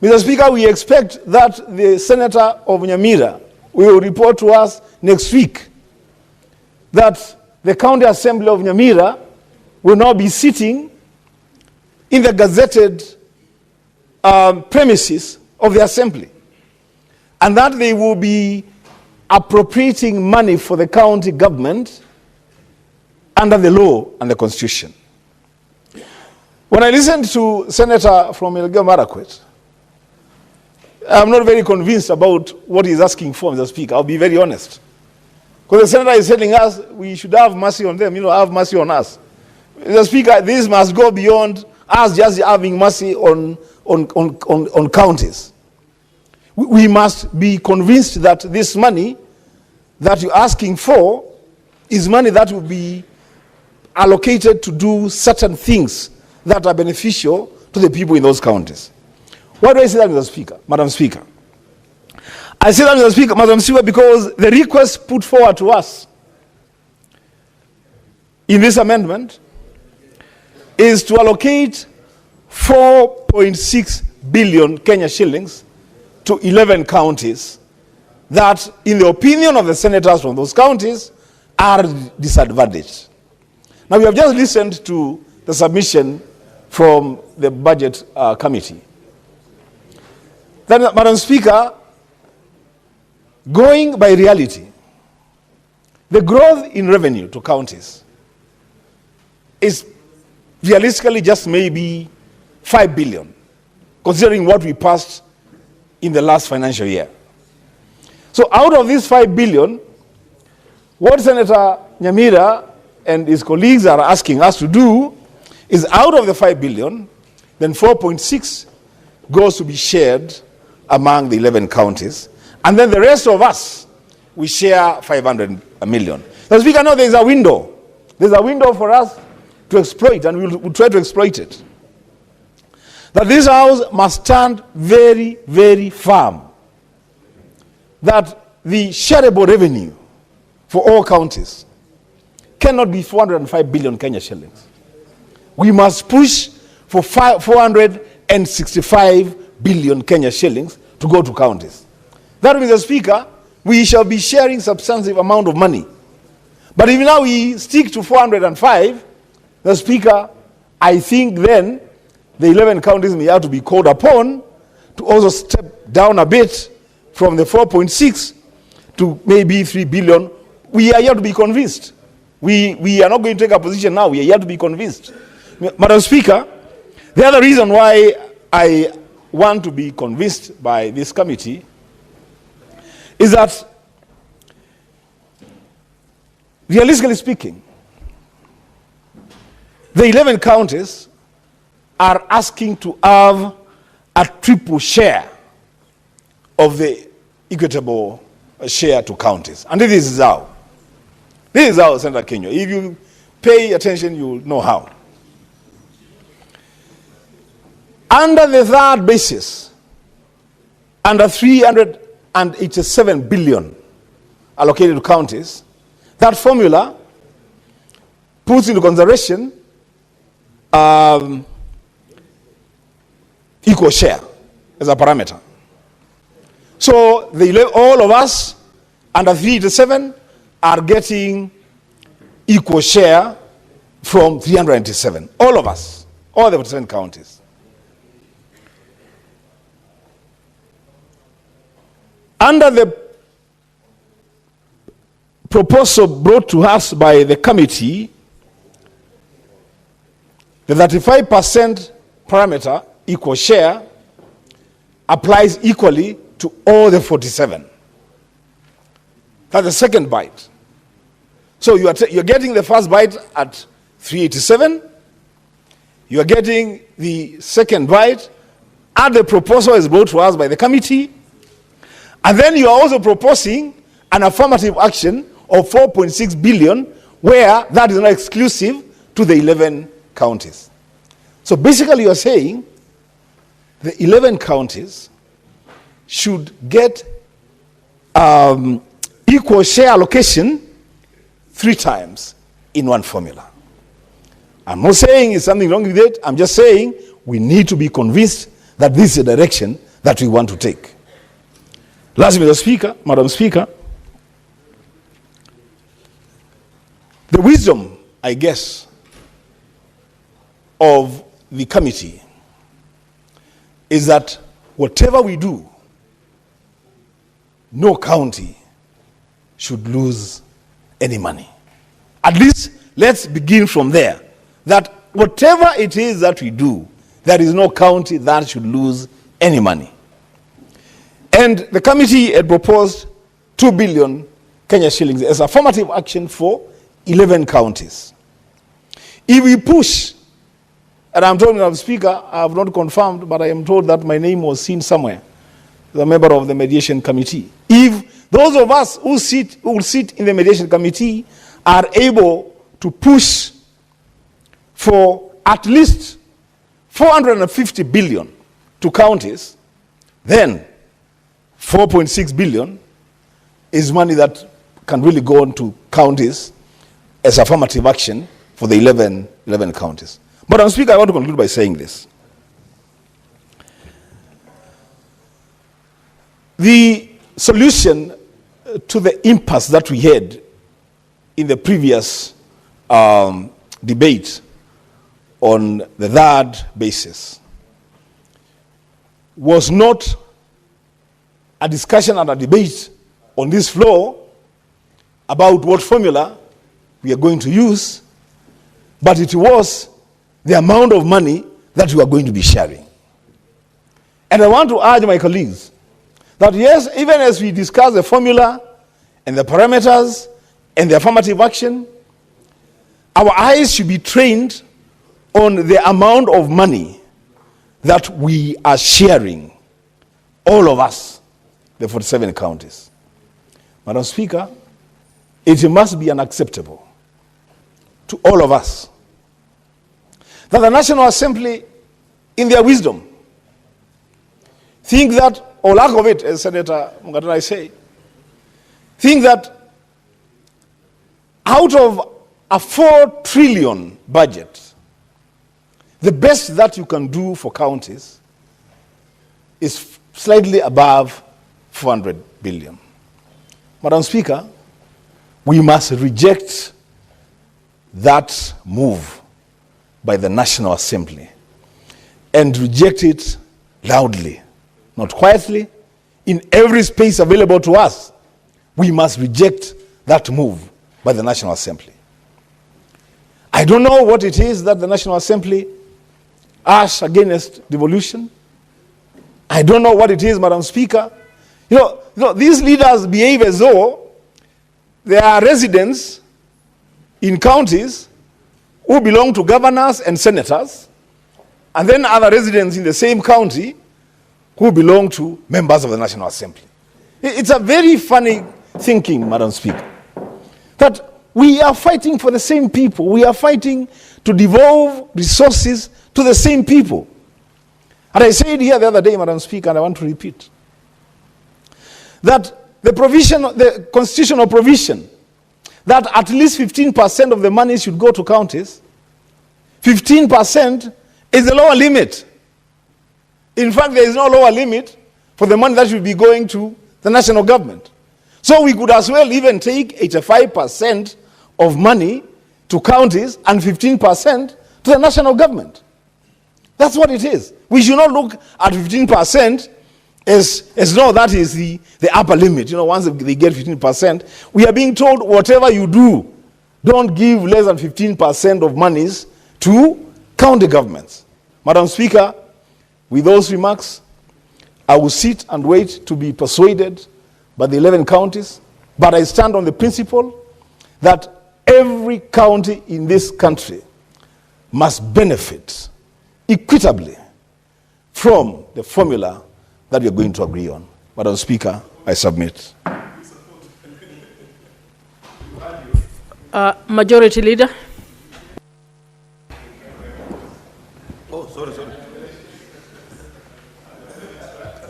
Mr. Speaker, we expect that the Senator of Nyamira will report to us next week that the County Assembly of Nyamira will now be sitting in the gazetted premises of the Assembly, and that they will be appropriating money for the county government under the law and the Constitution. When I listened to Senator from Elgeyo Marakwet, I'm not very convinced about what he's asking for, Mr. Speaker. I'll be very honest. Because the Senator is telling us we should have mercy on them, have mercy on us. Mr. Speaker, this must go beyond us just having mercy on counties. We must be convinced that this money that you're asking for is money that will be allocated to do certain things that are beneficial to the people in those counties. Why do I say that, Mr. Speaker, Madam Speaker? I say that, Mr. Speaker, Madam Speaker, because the request put forward to us in this amendment is to allocate 4.6 billion Kenya shillings to 11 counties that, in the opinion of the senators from those counties, are disadvantaged. Now, we have just listened to the submission from the Budget Committee. Then, Madam Speaker, going by reality, the growth in revenue to counties is realistically just maybe 5 billion, considering what we passed in the last financial year. So out of this 5 billion, what Senator Nyamira and his colleagues are asking us to do is, out of the 5 billion, then 4.6 goes to be shared among the 11 counties, and then the rest of us, we share 500 million. Mr. Speaker, now there's a window. There's a window for us to exploit, and we'll try to exploit it. That this House must stand very, very firm that the shareable revenue for all counties cannot be 405 billion Kenya shillings. We must push for 465 billion Kenya shillings to go to counties. That means, Mr. Speaker, we shall be sharing substantive amount of money. But if now we stick to 405, Mr. Speaker, I think then the 11 counties may have to be called upon to also step down a bit from the 4.6 to maybe 3 billion. We are yet to be convinced. We are not going to take a position now. We are yet to be convinced. Madam Speaker, the other reason why I want to be convinced by this committee is that, realistically speaking, the 11 counties are asking to have a triple share of the equitable share to counties. And this is how. This is how, Senator Kenya. If you pay attention, you'll know how. Under the third basis, under 387 billion allocated to counties, that formula puts into consideration equal share as a parameter. So all of us under 387 are getting equal share from 387. All of us, all the 47 counties. Under the proposal brought to us by the committee, the 35% parameter, equal share, applies equally to all the 47. That's the second bite. So you're getting the first bite at 387. You are getting the second bite at the proposal is brought to us by the committee. And then you are also proposing an affirmative action of 4.6 billion, where that is not exclusive to the 11 counties. So basically you're saying the 11 counties should get equal share allocation 3 times in one formula. I'm not saying there's something wrong with it. I'm just saying we need to be convinced that this is the direction that we want to take. Lastly, Mr. Speaker, Madam Speaker, the wisdom, I guess, of the committee is that whatever we do, no county should lose any money. At least let's begin from there, that whatever it is that we do, there is no county that should lose any money. And the committee had proposed 2 billion Kenya shillings as affirmative action for 11 counties. If we push, and I'm told, Madam Speaker, I have not confirmed, but I am told that my name was seen somewhere, the member of the mediation committee. If those of us who will sit in the mediation committee are able to push for at least 450 billion to counties, then 4.6 billion is money that can really go on to counties as affirmative action for the 11 counties. But, Madam Speaker, I want to conclude by saying this. The solution to the impasse that we had in the previous debate on the third basis was not a discussion and a debate on this floor about what formula we are going to use, but it was the amount of money that we are going to be sharing. And I want to urge my colleagues that yes, even as we discuss the formula and the parameters and the affirmative action, our eyes should be trained on the amount of money that we are sharing, all of us, the 47 counties. Madam Speaker, it must be unacceptable to all of us that the National Assembly, in their wisdom, think that, or lack of it, as Senator Mungatana say, think that out of a 4 trillion budget, the best that you can do for counties is slightly above 400 billion. Madam Speaker, we must reject that move by the National Assembly and reject it loudly, not quietly, in every space available to us. We must reject that move by the National Assembly. I don't know what it is that the National Assembly asks against devolution. I don't know what it is, Madam Speaker. You know, these leaders behave as though they are residents in counties who belong to governors and senators, and then other residents in the same county who belong to members of the National Assembly. It's a very funny thinking, Madam Speaker, that we are fighting for the same people. We are fighting to devolve resources to the same people. And I said here the other day, Madam Speaker, and I want to repeat, that the provision, the constitutional provision, that at least 15% of the money should go to counties, 15% is the lower limit. In fact, there is no lower limit for the money that should be going to the national government. So we could as well even take 85% of money to counties and 15% to the national government. That's what it is. We should not look at 15% as no, that is the upper limit. You know, once they get 15%, we are being told whatever you do, don't give less than 15% of monies to county governments. Madam Speaker, with those remarks, I will sit and wait to be persuaded by the 11 counties, but I stand on the principle that every county in this country must benefit equitably from the formula that we are going to agree on. Madam Speaker, I submit. Majority Leader. Oh, sorry.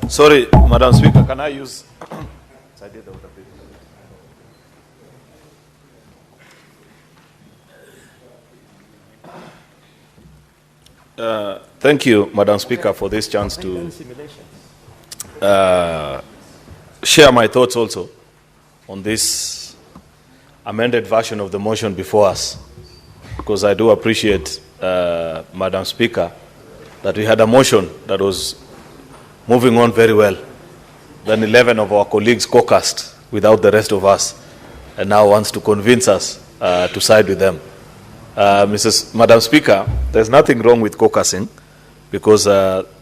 Sorry, Madam Speaker, can I use... Thank you, Madam Speaker, for this chance to share my thoughts also on this amended version of the motion before us, because I do appreciate, Madam Speaker, that we had a motion that was moving on very well. Then 11 of our colleagues caucused without the rest of us, and now wants to convince us to side with them. Madam Speaker, there's nothing wrong with caucusing, because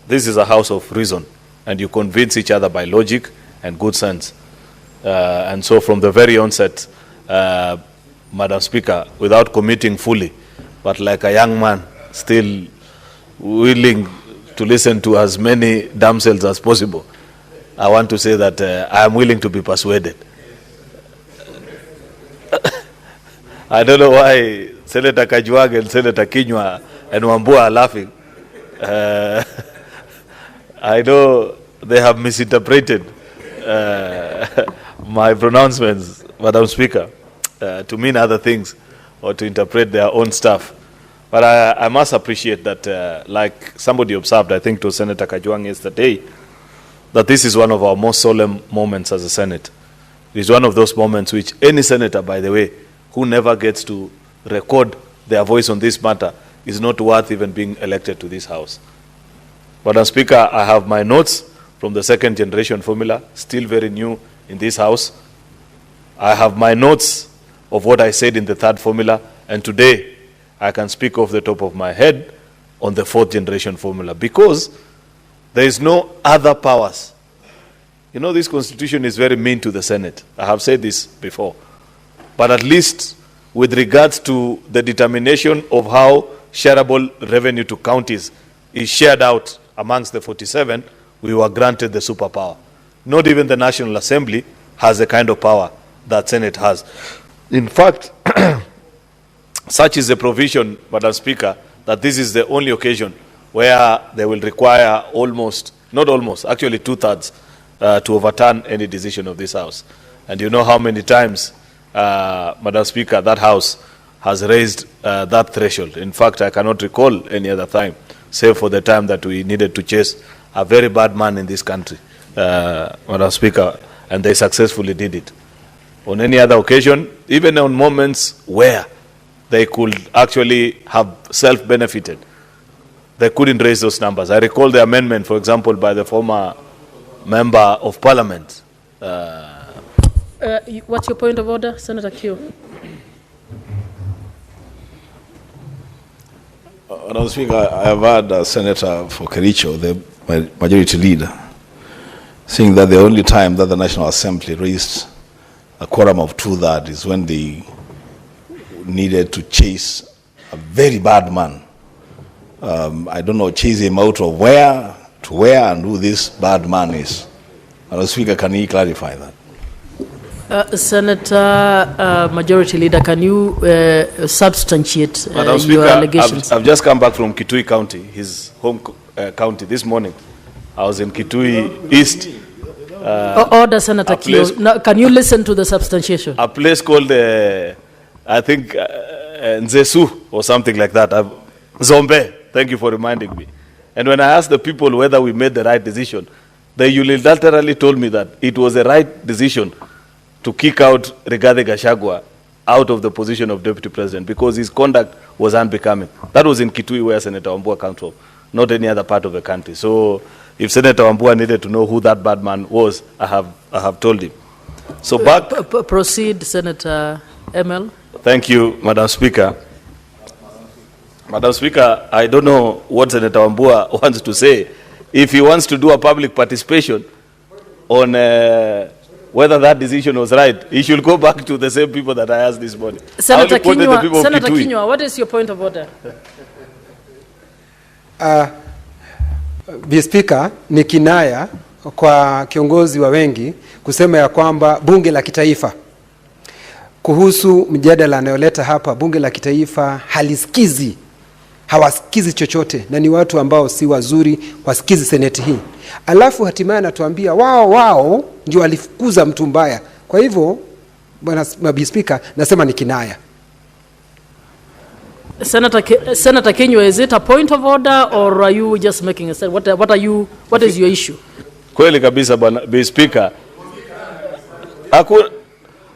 this is a house of reason, and you convince each other by logic and good sense. And so from the very onset, Madam Speaker, without committing fully, but like a young man, still willing to listen to as many damsels as possible, I want to say that I am willing to be persuaded. I don't know why Senator Kajwang and Senator Kinyua and Wambua are laughing. I know they have misinterpreted my pronouncements, Madam Speaker, to mean other things or to interpret their own stuff. But I must appreciate that, like somebody observed, I think to Senator Kajwang yesterday, that this is one of our most solemn moments as a Senate. It is one of those moments which any senator, by the way, who never gets to record their voice on this matter is not worth even being elected to this House. Madam Speaker, I have my notes from the second generation formula, still very new in this House. I have my notes of what I said in the third formula, and today I can speak off the top of my head on the fourth generation formula, because there is no other powers. You know, this constitution is very mean to the Senate. I have said this before. But at least with regards to the determination of how shareable revenue to counties is shared out amongst the 47, we were granted the superpower. Not even the National Assembly has the kind of power that Senate has. In fact, such is the provision, Madam Speaker, that this is the only occasion where they will require actually two-thirds to overturn any decision of this House. And you know how many times, Madam Speaker, that House has raised that threshold. In fact, I cannot recall any other time, save for the time that we needed to chase a very bad man in this country, Madam Speaker, and they successfully did it. On any other occasion, even on moments where they could actually have self-benefited, they couldn't raise those numbers. I recall the amendment, for example, by the former member of Parliament. What's your point of order, Senator Kyo? Madam Speaker, I have heard Senator for Kericho, the majority leader, saying that the only time that the National Assembly raised a quorum of two-thirds is when they needed to chase a very bad man. I don't know, chase him out of where to where and who this bad man is. Madam Speaker, can you clarify that? Senator Majority Leader, can you substantiate Madam Speaker, your allegations? I've just come back from Kitui County, his home county, this morning. I was in Kitui East. Order, Senator Kyo. Now, can you listen to the substantiation? A place called, I think, Nzesu or something like that. Zombe, thank you for reminding me. And when I asked the people whether we made the right decision, they unilaterally told me that it was the right decision to kick out Rigathi Gachagua out of the position of Deputy President because his conduct was unbecoming. That was in Kitui, where Senator Wambua comes from, not any other part of the country. So if Senator Wambua needed to know who that bad man was, I have told him. So back... Proceed, Senator ML. Thank you, Madam Speaker. Madam Speaker, I don't know what Senator Wambua wants to say. If he wants to do a public participation on whether that decision was right, he should go back to the same people that I asked this morning. Senator Kinyua, what is your point of order? Speaker, ni kinaya kwa kiongozi wa wengi kusema ya kwamba bunge la kitaifa kuhusu mjadala anayoleta hapa, bunge la kitaifa halisikizi hawasikizi chochote na ni watu ambao si wazuri, wasikizi seneti hii. Alafu hatimaye anatuambia wao ndio walifukuza mtu mbaya. Kwa hivyo Bwana Speaker, nasema ni kinaya. Senator Kenywa, is it a point of order or are you just making a statement? What is your issue? Kweli kabisa Bwana Speaker.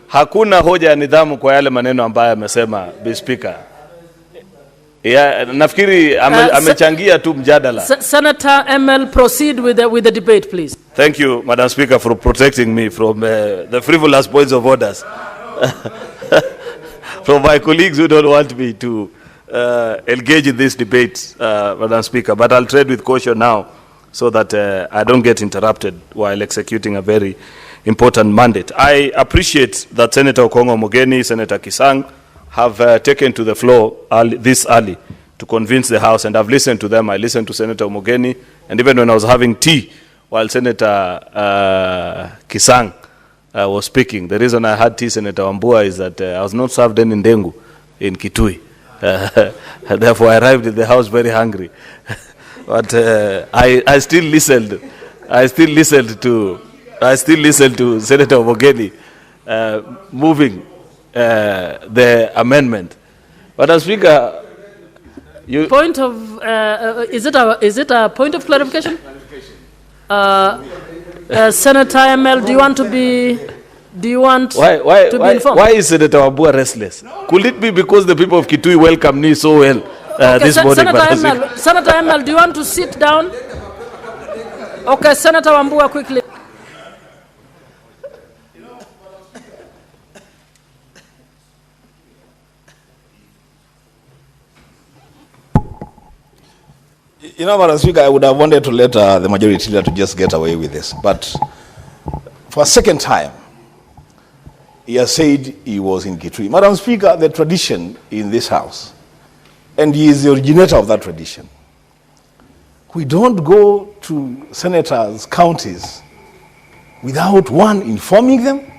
Hakuna hoja ya nidhamu kwa yale maneno ambayo amesema Speaker. Nafikiri amechangia tu mjadala. Senator ML, proceed with the debate, please. Thank you, Madam Speaker, for protecting me from the frivolous points of orders from my colleagues who don't want me to engage in this debate, Madam Speaker. But I'll tread with caution now so that I don't get interrupted while executing a very important mandate. I appreciate that Senator Okongo Omogeni, Senator Kisang have taken to the floor this early to convince the House, and I've listened to them. I listened to Senator Omogeni, and even when I was having tea while Senator Kisang was speaking, the reason I had tea, Senator Wambua, is that I was not served any ndengu in Kitui. Therefore, I arrived in the House very hungry. But I still listened. I still listened to Senator Omogeni moving the amendment. But as Speaker, point of is it a point of clarification? Senator ML, do you want to be informed? Why is Senator Wambua restless? Could it be because the people of Kitui welcomed me so well this morning? Senator ML, do you want to sit down? Okay, Senator Wambua, quickly. You know, Madam Speaker, I would have wanted to let the majority leader to just get away with this. But for a second time, he has said he was in Kitui. Madam Speaker, the tradition in this House, and he is the originator of that tradition, we don't go to senators' counties without, one, informing them,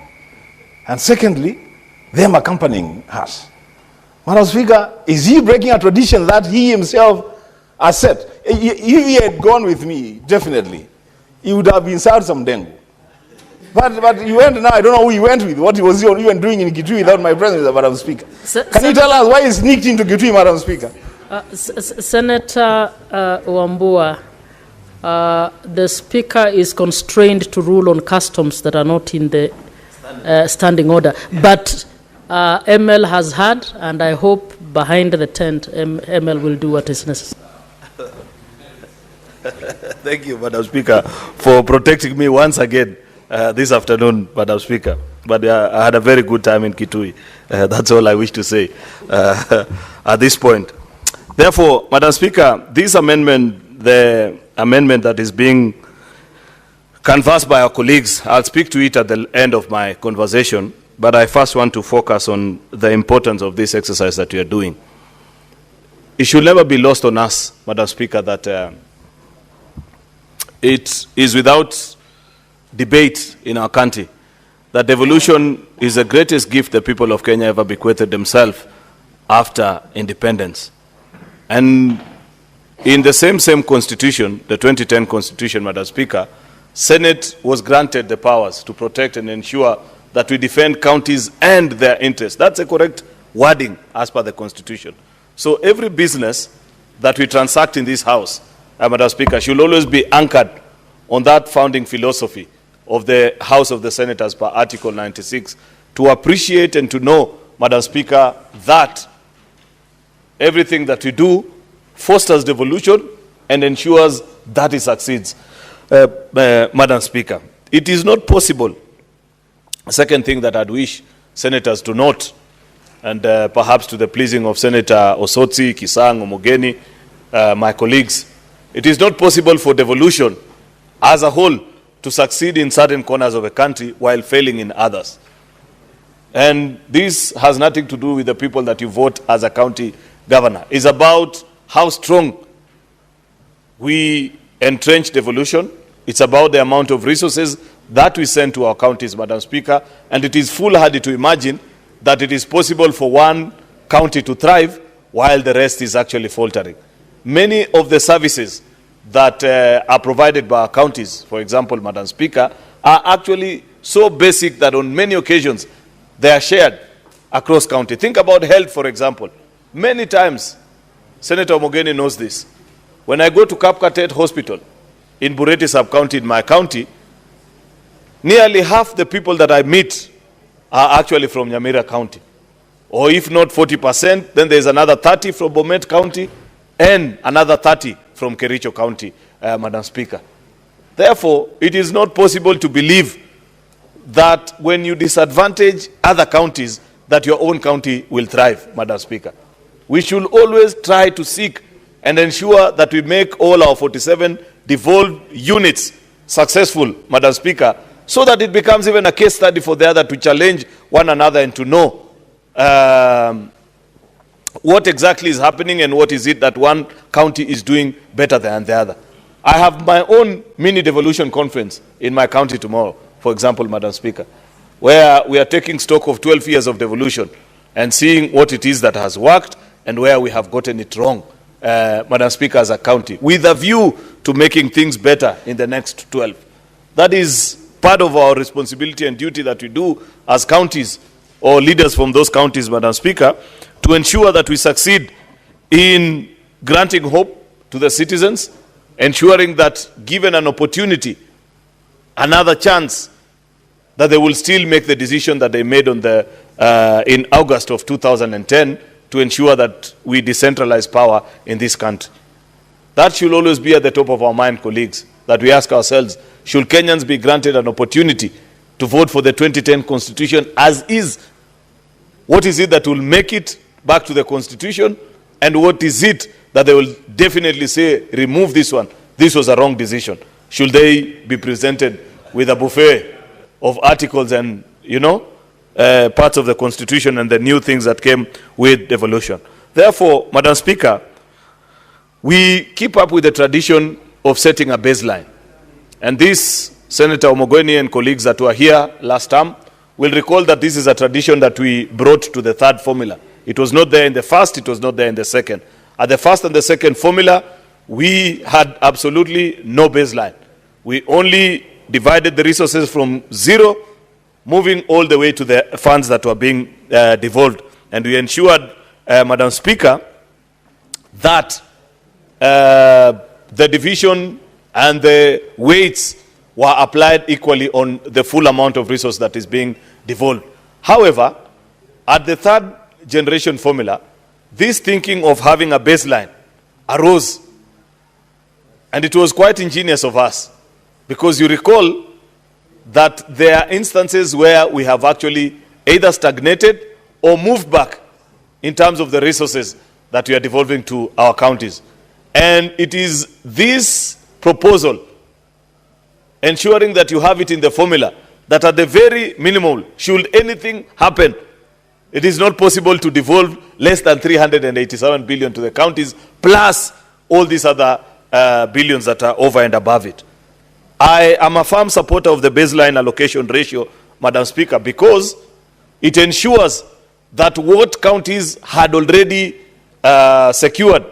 and secondly, them accompanying us. Madam Speaker, is he breaking a tradition that he himself has set? If he had gone with me, definitely, he would have been served some dengue. But you went now, I don't know who he went with, what he was even doing in Kitui without my presence, Madam Speaker. Can you tell us why he sneaked into Kitui, Madam Speaker? Senator Wambua, the Speaker is constrained to rule on customs that are not in the standing order. But ML has had, and I hope behind the tent, ML will do what is necessary. Thank you, Madam Speaker, for protecting me once again this afternoon, Madam Speaker. But I had a very good time in Kitui. That's all I wish to say at this point. Therefore, Madam Speaker, this amendment, the amendment that is being canvassed by our colleagues, I'll speak to it at the end of my conversation, but I first want to focus on the importance of this exercise that we are doing. It should never be lost on us, Madam Speaker, that it is without debate in our country that devolution is the greatest gift the people of Kenya ever bequeathed themselves after independence. And in the same constitution, the 2010 constitution, Madam Speaker, Senate was granted the powers to protect and ensure that we defend counties and their interests. That's a correct wording as per the constitution. So every business that we transact in this House, Madam Speaker, should always be anchored on that founding philosophy of the House of the Senators per Article 96, to appreciate and to know, Madam Speaker, that everything that we do fosters devolution and ensures that it succeeds. Madam Speaker, it is not possible. A second thing that I'd wish senators to note, and perhaps to the pleasing of Senator Osotsi, Kisang, Omogeni, my colleagues, it is not possible for devolution as a whole to succeed in certain corners of a country while failing in others. And this has nothing to do with the people that you vote as a county governor. It's about how strong we entrench devolution. It's about the amount of resources that we send to our counties, Madam Speaker, and it is foolhardy to imagine that it is possible for one county to thrive while the rest is actually faltering. many of the services that are provided by our counties, for example, Madam Speaker, are actually so basic that on many occasions they are shared across county. Think about health, for example. Many times, Senator Mogeni knows this. When I go to Kapkatet Hospital in Bureti sub-county in my county, nearly half the people that I meet are actually from Nyamira County. Or if not 40%, then there's another 30 from Bomet County and another 30 from Kericho County, Madam Speaker. Therefore, it is not possible to believe that when you disadvantage other counties, that your own county will thrive, Madam Speaker. We should always try to seek and ensure that we make all our 47 devolved units successful, Madam Speaker, so that it becomes even a case study for the other to challenge one another and to know what exactly is happening and what is it that one county is doing better than the other. I have my own mini devolution conference in my county tomorrow, for example, Madam Speaker, where we are taking stock of 12 years of devolution and seeing what it is that has worked and where we have gotten it wrong, Madam Speaker, as a county, with a view to making things better in the next 12. That is part of our responsibility and duty that we do as counties or leaders from those counties, Madam Speaker, to ensure that we succeed in granting hope to the citizens, ensuring that given an opportunity, another chance, that they will still make the decision that they made on the, in August of 2010 to ensure that we decentralize power in this country. That should always be at the top of our mind, colleagues, that we ask ourselves, should Kenyans be granted an opportunity to vote for the 2010 Constitution as is? What is it that will make it back to the Constitution? And what is it that they will definitely say, remove this one, this was a wrong decision? Should they be presented with a buffet of articles and, parts of the Constitution and the new things that came with devolution? Therefore, Madam Speaker, we keep up with the tradition of setting a baseline. And this, Senator Omogweni and colleagues that were here last term will recall that this is a tradition that we brought to the third formula. It was not there in the first, it was not there in the second. At the first and the second formula, we had absolutely no baseline. We only divided the resources from zero, moving all the way to the funds that were being devolved. And we ensured, Madam Speaker, that the division and the weights were applied equally on the full amount of resource that is being devolved. However, at the third generation formula, this thinking of having a baseline arose. And it was quite ingenious of us, because you recall that there are instances where we have actually either stagnated or moved back in terms of the resources that we are devolving to our counties. And it is this proposal, ensuring that you have it in the formula, that at the very minimum, should anything happen, it is not possible to devolve less than 387 billion to the counties, plus all these other billions that are over and above it. I am a firm supporter of the baseline allocation ratio, Madam Speaker, because it ensures that what counties had already secured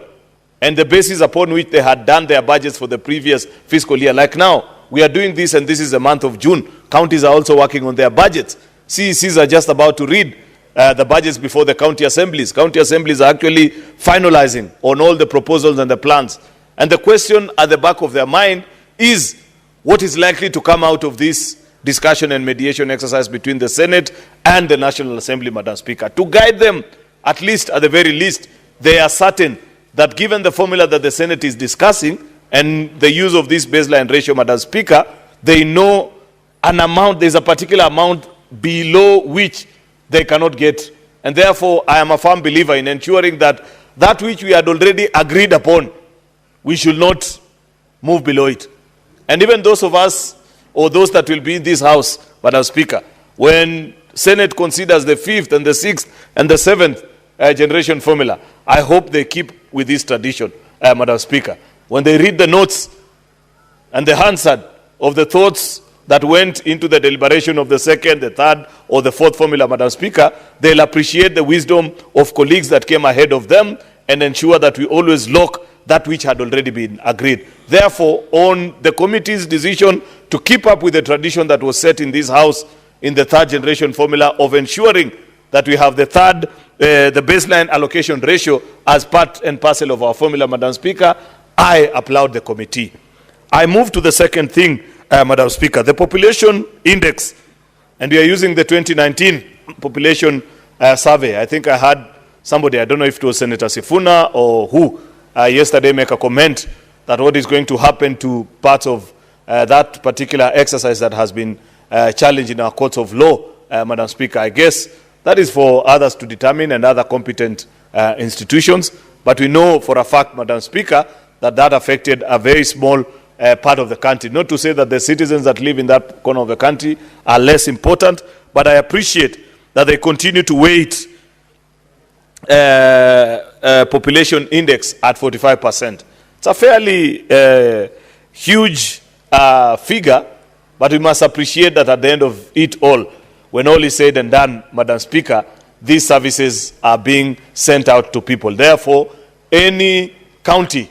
and the basis upon which they had done their budgets for the previous fiscal year. Like now, we are doing this, and this is the month of June. Counties are also working on their budgets. CECs are just about to read the budgets before the county assemblies. County assemblies are actually finalizing on all the proposals and the plans. And the question at the back of their mind is, what is likely to come out of this discussion and mediation exercise between the Senate and the National Assembly, Madam Speaker? To guide them, at least, at the very least, they are certain that given the formula that the Senate is discussing and the use of this baseline ratio, Madam Speaker, they know an amount, there's a particular amount below which they cannot get. And therefore, I am a firm believer in ensuring that that which we had already agreed upon, we should not move below it. And even those of us, or those that will be in this House, Madam Speaker, when Senate considers the 5th and the 6th and the 7th generation formula, I hope they keep with this tradition, Madam Speaker. When they read the notes and the Hansard of the thoughts that went into the deliberation of the second, the third, or the fourth formula, Madam Speaker, they'll appreciate the wisdom of colleagues that came ahead of them and ensure that we always lock that which had already been agreed. Therefore, on the committee's decision to keep up with the tradition that was set in this House in the third generation formula of ensuring that we have the baseline allocation ratio as part and parcel of our formula, Madam Speaker, I applaud the committee. I move to the second thing, Madam Speaker, the population index, and we are using the 2019 population survey. I think I had somebody, I don't know if it was Senator Sifuna or who, yesterday make a comment that what is going to happen to parts of that particular exercise that has been challenged in our courts of law, Madam Speaker. I guess that is for others to determine and other competent institutions. But we know for a fact, Madam Speaker, that that affected a very small part of the country. Not to say that the citizens that live in that corner of the country are less important, but I appreciate that they continue to weight population index at 45%. It's a fairly huge figure, but we must appreciate that at the end of it all, when all is said and done, Madam Speaker, these services are being sent out to people. Therefore, any county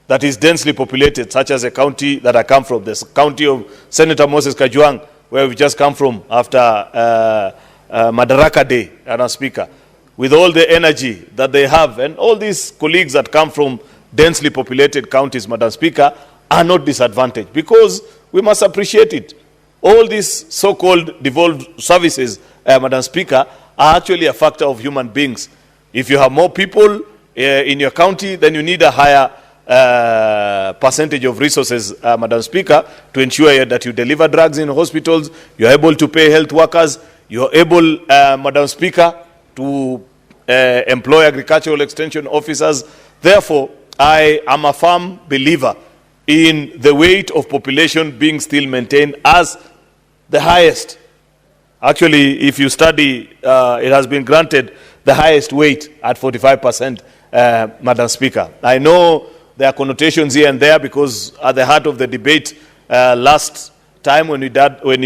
that is densely populated, such as a county that I come from, this county of Senator Moses Kajwang, where we just come from after Madaraka Day, Madam Speaker, with all the energy that they have, and all these colleagues that come from densely populated counties, Madam Speaker, are not disadvantaged, because we must appreciate it. All these so-called devolved services, Madam Speaker, are actually a factor of human beings. If you have more people in your county, then you need a higher percentage of resources, Madam Speaker, to ensure that you deliver drugs in hospitals, you're able to pay health workers, you're able, Madam Speaker, to employ agricultural extension officers. Therefore, I am a firm believer in the weight of population being still maintained as the highest. Actually, if you study, it has been granted the highest weight at 45%, Madam Speaker. I know there are connotations here and there, because at the heart of the debate last time when we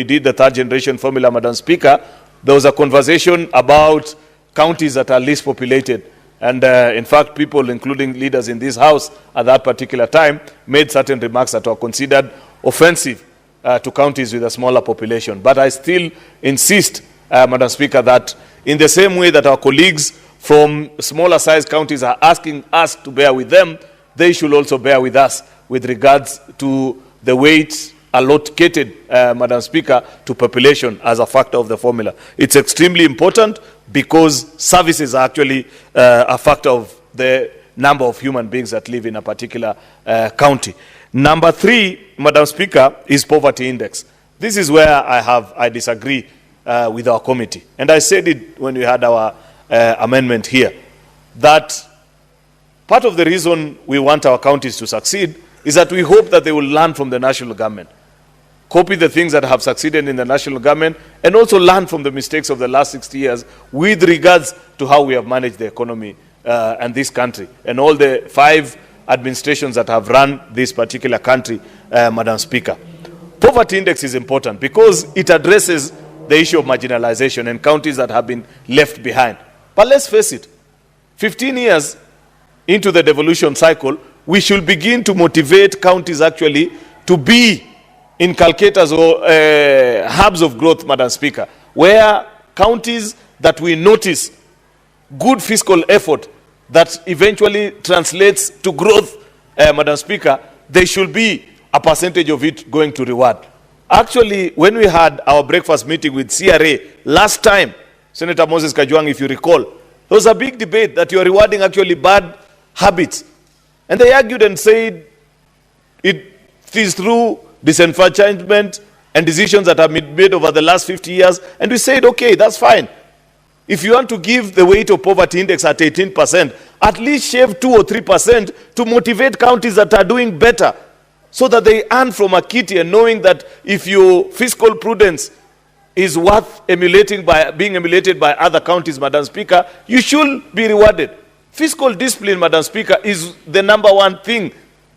did the third generation formula, Madam Speaker, there was a conversation about counties that are least populated. And in fact, people, including leaders in this House at that particular time, made certain remarks that were considered offensive to counties with a smaller population. But I still insist, Madam Speaker, that in the same way that our colleagues from smaller sized counties are asking us to bear with them, they should also bear with us with regards to the weight allocated, Madam Speaker, to population as a factor of the formula. It's extremely important, because services are actually a factor of the number of human beings that live in a particular county. Number 3, Madam Speaker, is poverty index. This is where I disagree with our committee. And I said it when we had our amendment here, that part of the reason we want our counties to succeed is that we hope that they will learn from the national government, copy the things that have succeeded in the national government, and also learn from the mistakes of the last 60 years with regards to how we have managed the economy and this country, and all the 5 administrations that have run this particular country, Madam Speaker. Poverty index is important because it addresses the issue of marginalization and counties that have been left behind. But let's face it, 15 years into the devolution cycle, we should begin to motivate counties actually to be inculcators or hubs of growth, Madam Speaker, where counties that we notice good fiscal effort that eventually translates to growth, Madam Speaker, there should be a percentage of it going to reward. Actually, when we had our breakfast meeting with CRA last time, Senator Moses Kajwang, if you recall, there was a big debate that you are rewarding actually bad habits. And they argued and said it is through disenfranchisement and decisions that have been made over the last 50 years. And we said, okay, that's fine. If you want to give the weight of poverty index at 18%, at least shave 2 or 3% to motivate counties that are doing better, so that they earn from a kitty, and knowing that if your fiscal prudence is worth being emulated by other counties, Madam Speaker, you should be rewarded. Fiscal discipline, Madam Speaker, is the number one thing,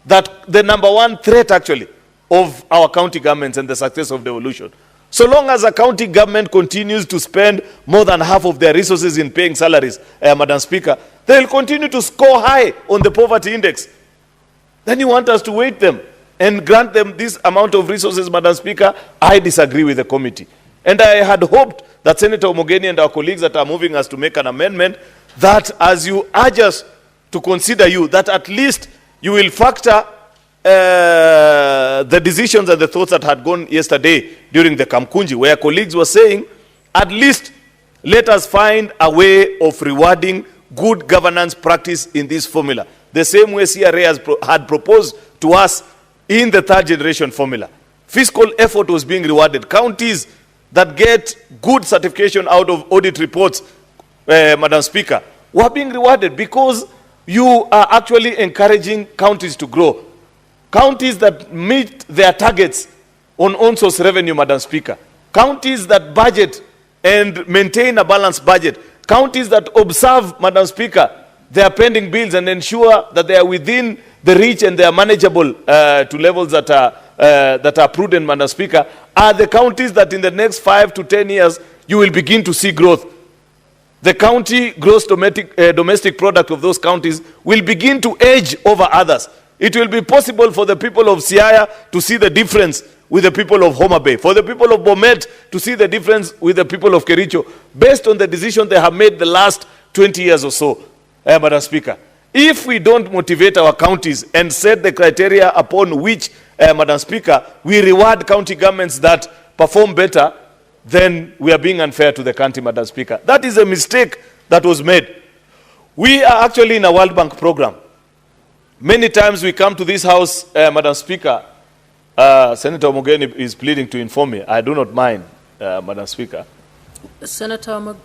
the number one threat actually of our county governments and the success of devolution. So long as a county government continues to spend more than half of their resources in paying salaries, Madam Speaker, they will continue to score high on the poverty index. then you want us to wait them and grant them this amount of resources, Madam Speaker. I disagree with the committee. And I had hoped that Senator Omogeni and our colleagues that are moving us to make an amendment, that as you urge us to consider you, that at least you will factor the decisions and the thoughts that had gone yesterday during the Kamkunji, where colleagues were saying, at least let us find a way of rewarding good governance practice in this formula. The same way CRA had proposed to us in the third generation formula. Fiscal effort was being rewarded. Counties that get good certification out of audit reports, Madam Speaker, were being rewarded because you are actually encouraging counties to grow. Counties that meet their targets on on-source revenue, Madam Speaker. Counties that budget and maintain a balanced budget. Counties that observe, Madam Speaker, their pending bills and ensure that they are within the reach and they are manageable to levels that are prudent, Madam Speaker, are the counties that in the next 5 to 10 years you will begin to see growth. The county gross domestic product of those counties will begin to edge over others. It will be possible for the people of Siaya to see the difference with the people of Homa Bay, for the people of Bomet to see the difference with the people of Kericho, based on the decision they have made the last 20 years or so, Madam Speaker. If we don't motivate our counties and set the criteria upon which, Madam Speaker, we reward county governments that perform better, then we are being unfair to the country, Madam Speaker. That is a mistake that was made. We are actually in a World Bank program. Many times we come to this house, Madam Speaker, Senator Omogeni is pleading to inform me. I do not mind, Madam Speaker. Senator,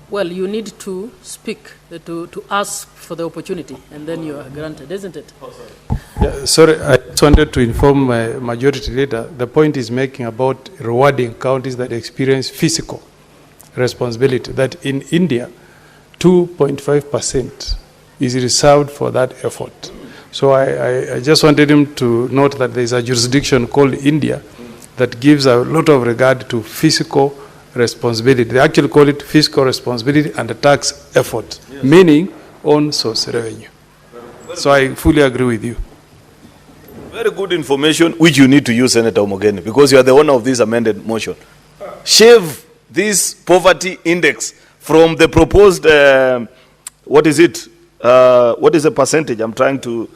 well, you need to speak, to ask for the opportunity, and then you are granted, isn't it? Yeah, sorry, I just wanted to inform my majority leader. The point is making about rewarding counties that experience fiscal responsibility, that in India, 2.5% is reserved for that effort. So I just wanted him to note that there is a jurisdiction called India that gives a lot of regard to fiscal responsibility. They actually call it fiscal responsibility and the tax effort, yes, meaning on source revenue. So I fully agree with you. Very good information which you need to use, Senator Omogeni, because you are the owner of this amended motion. Shave this poverty index from the proposed, what is it? What is the percentage? I'm trying to,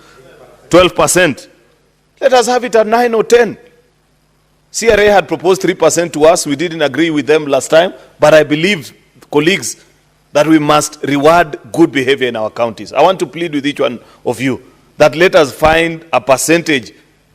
12%. Let us have it at 9 or 10. CRA had proposed 3% to us. We didn't agree with them last time, but I believe, colleagues, that we must reward good behavior in our counties. I want to plead with each one of you that let us find a percentage,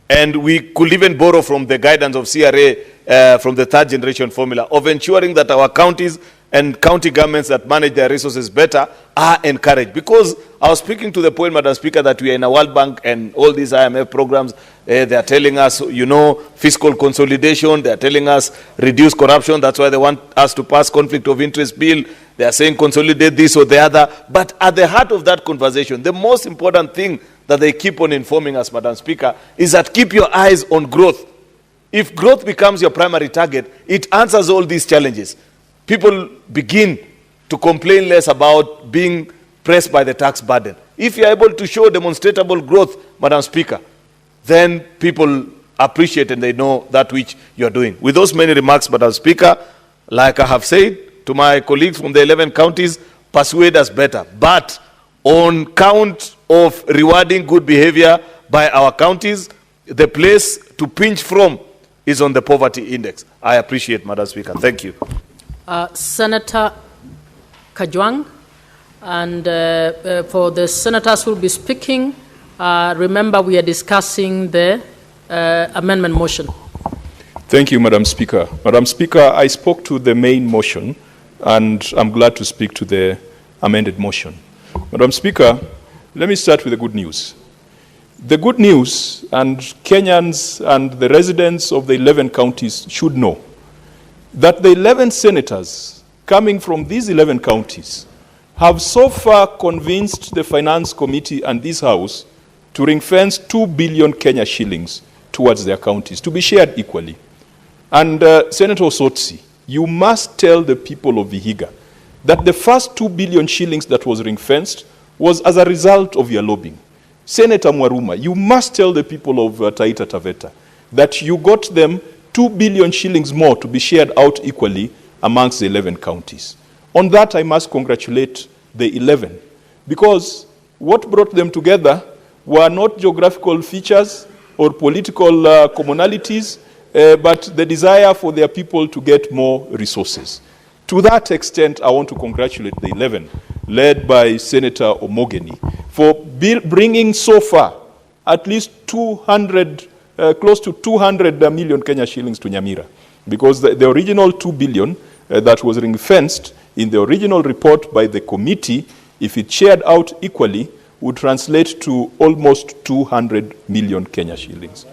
and we could even borrow from the guidance of CRA from the third generation formula of ensuring that our counties and county governments that manage their resources better are encouraged. Because I was speaking to the point, Madam Speaker, that we are in a World Bank and all these IMF programs, they are telling us, you know, fiscal consolidation, they are telling us reduce corruption, that's why they want us to pass conflict of interest bill, they are saying consolidate this or the other. But at the heart of that conversation, the most important thing that they keep on informing us, Madam Speaker, is that keep your eyes on growth. If growth becomes your primary target, it answers all these challenges. People begin to complain less about being pressed by the tax burden. If you are able to show demonstrable growth, Madam Speaker, then people appreciate and they know that which you are doing. With those many remarks, Madam Speaker, like I have said to my colleagues from the 11 counties, persuade us better. But on count of rewarding good behavior by our counties, the place to pinch from is on the poverty index. I appreciate, Madam Speaker. Thank you. Senator Kajwang, and for the senators who will be speaking, remember we are discussing the amendment motion. Thank you, Madam Speaker. Madam Speaker, I spoke to the main motion, and I'm glad to speak to the amended motion. Madam Speaker, let me start with the good news. The good news, and Kenyans and the residents of the 11 counties should know, that the 11 senators coming from these 11 counties have so far convinced the Finance Committee and this House to ring-fence 2 billion Kenya shillings towards their counties, to be shared equally. And Senator Osotsi, you must tell the people of Vihiga that the first 2 billion shillings that was ring-fenced was as a result of your lobbying. Senator Mwaruma, you must tell the people of Taita Taveta that you got them 2 billion shillings more to be shared out equally amongst the 11 counties. On that, I must congratulate the 11, because what brought them together were not geographical features or political commonalities, but the desire for their people to get more resources. To that extent, I want to congratulate the 11, led by Senator Omogeni, for bringing so far at least 200, close to 200 million Kenya shillings to Nyamira, because the original 2 billion that was ring-fenced in the original report by the committee, if it shared out equally, would translate to almost 200 million Kenya shillings.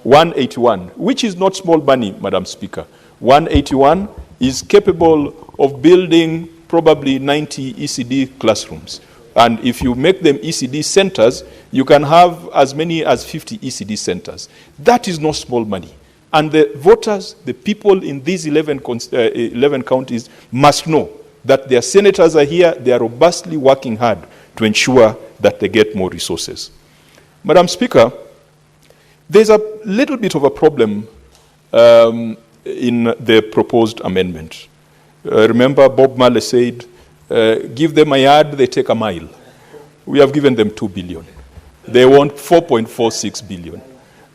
181, which is not small money, Madam Speaker. 181 is capable of building probably 90 ECD classrooms. And if you make them ECD centers, you can have as many as 50 ECD centers. That is not small money. And the voters, the people in these 11 counties must know that their senators are here, they are robustly working hard to ensure that they get more resources. Madam Speaker, there's a little bit of a problem in the proposed amendment. Remember, Bob Marley said, give them a yard, they take a mile. We have given them 2 billion. They want 4.46 billion.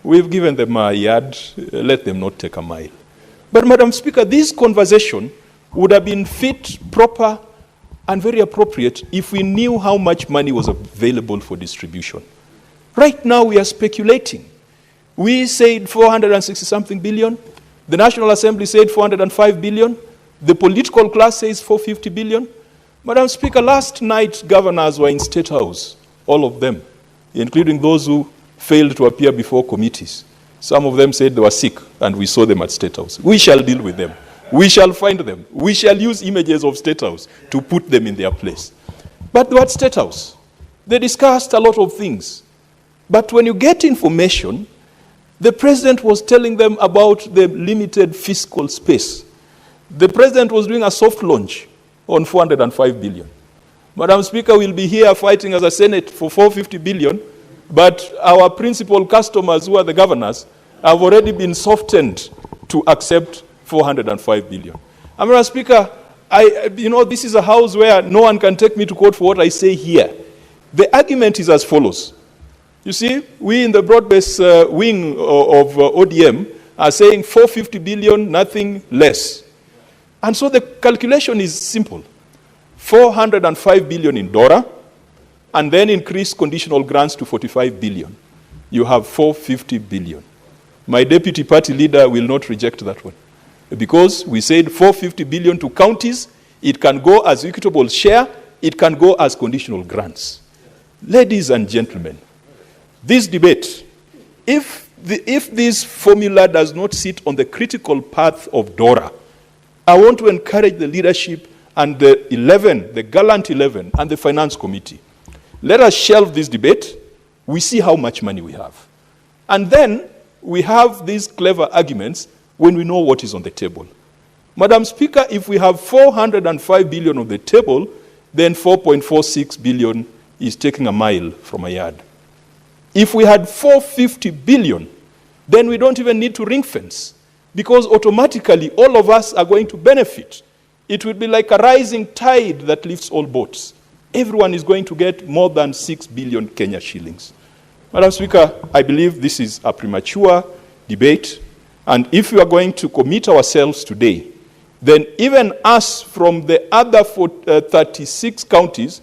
We've given them a yard, let them not take a mile. But Madam Speaker, this conversation would have been fit, proper, and very appropriate if we knew how much money was available for distribution. Right now we are speculating. We said 460-something billion. The National Assembly said 405 billion. The political class says 450 billion. Madam Speaker, last night governors were in State House, all of them, including those who failed to appear before committees. Some of them said they were sick, and we saw them at State House. We shall deal with them. We shall find them. We shall use images of State House to put them in their place. But they were at State House. They discussed a lot of things. But when you get information, the president was telling them about the limited fiscal space. The president was doing a soft launch on 405 billion. Madam Speaker, we'll be here fighting as a Senate for 450 billion, but our principal customers, who are the governors, have already been softened to accept 405 billion. Madam Speaker, this is a house where no one can take me to court for what I say here. The argument is as follows. You see, we in the broad-based wing of ODM are saying 450 billion, nothing less. And so the calculation is simple. 405 billion in DORA, and then increase conditional grants to 45 billion. You have 450 billion. My deputy party leader will not reject that one, because we said 450 billion to counties. It can go as equitable share. It can go as conditional grants. Ladies and gentlemen, this debate, if this formula does not sit on the critical path of DORA, I want to encourage the leadership and the 11, the gallant 11, and the finance committee. Let us shelve this debate. We see how much money we have. And then we have these clever arguments when we know what is on the table. Madam Speaker, if we have 405 billion on the table, then 4.46 billion is taking a mile from a yard. If we had 450 billion, then we don't even need to ring fence, because automatically all of us are going to benefit. It would be like a rising tide that lifts all boats. Everyone is going to get more than 6 billion Kenya shillings. Madam Speaker, I believe this is a premature debate, and if we are going to commit ourselves today, then even us from the other 36 counties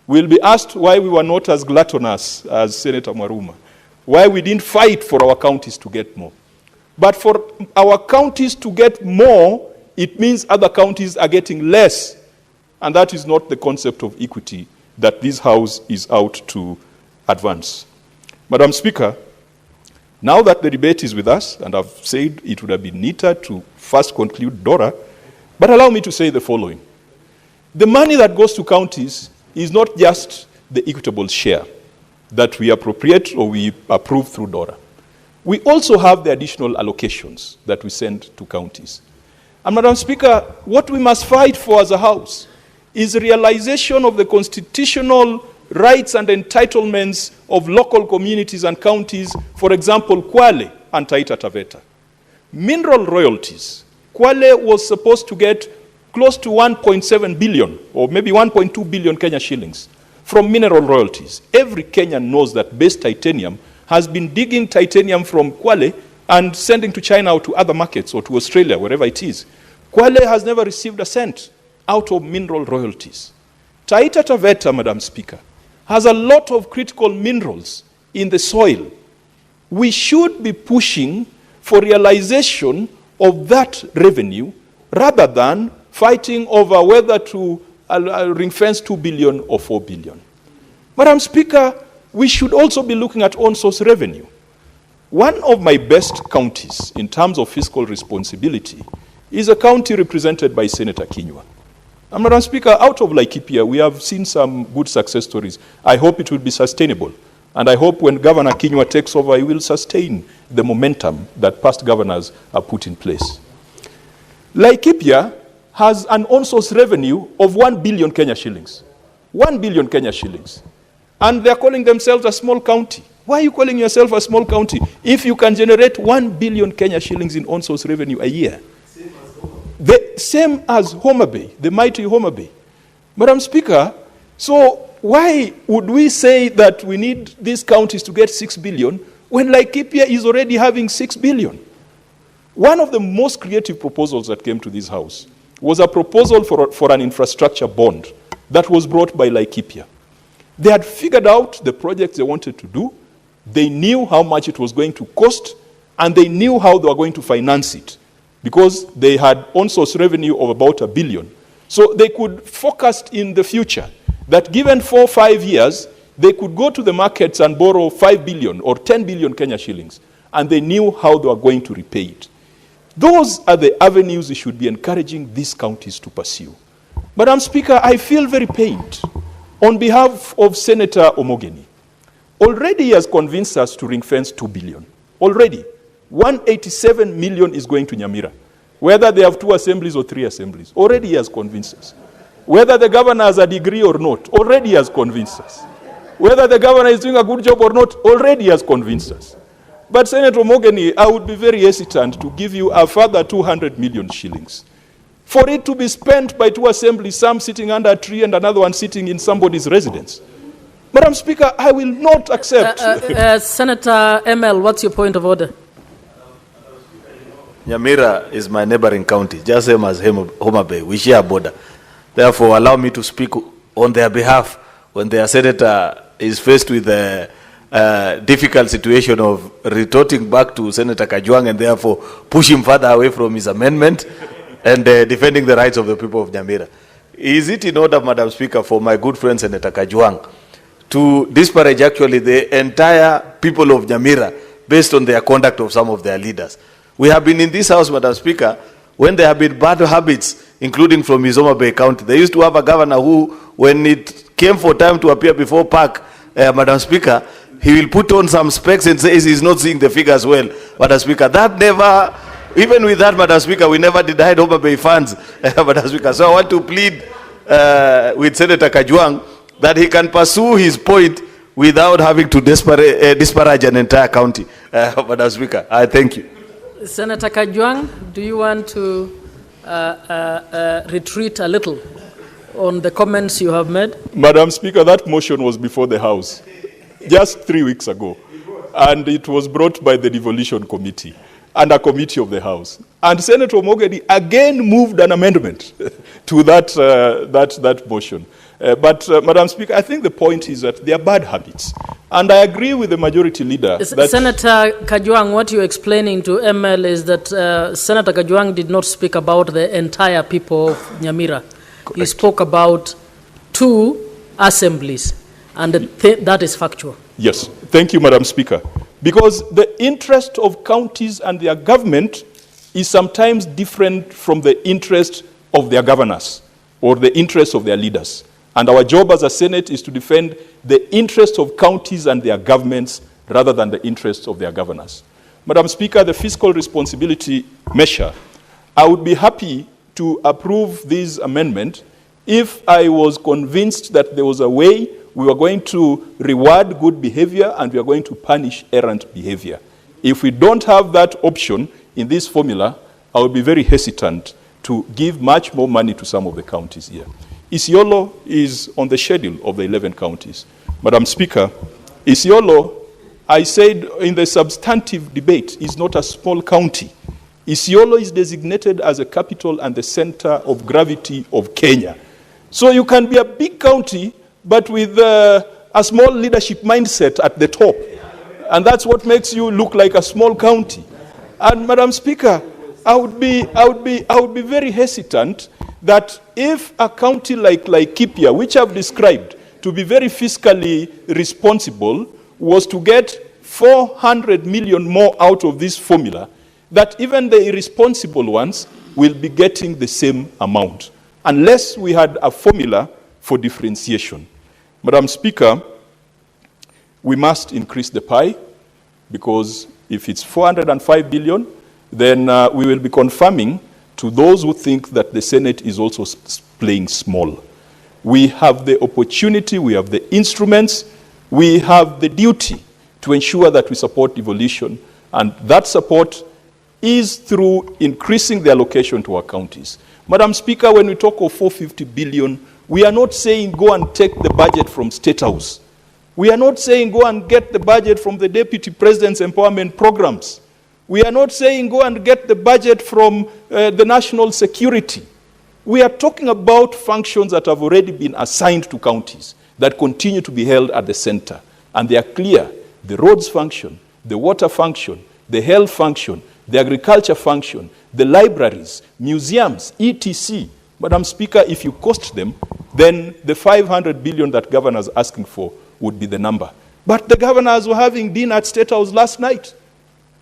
will be asked why we were not as gluttonous as Senator Mwaruma, why we didn't fight for our counties to get more. But for our counties to get more, it means other counties are getting less. And that is not the concept of equity that this House is out to advance. Madam Speaker, now that the debate is with us, and I've said it would have been neater to first conclude DORA, but allow me to say the following. The money that goes to counties is not just the equitable share that we appropriate or we approve through DORA. We also have the additional allocations that we send to counties. And Madam Speaker, what we must fight for as a House is realization of the constitutional rights and entitlements of local communities and counties, for example, Kwale and Taita Taveta. Mineral royalties. Kwale was supposed to get close to 1.7 billion or maybe 1.2 billion Kenya shillings from mineral royalties. Every Kenyan knows that Base Titanium has been digging titanium from Kwale and sending to China or to other markets or to Australia, wherever it is. Kwale has never received a cent out of mineral royalties. Taita Taveta, Madam Speaker, has a lot of critical minerals in the soil. We should be pushing for realization of that revenue rather than fighting over whether to ring-fence 2 billion or 4 billion. Madam Speaker, we should also be looking at on-source revenue. One of my best counties in terms of fiscal responsibility is a county represented by Senator Kinyua. And Madam Speaker, out of Laikipia, we have seen some good success stories. I hope it will be sustainable. And I hope when Governor Kinyua takes over, he will sustain the momentum that past governors have put in place. Laikipia has an on-source revenue of 1 billion Kenya shillings. 1 billion Kenya shillings. And they're calling themselves a small county. Why are you calling yourself a small county if you can generate 1 billion Kenya shillings in on-source revenue a year? The same as Homa Bay, the mighty Homa Bay. Madam Speaker, so why would we say that we need these counties to get 6 billion when Laikipia is already having 6 billion? One of the most creative proposals that came to this House was a proposal for an infrastructure bond that was brought by Laikipia. They had figured out the projects they wanted to do, they knew how much it was going to cost, and they knew how they were going to finance it, because they had on-source revenue of about 1 billion. So they could focus in the future that given 4 or 5 years, they could go to the markets and borrow 5 billion or 10 billion Kenya shillings, and they knew how they were going to repay it. Those are the avenues we should be encouraging these counties to pursue. Madam Speaker, I feel very pained on behalf of Senator Omogeni. Already he has convinced us to ring-fence 2 billion. Already. 187 million is going to Nyamira. Whether they have 2 assemblies or 3 assemblies. Already he has convinced us. Whether the governor has a degree or not, already he has convinced us. Whether the governor is doing a good job or not, already he has convinced us. But Senator Omogeni, I would be very hesitant to give you a further 200 million shillings. For it to be spent by 2 assemblies, some sitting under a tree and another one sitting in somebody's residence. Madam Speaker, I will not accept. Senator ML, what's your point of order? Nyamira is my neighboring county, just same as Homa Bay. We share a border. Therefore, allow me to speak on their behalf when their senator is faced with a difficult situation of retorting back to Senator Kajwang and therefore push him further away from his amendment and defending the rights of the people of Nyamira. Is it in order, Madam Speaker, for my good friend Senator Kajwang to disparage actually the entire people of Nyamira based on their conduct of some of their leaders? We have been in this House, Madam Speaker, when there have been bad habits, including from Homa Bay County. They used to have a governor who, when it came for time to appear before PAC, Madam Speaker, he will put on some specs and says he's not seeing the figures well. Madam Speaker, that never, even with that, Madam Speaker, we never denied Homa Bay funds, Madam Speaker. So I want to plead with Senator Kajwang that he can pursue his point without having to disparage an entire county. Madam Speaker, I thank you. Senator Kajwang, do you want to retreat a little on the comments you have made? Madam Speaker, that motion was before the House just 3 weeks ago. And it was brought by the Devolution Committee and a committee of the House. And Senator Omogeni again moved an amendment to that motion. But Madam Speaker, I think the point is that they are bad habits. And I agree with the majority leader. That Senator Kajwang, what you're explaining to ML is that Senator Kajwang did not speak about the entire people of Nyamira. Correct. He spoke about 2 assemblies, and that is factual. Yes, thank you, Madam Speaker. Because the interest of counties and their government is sometimes different from the interest of their governors or the interest of their leaders. And our job as a Senate is to defend the interests of counties and their governments rather than the interests of their governors. Madam Speaker, the fiscal responsibility measure, I would be happy to approve this amendment if I was convinced that there was a way we are going to reward good behavior and we are going to punish errant behavior. If we don't have that option in this formula, I will be very hesitant to give much more money to some of the counties here. Isiolo is on the schedule of the 11 counties. Madam Speaker, Isiolo, I said in the substantive debate, is not a small county. Isiolo is designated as a capital and the center of gravity of Kenya. So you can be a big county, but with a small leadership mindset at the top. And that's what makes you look like a small county. And Madam Speaker, I would be very hesitant that if a county like Laikipia, which I've described to be very fiscally responsible, was to get 400 million more out of this formula, that even the irresponsible ones will be getting the same amount, unless we had a formula for differentiation. Madam Speaker, we must increase the pie, because if it's 405 billion, then we will be confirming to those who think that the Senate is also playing small. We have the opportunity, we have the instruments, we have the duty to ensure that we support devolution, and that support is through increasing the allocation to our counties. Madam Speaker, when we talk of 450 billion, we are not saying go and take the budget from State House. We are not saying go and get the budget from the Deputy President's empowerment programs. We are not saying go and get the budget from the national security. We are talking about functions that have already been assigned to counties that continue to be held at the center. And they are clear. The roads function, the water function, the health function, the agriculture function, the libraries, museums, etc. Madam Speaker, if you cost them, then the 500 billion that governor is asking for would be the number. But the governors were having dinner at State House last night,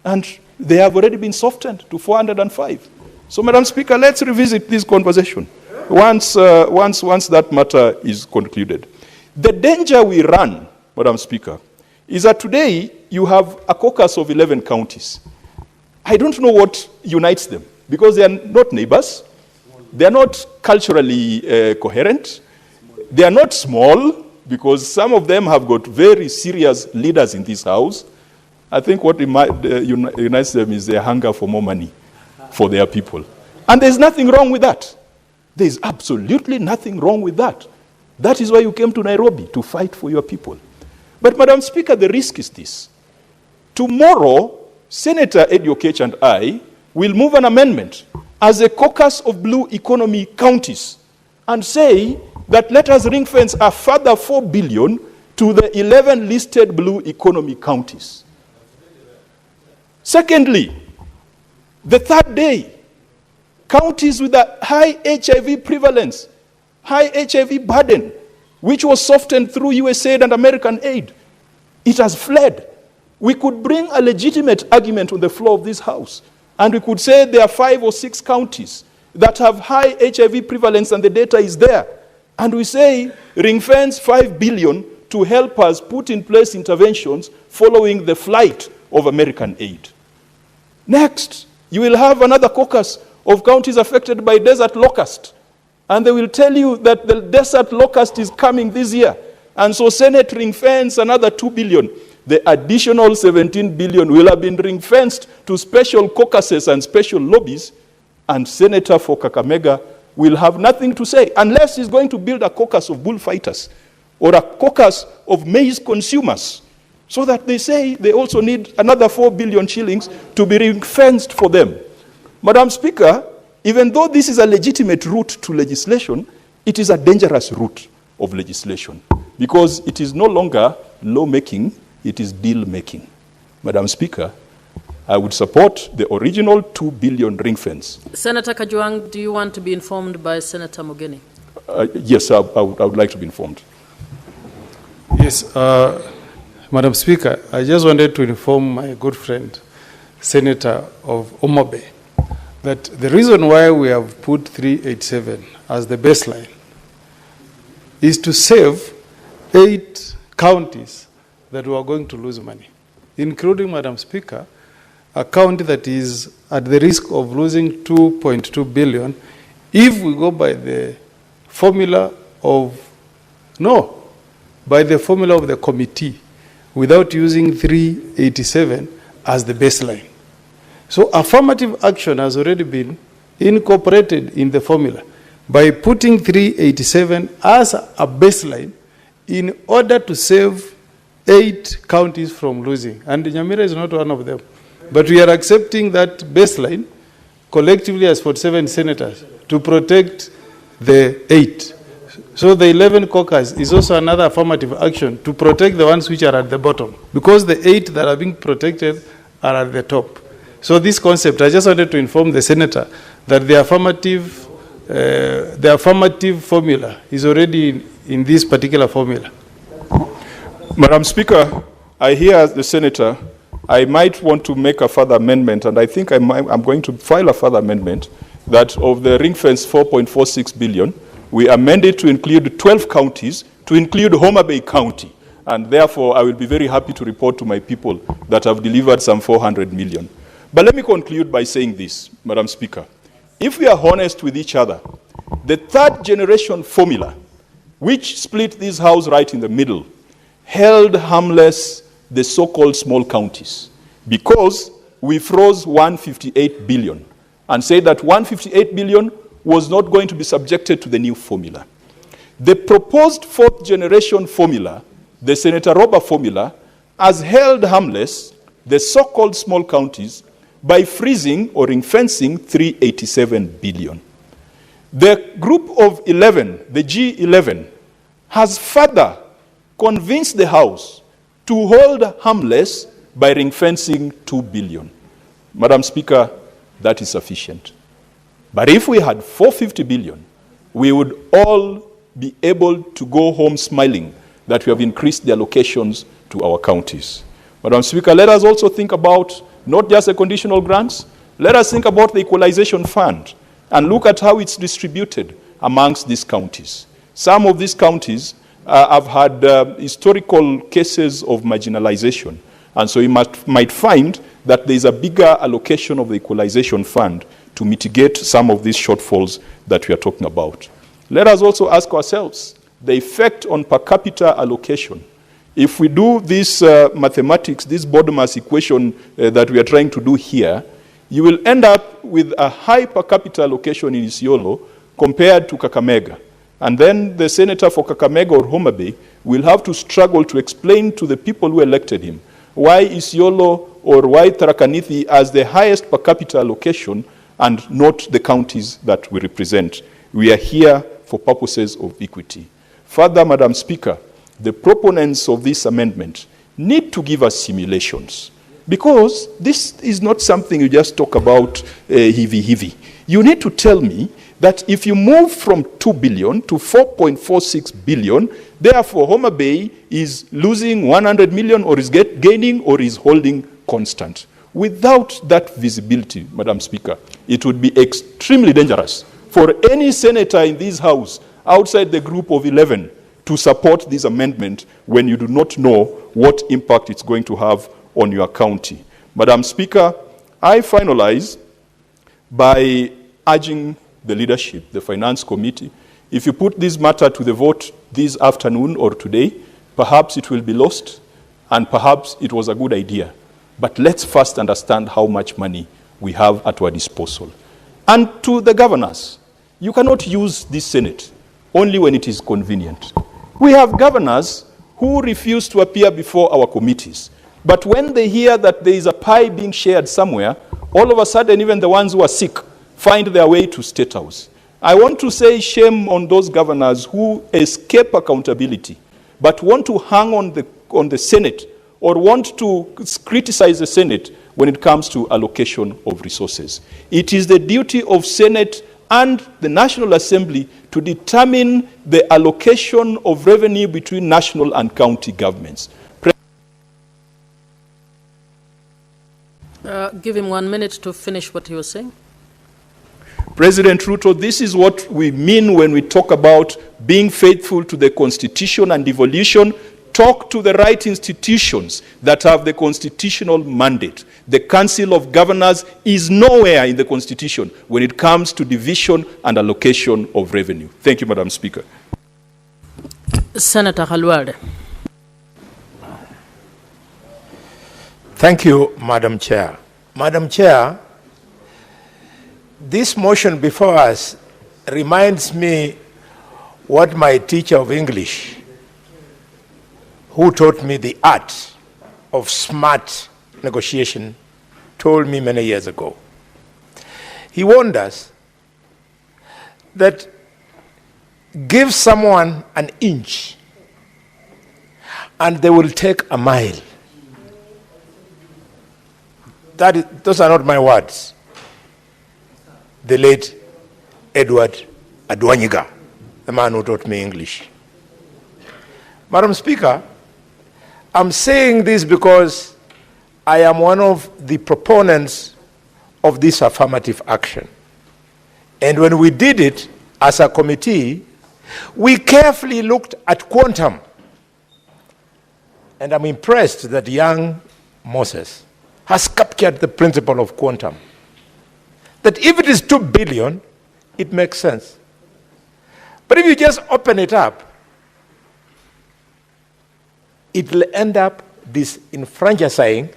and they have already been softened to 405. So, Madam Speaker, let's revisit this conversation once that matter is concluded. The danger we run, Madam Speaker, is that today you have a caucus of 11 counties. I don't know what unites them, because they are not neighbors, they are not culturally coherent, they are not small, because some of them have got very serious leaders in this house. I think what unites them is their hunger for more money for their people. And there's nothing wrong with that. There's absolutely nothing wrong with that. That is why you came to Nairobi, to fight for your people. But, Madam Speaker, the risk is this. Tomorrow, Senator Eddie Okech and I will move an amendment as a caucus of blue economy counties and say that let us ring fence a further 4 billion to the 11 listed blue economy counties. Secondly, the third day, counties with a high HIV prevalence, high HIV burden, which was softened through USAID and American aid, it has fled. We could bring a legitimate argument on the floor of this house, and we could say there are 5 or 6 counties that have high HIV prevalence and the data is there. And we say ring fence 5 billion to help us put in place interventions following the flight of American aid. Next, you will have another caucus of counties affected by desert locust. And they will tell you that the desert locust is coming this year. And so Senate ring fence another 2 billion. The additional 17 billion will have been ring fenced to special caucuses and special lobbies. And Senator for Kakamega will have nothing to say unless he's going to build a caucus of bullfighters or a caucus of maize consumers, so that they say they also need another 4 billion shillings to be ring-fenced for them. Madam Speaker, even though this is a legitimate route to legislation, it is a dangerous route of legislation because it is no longer law-making, it is deal-making. Madam Speaker, I would support the original 2 billion ring fence. Senator Kajwang, do you want to be informed by Senator Mogeni? Yes, I would like to be informed. Yes, Madam Speaker, I just wanted to inform my good friend, Senator of Omabe, that the reason why we have put 387 as the baseline is to save 8 counties that we are going to lose money, including, Madam Speaker, a county that is at the risk of losing 2.2 billion if we go by the formula of, no, by the formula of the committee without using 387 as the baseline. So affirmative action has already been incorporated in the formula by putting 387 as a baseline in order to save 8 counties from losing. And Nyamira is not one of them. But we are accepting that baseline collectively as 47 senators to protect the 8. So the 11 caucus is also another affirmative action to protect the ones which are at the bottom, because the 8 that are being protected are at the top. So this concept, I just wanted to inform the senator that the affirmative formula is already in this particular formula. Madam Speaker, I hear the senator. I might want to make a further amendment, and I think I'm going to file a further amendment that of the ring fence 4.46 billion, we amend it to include 12 counties, to include Homa Bay County. And therefore, I will be very happy to report to my people that I've delivered some 400 million. But let me conclude by saying this, Madam Speaker. If we are honest with each other, the third generation formula, which split this house right in the middle, held harmless the so-called small counties, because we froze 158 billion and said that 158 billion was not going to be subjected to the new formula. The proposed fourth generation formula, the Senator Rober formula, has held harmless the so-called small counties by freezing or ring-fencing 387 billion. The group of 11, the G11, has further convinced the House to hold harmless by ring-fencing 2 billion. Madam Speaker, that is sufficient. But if we had 450 billion, we would all be able to go home smiling that we have increased the allocations to our counties. Madam Speaker, let us also think about not just the conditional grants, let us think about the equalization fund and look at how it's distributed amongst these counties. Some of these counties have had historical cases of marginalization, and so you might find that there is a bigger allocation of the equalization fund to mitigate some of these shortfalls that we are talking about. Let us also ask ourselves the effect on per capita allocation. If we do this mathematics, this bottom-up equation that we are trying to do here, you will end up with a high per capita allocation in Isiolo compared to Kakamega. And then the senator for Kakamega or Homa Bay will have to struggle to explain to the people who elected him why Isiolo or why Tharaka Nithi has the highest per capita allocation and not the counties that we represent. We are here for purposes of equity. Further, Madam Speaker, the proponents of this amendment need to give us simulations, because this is not something you just talk about heavy. You need to tell me that if you move from 2 billion to 4.46 billion, therefore Homa Bay is losing 100 million or is gaining or is holding constant. Without that visibility, Madam Speaker, it would be extremely dangerous for any senator in this House outside the group of 11 to support this amendment when you do not know what impact it's going to have on your county. Madam Speaker, I finalize by urging the leadership, the Finance Committee, if you put this matter to the vote this afternoon or today, perhaps it will be lost, and perhaps it was a good idea. But let's first understand how much money we have at our disposal. And to the governors, you cannot use this Senate only when it is convenient. We have governors who refuse to appear before our committees. But when they hear that there is a pie being shared somewhere, all of a sudden even the ones who are sick find their way to State House. I want to say shame on those governors who escape accountability, but want to hang on the Senate or want to criticize the Senate when it comes to allocation of resources. It is the duty of Senate and the National Assembly to determine the allocation of revenue between national and county governments. Give him 1 minute to finish what he was saying. President Ruto, this is what we mean when we talk about being faithful to the Constitution and devolution. Talk to the right institutions that have the constitutional mandate. The Council of Governors is nowhere in the Constitution when it comes to division and allocation of revenue. Thank you, Madam Speaker. Senator Khalwale. Thank you, Madam Chair. Madam Chair, this motion before us reminds me what my teacher of English, who taught me the art of smart negotiation, told me many years ago. He warned us that give someone an inch and they will take a mile. Those are not my words. The late Edward Adwanyiga, the man who taught me English. Madam Speaker, I'm saying this because I am one of the proponents of this affirmative action. And when we did it as a committee, we carefully looked at quantum. And I'm impressed that young Moses has captured the principle of quantum. That if it is 2 billion, it makes sense. But if you just open it up, it will end up disenfranchising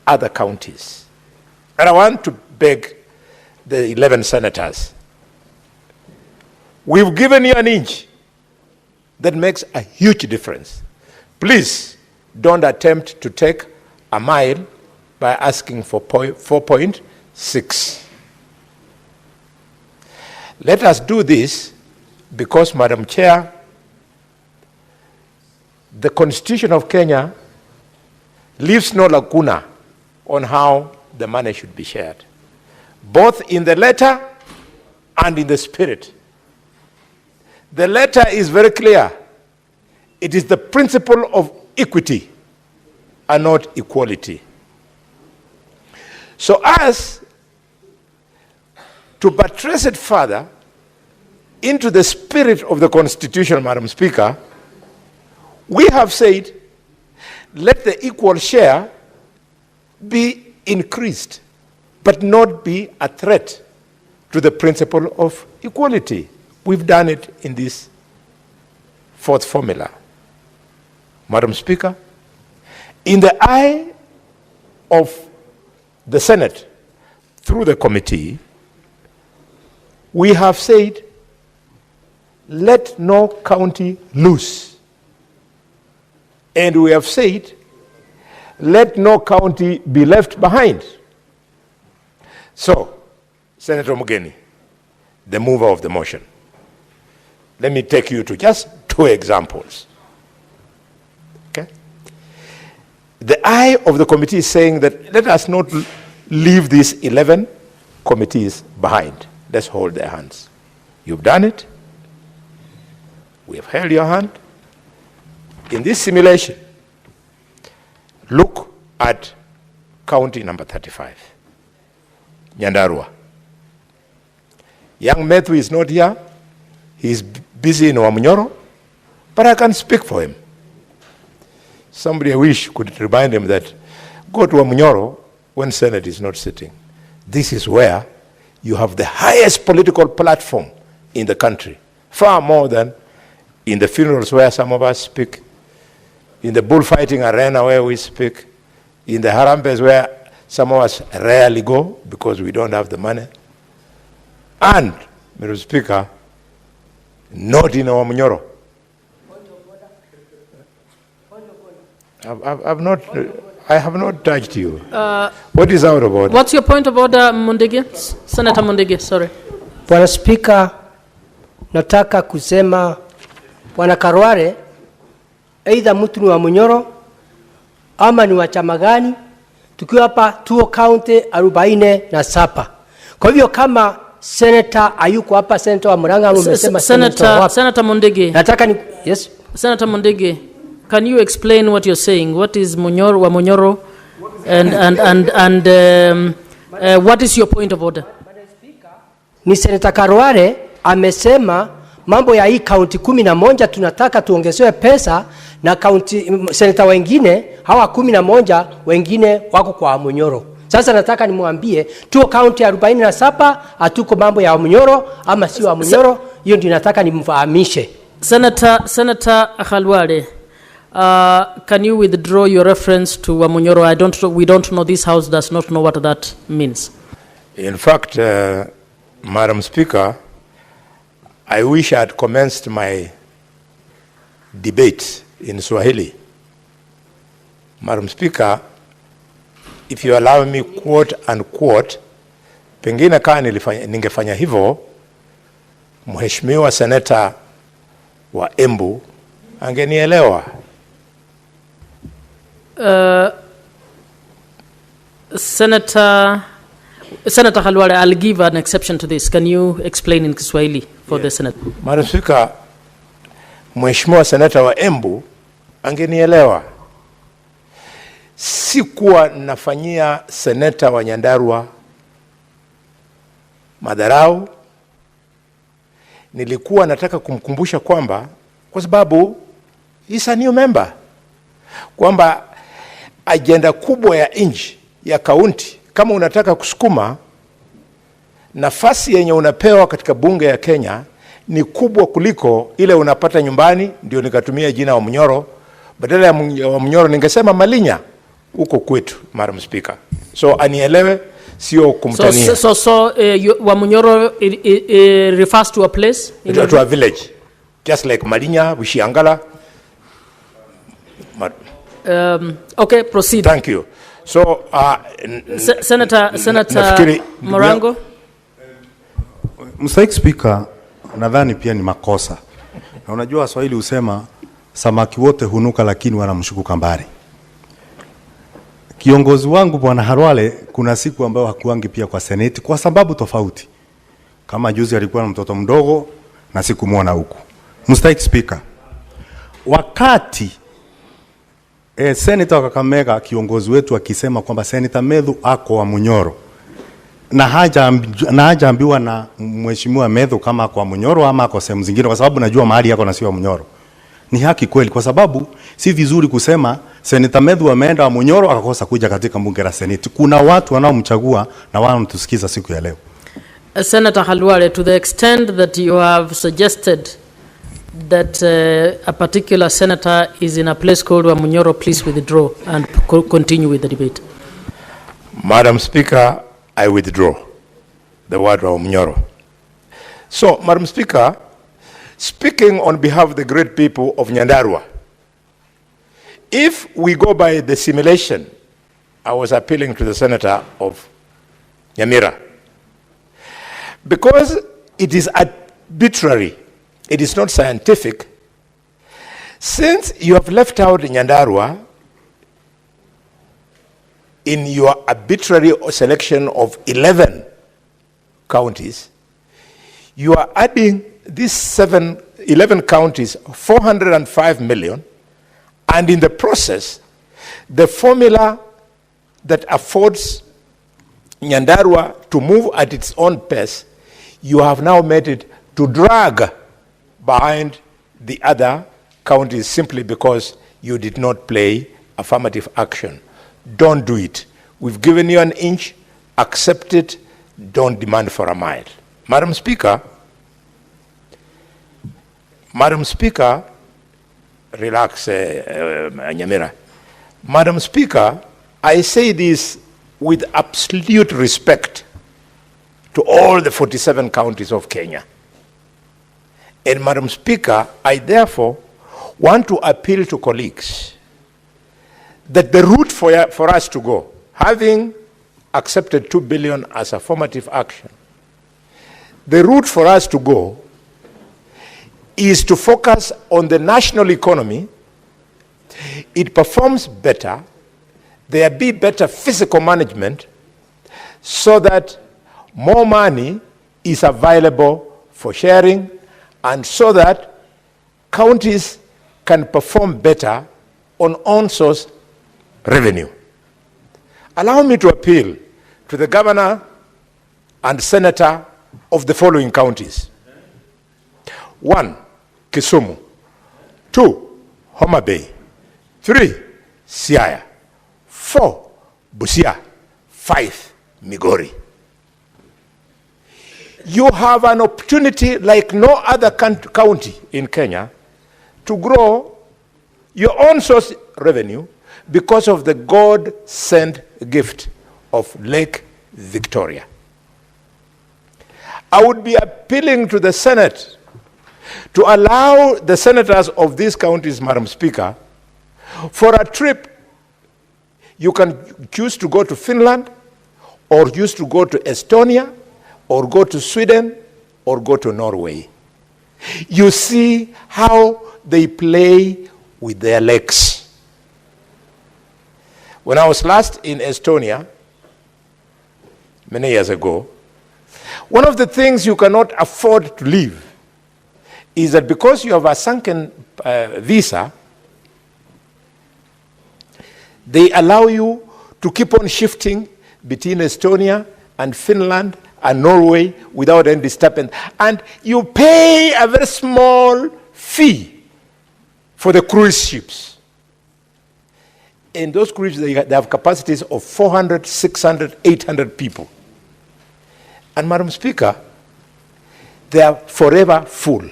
other counties. And I want to beg the 11 senators. We've given you an inch. That makes a huge difference. Please don't attempt to take a mile by asking for 4.6. Let us do this because, Madam Chair, the Constitution of Kenya leaves no lacuna on how the money should be shared, both in the letter and in the spirit. The letter is very clear. It is the principle of equity and not equality. So as to buttress it further into the spirit of the Constitution, Madam Speaker, we have said, let the equal share be increased, but not be a threat to the principle of equality. We've done it in this fourth formula. Madam Speaker, in the eye of the Senate, through the committee, we have said, let no county lose. And we have said, let no county be left behind. So, Senator Mugeni, the mover of the motion, let me take you to just 2 examples. Okay? The eye of the committee is saying that let us not leave these 11 committees behind. Let's hold their hands. You've done it. We have held your hand. In this simulation, look at county number 35, Nyandarua. Young Matthew is not here. He's busy in Wamunyoro, but I can speak for him. Somebody I wish could remind him that go to Wamunyoro when Senate is not sitting. This is where you have the highest political platform in the country, far more than in the funerals where some of us speak, in the bullfighting arena where we speak, in the harambes where some of us rarely go because we don't have the money, and, Mr. Speaker, not in our Munyoro. I have not touched you. What is out of order? What's your point of order, Mundigi? Senator Mundigi, sorry. Bwana Spika, nataka kusema Bwana Karware, either mtu ni wa Munyoro ama ni wa chama gani, tukiwa hapa Tuo County 47. Kwa hivyo kama Senator ayuko hapa, Senator wa Murang'a umesema Senator Mundigi. Nataka ni yes. Senator Mundigi, can you explain what you're saying? What is Munyoro wa Munyoro and what is your point of order? Ni Senator Karware amesema mambo ya hii county 11 tunataka tuongezewe pesa, na county senator wengine hawa 11 wengine wako kwa Munyoro. Sasa nataka nimwambie Tuo County 47 hatuko mambo ya Munyoro ama si wa Munyoro, hiyo ndio nataka nimfahamishe. Senator Khalwale, can you withdraw your reference to Wamunyoro? We don't know, this House does not know what that means. In fact, Madam Speaker, I wish I had commenced my debate in Swahili. Madam Speaker, if you allow me quote unquote, pengine kama ningefanya hivyo, Mheshimiwa Senator wa Embu angenielewa. Senator Khalwale, I'll give an exception to this. Can you explain in Kiswahili for the Senate? Madam Speaker, Mheshimiwa Senator wa Embu angenielewa. Sikuwa nafanyia seneta wa Nyandarua madharau. Nilikuwa nataka kumkumbusha kwamba, kwa sababu he's a new member, kwamba agenda kubwa ya nchi ya kaunti, kama unataka kusukuma, nafasi yenye unapewa katika bunge ya Kenya ni kubwa kuliko ile unapata nyumbani. Ndio nikatumia jina wa Munyoro, badala ya wa Munyoro ningesema Malinya huko kwetu, Madam Speaker. So anielewe, sio kumtania. So Wamunyoro refers to a place? To a village. Just like Malinya, Wishiangala. Okay, proceed. Thank you. So, Senator Morango. Mr. Speaker, nadhani pia ni makosa. Na unajua Swahili husema samaki wote hunuka lakini wanamshuku kambari. Kiongozi wangu Bwana Khalwale kuna siku ambayo hakuangi pia kwa Senate kwa sababu tofauti. Kama juzi alikuwa na mtoto mdogo na sikumuona huku. Mr. Speaker, wakati Senator wa Kakamega kiongozi wetu akisema kwamba Senator Medhu ako wa Munyoro na hajaambiwa na Mheshimiwa Medhu kama kwa Munyoro ama kwa sehemu zingine, kwa sababu najua mahali yako na sio wa Munyoro. Ni haki kweli, kwa sababu si vizuri kusema Senator Medhu ameenda wa Munyoro akakosa kuja katika bunge la Senate. Kuna watu wanaomchagua na wanatusikiza siku ya leo. Senator Khalwale, to the extent that you have suggested that a particular senator is in a place called Wamunyoro, please withdraw and continue with the debate. Madam Speaker, I withdraw the word Wamunyoro. So, Madam Speaker, speaking on behalf of the great people of Nyandarua, if we go by the simulation, I was appealing to the senator of Nyamira, because it is arbitrary, it is not scientific. Since you have left out Nyandarua in your arbitrary selection of 11 counties, you are adding these 11 counties 405 million, and in the process, the formula that affords Nyandarua to move at its own pace, you have now made it to drag behind the other counties simply because you did not play affirmative action. Don't do it. We've given you an inch, accept it, don't demand for a mile. Madam Speaker, relax, Nyamira. Madam Speaker, I say this with absolute respect to all the 47 counties of Kenya. And Madam Speaker, I therefore want to appeal to colleagues that the route for us to go, having accepted 2 billion as affirmative action, the route for us to go is to focus on the national economy. It performs better, there be better physical management, so that more money is available for sharing, and so that counties can perform better on on-source revenue. Allow me to appeal to the governor and senator of the following counties. 1, Kisumu. 2, Homa Bay. 3, Siaya. 4, Busia. 5, Migori. you have an opportunity like no other county in Kenya to grow your own source revenue because of the God-sent gift of Lake Victoria. I would be appealing to the Senate to allow the senators of these counties, Madam Speaker, for a trip. You can choose to go to Finland, or choose to go to Estonia, or go to Sweden, or go to Norway. You see how they play with their legs. When I was last in Estonia, many years ago, one of the things you cannot afford to leave is that because you have a sunken visa, they allow you to keep on shifting between Estonia and Finland and Norway without any disturbance. And you pay a very small fee for the cruise ships. And those cruise ships, they have capacities of 400, 600, 800 people. And Madam Speaker, they are forever full.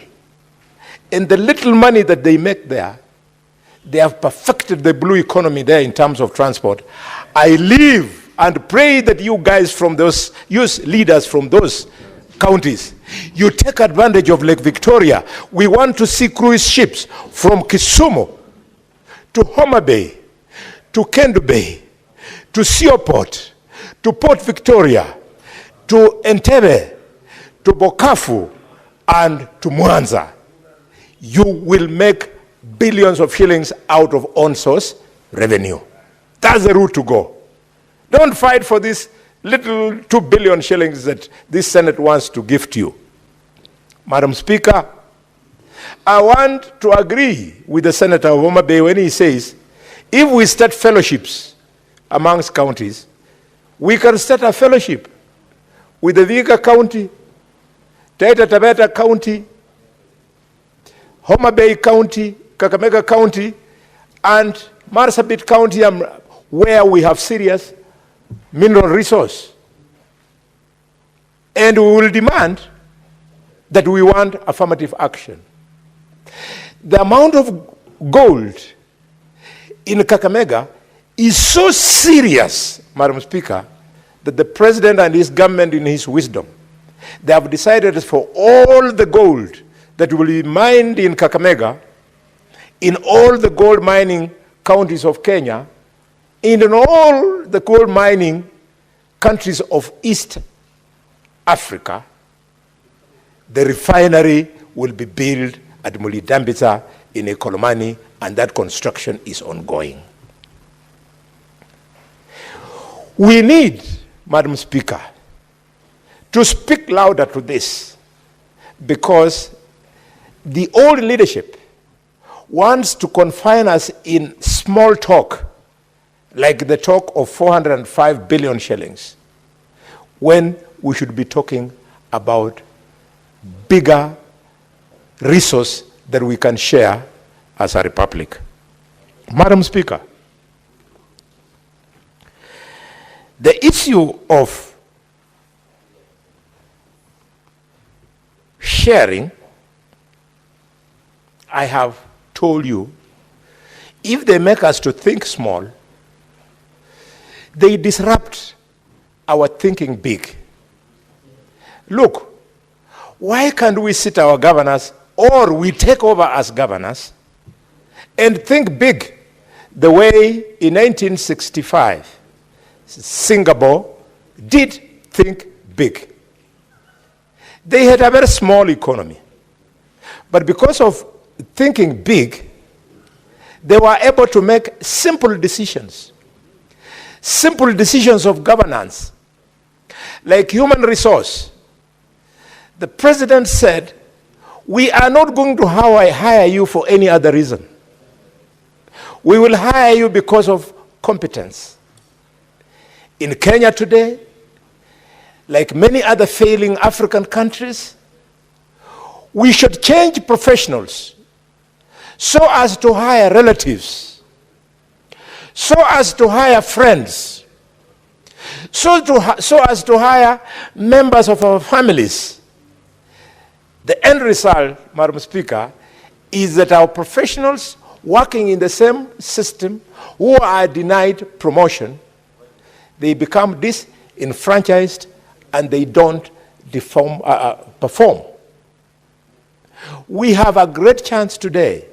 And the little money that they make there, they have perfected the blue economy there in terms of transport. I live and pray that you guys from those, youth leaders from those counties, you take advantage of Lake Victoria. We want to see cruise ships from Kisumu to Homa Bay, to Kendu Bay, to Seaport, to Port Victoria, to Entebbe, to Bokafu, and to Mwanza. You will make billions of shillings out of on-source revenue. That's the route to go. Don't fight for this little 2 billion shillings that this Senate wants to gift you. Madam Speaker, I want to agree with the Senator of Homa Bay when he says, if we start fellowships amongst counties, we can start a fellowship with the Vihiga County, Taita Taveta County, Homa Bay County, Kakamega County, and Marsabit County, where we have serious mineral resource. And we will demand that we want affirmative action. The amount of gold in Kakamega is so serious, Madam Speaker, that the President and his government, in his wisdom, they have decided for all the gold that will be mined in Kakamega, in all the gold mining counties of Kenya, in all the gold mining countries of East Africa, the refinery will be built at Mulidambisa in Ekolomani, and that construction is ongoing. We need, Madam Speaker, to speak louder to this, because the old leadership wants to confine us in small talk, like the talk of 405 billion shillings, when we should be talking about bigger resource that we can share as a republic. Madam Speaker, the issue of sharing, I have told you, if they make us to think small, they disrupt our thinking big. Look, why can't we sit our governors, or we take over as governors, and think big the way in 1965 Singapore did think big. They had a very small economy, but because of thinking big, they were able to make simple decisions of governance, like human resource. The president said, we are not going to hire you for any other reason. We will hire you because of competence. In Kenya today, like many other failing African countries, we should change professionals so as to hire relatives, so as to hire friends, so as to hire members of our families, The end result, Madam Speaker, is that our professionals working in the same system who are denied promotion, they become disenfranchised and they don't perform. We have a great chance today.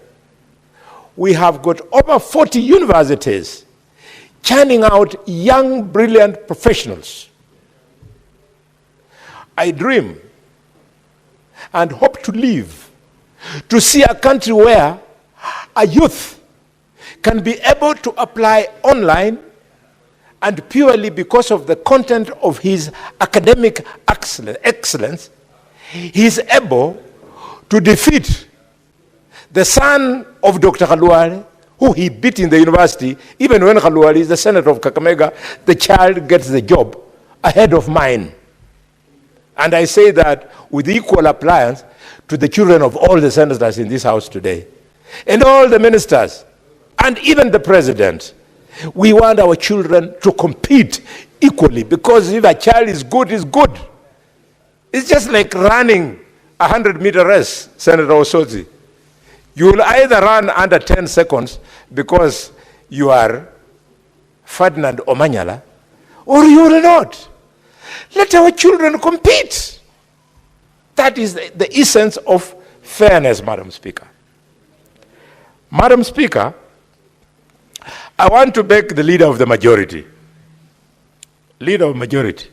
We have got over 40 universities churning out young, brilliant professionals. I dream and hope to live to see a country where a youth can be able to apply online, and purely because of the content of his academic excellence, he is able to defeat the son of Dr. Khalwale, who he beat in the university. Even when Khalwale is the senator of Kakamega, the child gets the job ahead of mine. And I say that with equal appliance to the children of all the senators in this house today, and all the ministers, and even the president. We want our children to compete equally, because if a child is good, he's good. It's just like running a 100-meter race, Senator Osozi. You will either run under 10 seconds because you are Ferdinand Omanyala, or you will not. Let our children compete. That is the essence of fairness, Madam Speaker. Madam Speaker, I want to beg the leader of the majority. Leader of majority,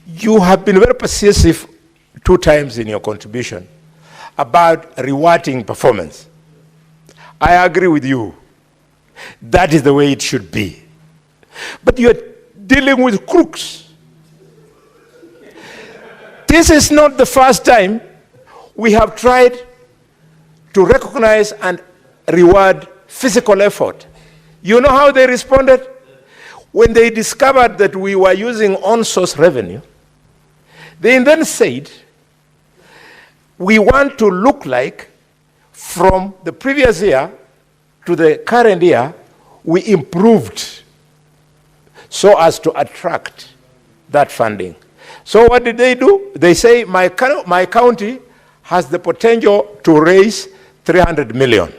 you have been very persuasive 2 times in your contribution about rewarding performance. I agree with you. That is the way it should be. But you're dealing with crooks. This is not the first time we have tried to recognize and reward physical effort. You know how they responded? When they discovered that we were using on-source revenue, they then said, we want to look like from the previous year to the current year, we improved so as to attract that funding. So what did they do? They say, my county has the potential to raise 300 million.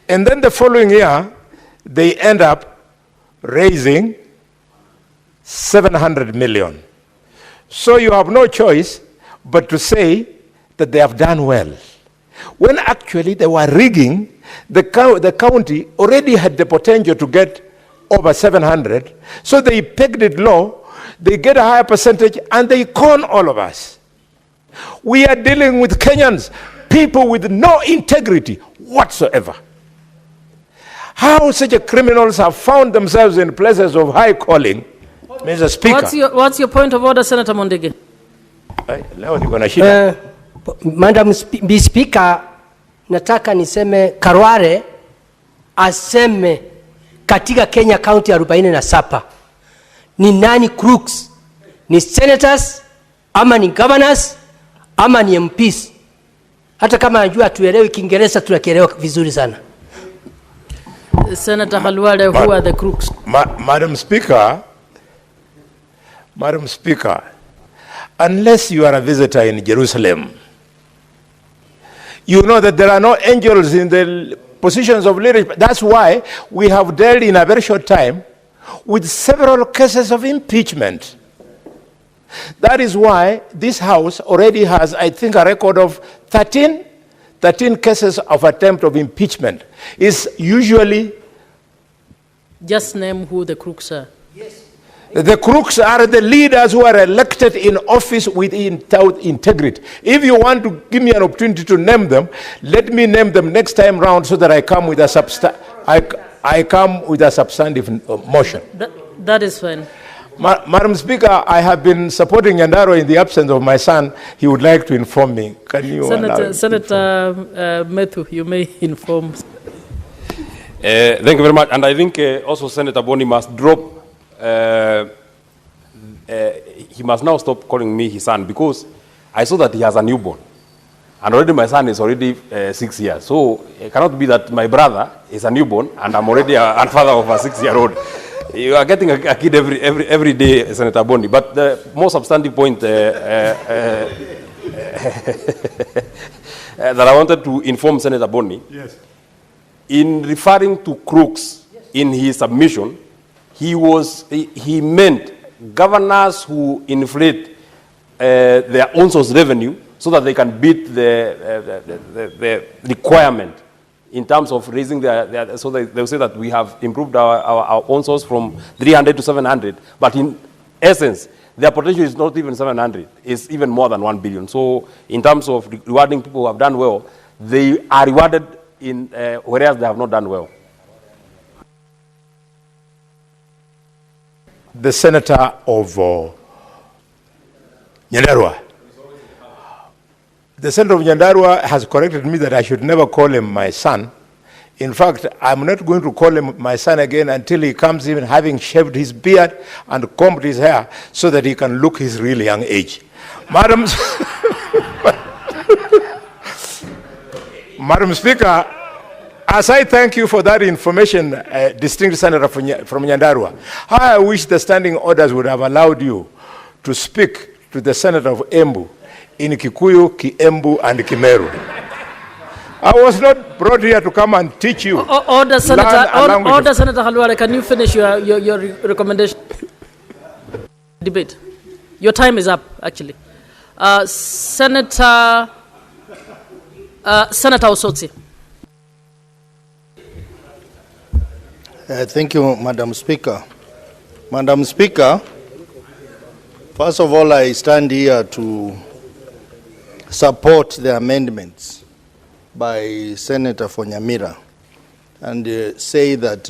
And then the following year, they end up raising 700 million. So you have no choice but to say that they have done well. When actually they were rigging, the county already had the potential to get over 700, so they pegged it low, they get a higher percentage, and they con all of us. We are dealing with Kenyans, people with no integrity whatsoever. How such criminals have found themselves in places of high calling, Mr. Speaker. What's your point of order, Senator Mondege? Madam Speaker, nataka niseme Karware aseme katika Kenya County 47 ni nani crooks? Ni senators ama ni governors ama ni MPs? Hata kama anajua tuelewi Kiingereza tunakielewa vizuri sana. Senator Khalwale, who are the crooks? Madam Speaker, unless you are a visitor in Jerusalem, you know that there are no angels in the positions of leadership. That's why we have dealt in a very short time with several cases of impeachment. That is why this House already has, I think, a record of 13 cases of attempt of impeachment. Is usually... Just name who the crooks are. Yes. The crooks are the leaders who are elected in office without integrity. If you want to give me an opportunity to name them, let me name them next time round so that I come with a substantive motion. That is fine. Madam Speaker, I have been supporting Yandaro in the absence of my son. He would like to inform me. Can you Senator Methu, you may inform. Thank you very much. And I think also Senator Boni must drop, he must now stop calling me his son, because I saw that he has a newborn. And already my son is already 6 years. So it cannot be that my brother is a newborn and I'm already a father of a 6-year-old. You are getting a kid every day, Senator Boni. But the most substantive point, that I wanted to inform Senator Boni. Yes. In referring to crooks in his submission, he meant governors who inflate their own source revenue so that they can beat the requirement in terms of raising their so they'll say that we have improved our own source from 300 to 700, but in essence, their potential is not even 700, it's even more than 1 billion. So in terms of rewarding people who have done well, they are rewarded in whereas they have not done well. The senator of Nyandarua. The senator of Nyandarua has corrected me that I should never call him my son. In fact, I'm not going to call him my son again until he comes in having shaved his beard and combed his hair so that he can look his real young age. Madam Speaker, as I thank you for that information, distinguished senator from Nyandarua, I wish the standing orders would have allowed you to speak to the senator of Embu in Kikuyu, Kiembu, and Kimeru. I was not brought here to come and teach you. Order, Senator Halwale, can you finish your recommendation? Debate. Your time is up, actually. Senator Osotsi. Thank you, Madam Speaker. Madam Speaker, first of all, I stand here to support the amendments by Senator for Nyamira and say that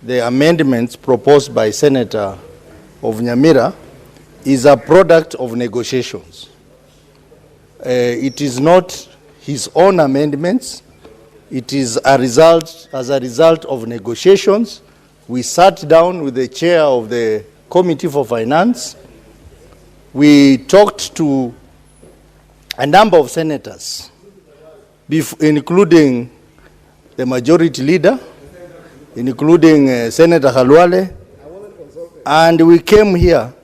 the amendments proposed by Senator of Nyamira is a product of negotiations. It is not his own amendments. It is as a result of negotiations. We sat down with the chair of the Committee for Finance. We talked to a number of senators, including the majority leader, including Senator Halwale, and we came here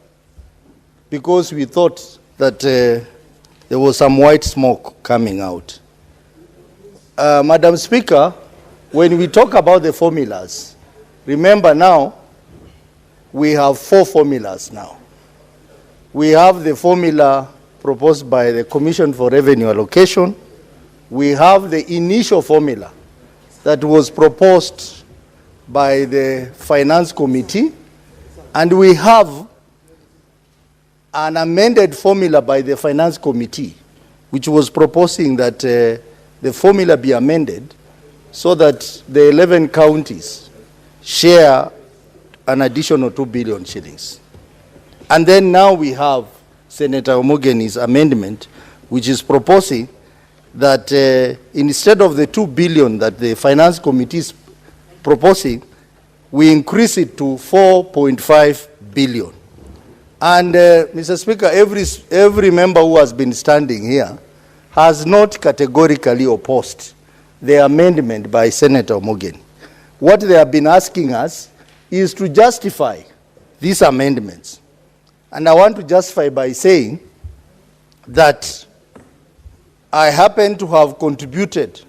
because we thought that there was some white smoke coming out. Madam Speaker, when we talk about the formulas, remember now, we have 4 formulas now. We have the formula proposed by the Commission for Revenue Allocation. We have the initial formula that was proposed by the Finance Committee, and we have an amended formula by the Finance Committee, which was proposing that the formula be amended so that the 11 counties share an additional 2 billion shillings. And then now we have Senator Omogeni's amendment, which is proposing that instead of the 2 billion that the Finance Committee is proposing, we increase it to 4.5 billion. And Mr. Speaker, every member who has been standing here has not categorically opposed the amendment by Senator Omogeni. What they have been asking us is to justify these amendments. And I want to justify by saying that I happen to have contributed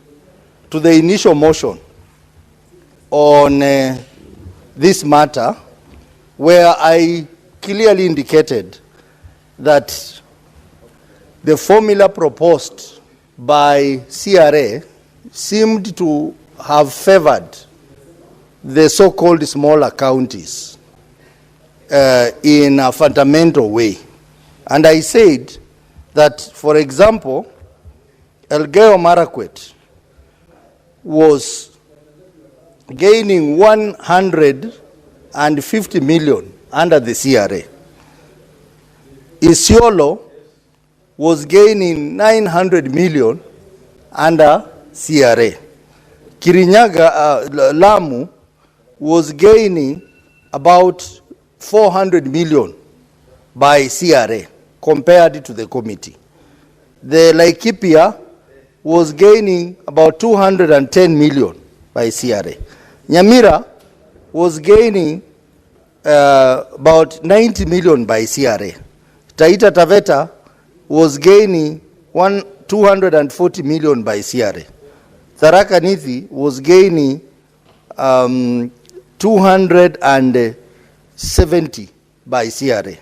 to the initial motion on this matter, where I clearly indicated that the formula proposed by CRA seemed to have favored the so-called smaller counties in a fundamental way. And I said that, for example, Elgeyo Marakwet was gaining 150 million under the CRA. Isiolo was gaining 900 million under CRA. Kirinyaga, Lamu, was gaining about 400 million by CRA compared to the committee. The Laikipia was gaining about 210 million by CRA. Nyamira was gaining about 90 million by CRA. Taita Taveta was gaining 240 million by CRA. Tharaka Nithi was gaining 270 by CRA.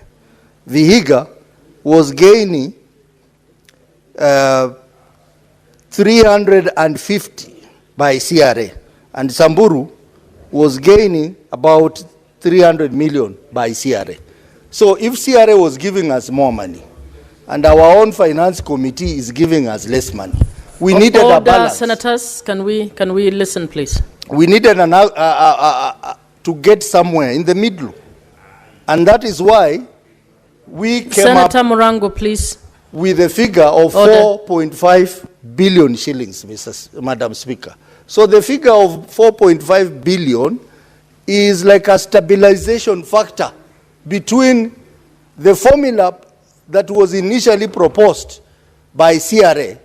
Vihiga was gaining 350 by CRA, and Samburu was gaining about 300 million by CRA. So if CRA was giving us more money, and our own finance committee is giving us less money, we needed a balance. Senators, can we listen, please? We needed to get somewhere in the middle, and that is why we came Senator Murango, please. With a figure of 4.5 billion shillings, Madam Speaker. So the figure of 4.5 billion is like a stabilization factor between the formula that was initially proposed by CRA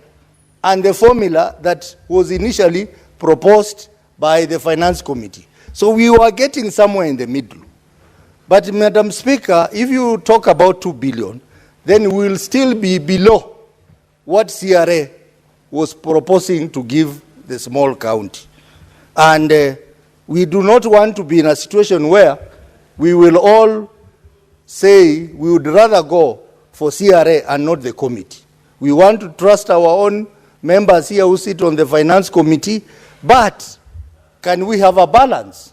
and the formula that was initially proposed by the Finance Committee. So we were getting somewhere in the middle. But Madam Speaker, if you talk about 2 billion, then we will still be below what CRA was proposing to give the small county. And we do not want to be in a situation where we will all say we would rather go for CRA and not the committee. We want to trust our own members here who sit on the Finance Committee, but can we have a balance?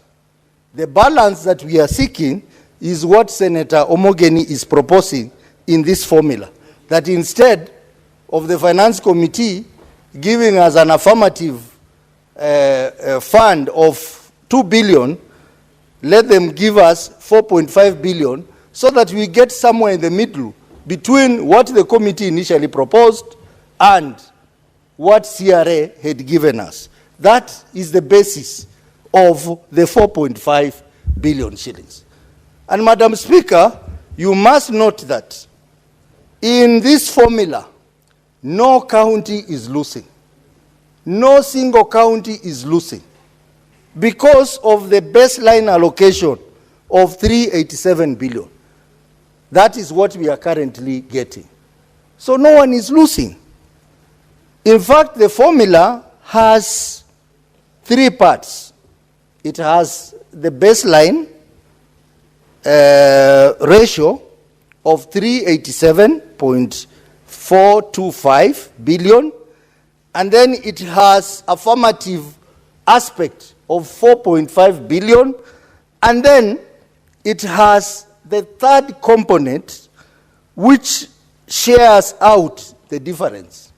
The balance that we are seeking is what Senator Omogeni is proposing in this formula, that instead of the Finance Committee giving us an affirmative fund of 2 billion, let them give us 4.5 billion so that we get somewhere in the middle between what the committee initially proposed and what CRA had given us. That is the basis of the 4.5 billion shillings. And Madam Speaker, you must note that in this formula, no county is losing. No single county is losing because of the baseline allocation of 387 billion. That is what we are currently getting. So no one is losing. In fact, the formula has 3 parts. It has the baseline ratio of 387.425 billion, and then it has affirmative aspect of 4.5 billion, and then it has the third component which shares out the difference.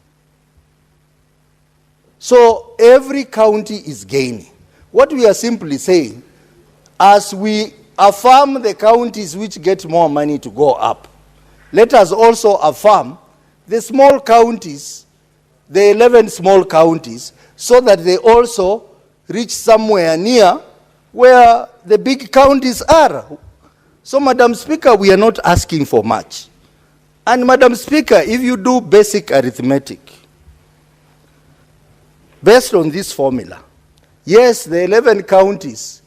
So every county is gaining. What we are simply saying, as we affirm the counties which get more money to go up, let us also affirm the small counties, the 11 small counties, so that they also reach somewhere near where the big counties are. So, Madam Speaker, we are not asking for much. And Madam Speaker, if you do basic arithmetic, based on this formula, yes, the 11 counties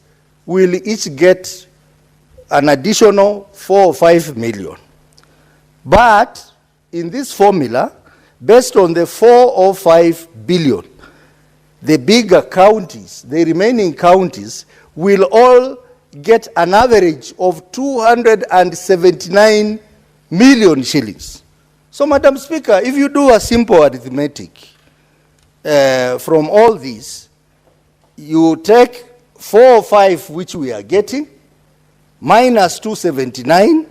will each get an additional 4 or 5 million. But in this formula, based on the 4 or 5 billion, the bigger counties, the remaining counties, will all get an average of 279 million shillings. So, Madam Speaker, if you do a simple arithmetic from all these, you take 4 or 5 which we are getting, minus 279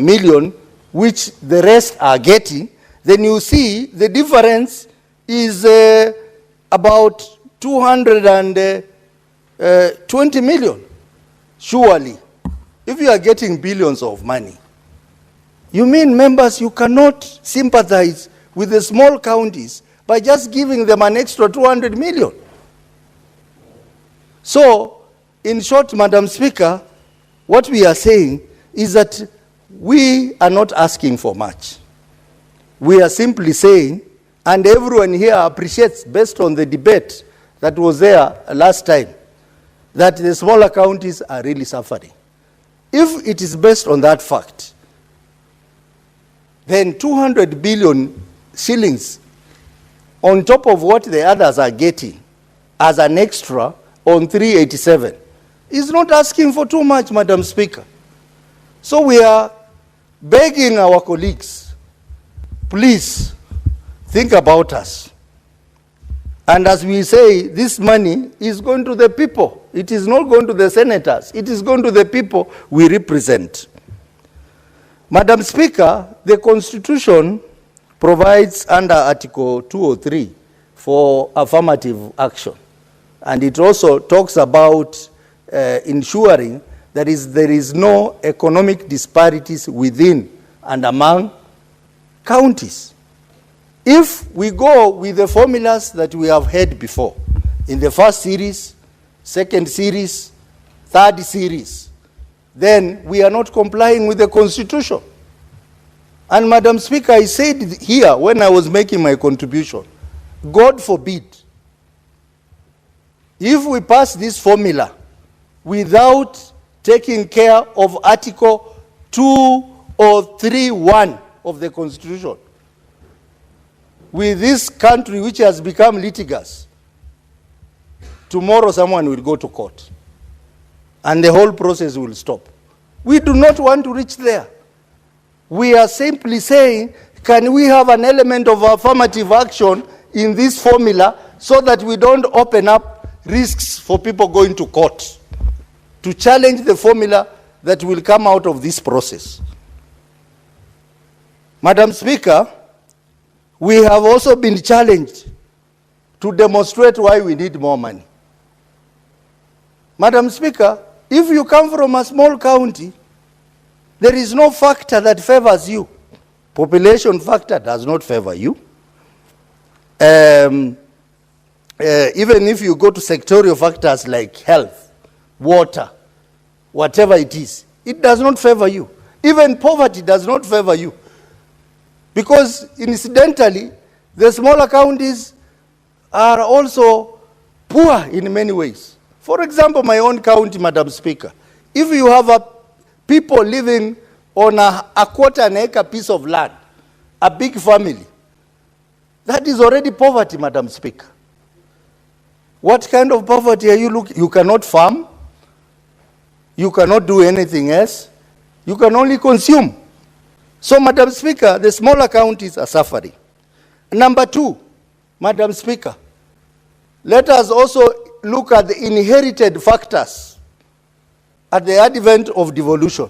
million, which the rest are getting, then you see the difference is about 220 million. Surely, if you are getting billions of money, you mean, members, you cannot sympathize with the small counties by just giving them an extra 200 million. So, in short, Madam Speaker, what we are saying is that we are not asking for much. We are simply saying, and everyone here appreciates, based on the debate that was there last time, that the smaller counties are really suffering. If it is based on that fact, then 200 billion shillings on top of what the others are getting as an extra on 387 is not asking for too much, Madam Speaker. So we are begging our colleagues, please think about us. And as we say, this money is going to the people. It is not going to the senators. It is going to the people we represent. Madam Speaker, the Constitution provides under Article 203 for affirmative action. And it also talks about ensuring that there is no economic disparities within and among counties. If we go with the formulas that we have had before, in the first series, second series, third series, then we are not complying with the Constitution. And Madam Speaker, I said here when I was making my contribution, God forbid, if we pass this formula without taking care of Article 203(1) of the Constitution, with this country which has become litigious, tomorrow someone will go to court and the whole process will stop. We do not want to reach there. We are simply saying, can we have an element of affirmative action in this formula so that we don't open up risks for people going to court to challenge the formula that will come out of this process. Madam Speaker, we have also been challenged to demonstrate why we need more money. Madam Speaker, if you come from a small county, there is no factor that favors you. Population factor does not favor you. Even if you go to sectorial factors like health, water, whatever it is, it does not favor you. Even poverty does not favor you. Because incidentally, the smaller counties are also poor in many ways. For example, my own county, Madam Speaker, if you have people living on a quarter an acre piece of land, a big family, that is already poverty, Madam Speaker. What kind of poverty are you looking? You cannot farm. You cannot do anything else. You can only consume. So, Madam Speaker, the smaller counties are suffering. Number two, Madam Speaker, let us also look at the inherited factors at the advent of devolution.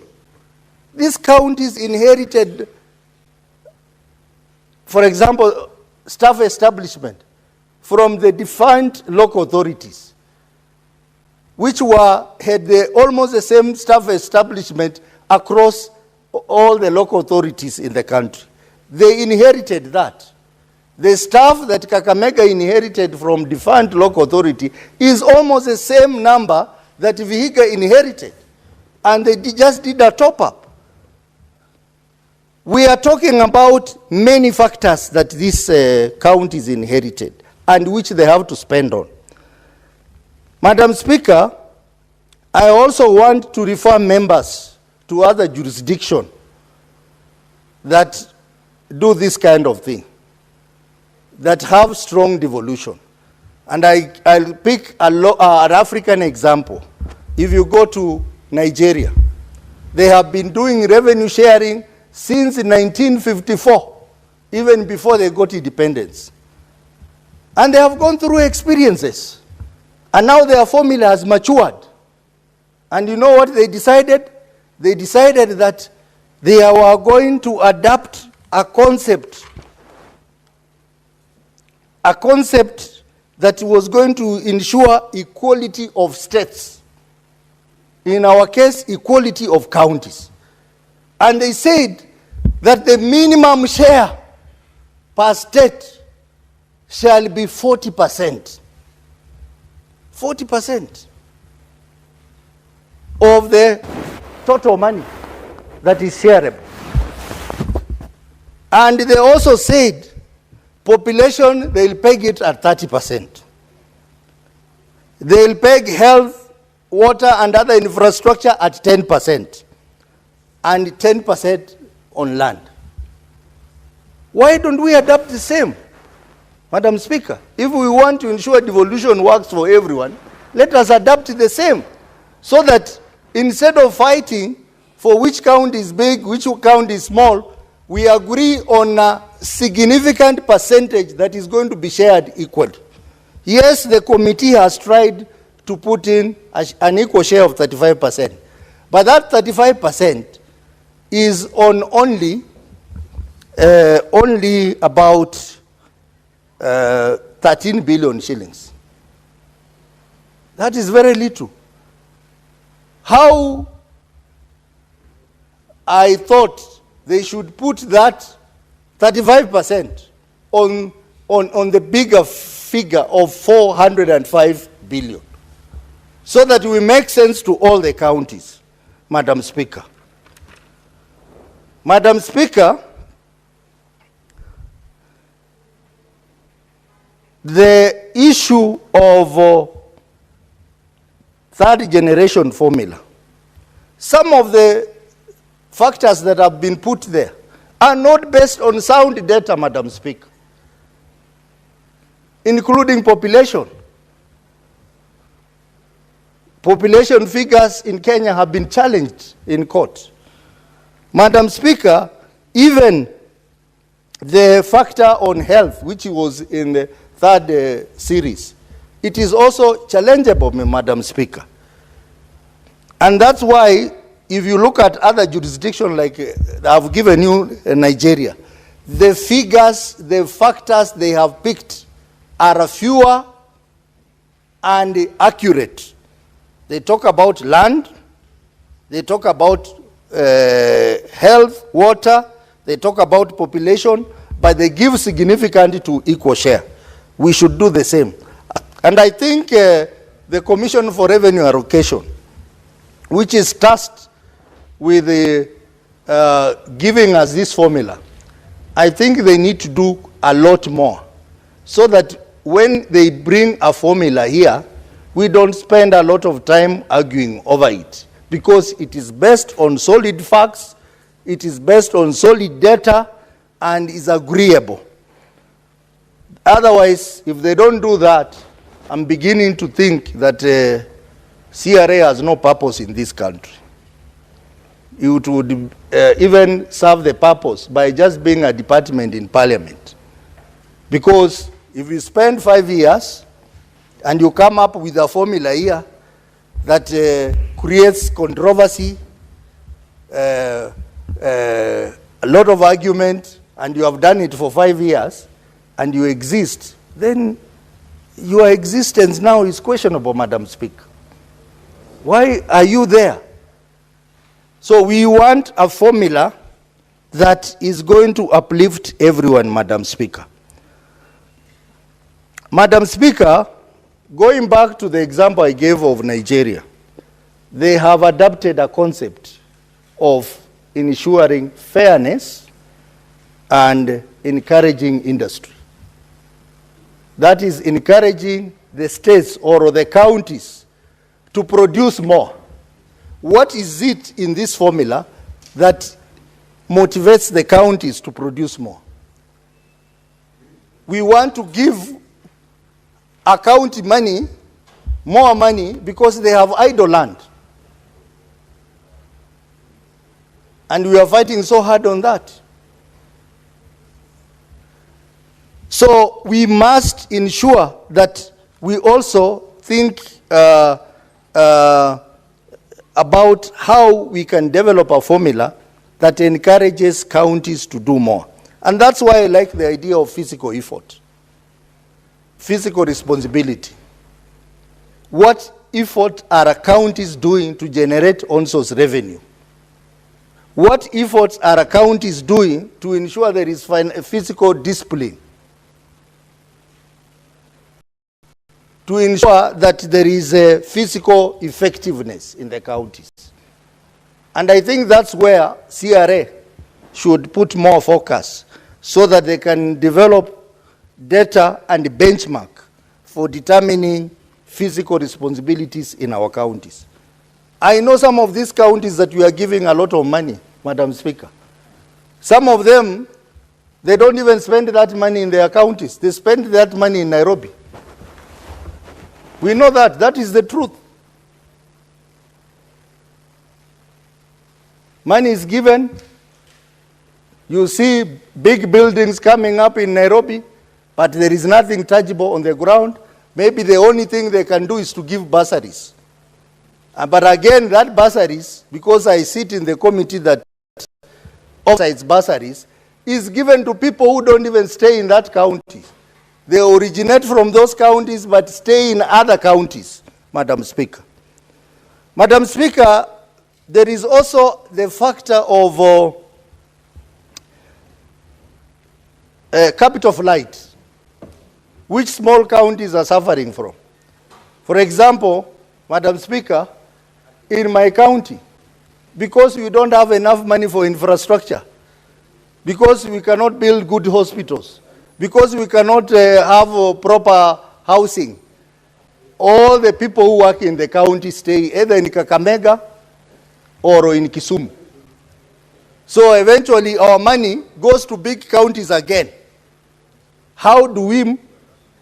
These counties inherited, for example, staff establishment from the defunct local authorities, which had almost the same staff establishment across all the local authorities in the country. They inherited that. The staff that Kakamega inherited from defunct local authority is almost the same number that Vihiga inherited. And they just did a top-up. We are talking about many factors that these counties inherited and which they have to spend on. Madam Speaker, I also want to refer members to other jurisdictions that do this kind of thing, that have strong devolution. And I'll pick an African example. If you go to Nigeria, they have been doing revenue sharing since 1954, even before they got independence. And they have gone through experiences. And now their formula has matured. And you know what they decided? They decided that they were going to adapt a concept that was going to ensure equality of states. In our case, equality of counties. And they said that the minimum share per state shall be 40%. 40% of the total money that is shareable. And they also said population, they'll peg it at 30%. They'll peg health, water, and other infrastructure at 10%. And 10% on land. Why don't we adopt the same? Madam Speaker, if we want to ensure devolution works for everyone, let us adopt the same, so that instead of fighting for which count is big, which count is small, we agree on a significant percentage that is going to be shared equally. Yes, the committee has tried to put in an equal share of 35%, but that 35% is on only about 13 billion shillings. That is very little. How I thought they should put that 35% on the bigger figure of 405 billion, so that we make sense to all the counties, Madam Speaker. Madam Speaker, the issue of third generation formula, some of the factors that have been put there are not based on sound data, Madam Speaker, including population. Population figures in Kenya have been challenged in court. Madam Speaker, even the factor on health, which was in the third series, it is also challengeable, Madam Speaker. And that's why, if you look at other jurisdictions, like I've given you Nigeria, the figures, the factors they have picked are fewer and accurate. They talk about land, they talk about health, water, they talk about population, but they give significance to equal share. We should do the same. And I think the Commission for Revenue Allocation, which is tasked with giving us this formula, I think they need to do a lot more, so that when they bring a formula here, we don't spend a lot of time arguing over it, because it is based on solid facts, it is based on solid data, and is agreeable. Otherwise, if they don't do that, I'm beginning to think that CRA has no purpose in this country. It would even serve the purpose by just being a department in Parliament. Because if you spend 5 years and you come up with a formula here that creates controversy, a lot of argument, and you have done it for 5 years, and you exist, then your existence now is questionable, Madam Speaker. Why are you there? So we want a formula that is going to uplift everyone, Madam Speaker. Madam Speaker, going back to the example I gave of Nigeria, they have adopted a concept of ensuring fairness and encouraging industry. That is encouraging the states or the counties to produce more. What is it in this formula that motivates the counties to produce more? We want to give a county money, more money, because they have idle land. And we are fighting so hard on that. So we must ensure that we also think about how we can develop a formula that encourages counties to do more. And that's why I like the idea of physical effort, physical responsibility. What effort are counties doing to generate on-source revenue? What efforts are counties doing to ensure there is physical discipline? To ensure that there is a physical effectiveness in the counties. And I think that's where CRA should put more focus, so that they can develop data and benchmark for determining physical responsibilities in our counties. I know some of these counties that we are giving a lot of money, Madam Speaker. Some of them, They don't even spend that money in their counties. They spend that money in Nairobi. We know that. That is the truth. Money is given. You see big buildings coming up in Nairobi, but there is nothing tangible on the ground. Maybe the only thing they can do is to give bursaries. But again, that bursaries, because I sit in the committee that offsides bursaries, is given to people who don't even stay in that county. They originate from those counties but stay in other counties, Madam Speaker. Madam Speaker, there is also the factor of capital flight, which small counties are suffering from. For example, Madam Speaker, in my county, because we don't have enough money for infrastructure, because we cannot build good hospitals, because we cannot have proper housing, all the people who work in the county stay either in Kakamega or in Kisumu. So eventually our money goes to big counties again. How do we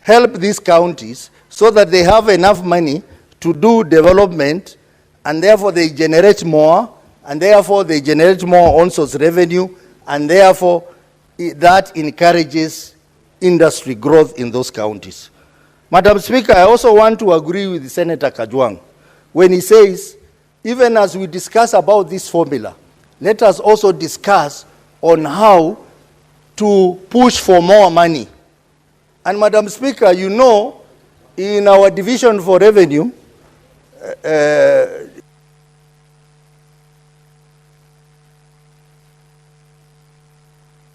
help these counties so that they have enough money to do development, and therefore they generate more, and therefore they generate more on-source revenue, and therefore that encourages industry growth in those counties? Madam Speaker, I also want to agree with Senator Kajwang when he says, even as we discuss about this formula, let us also discuss on how to push for more money. And Madam Speaker, you know, in our division for revenue,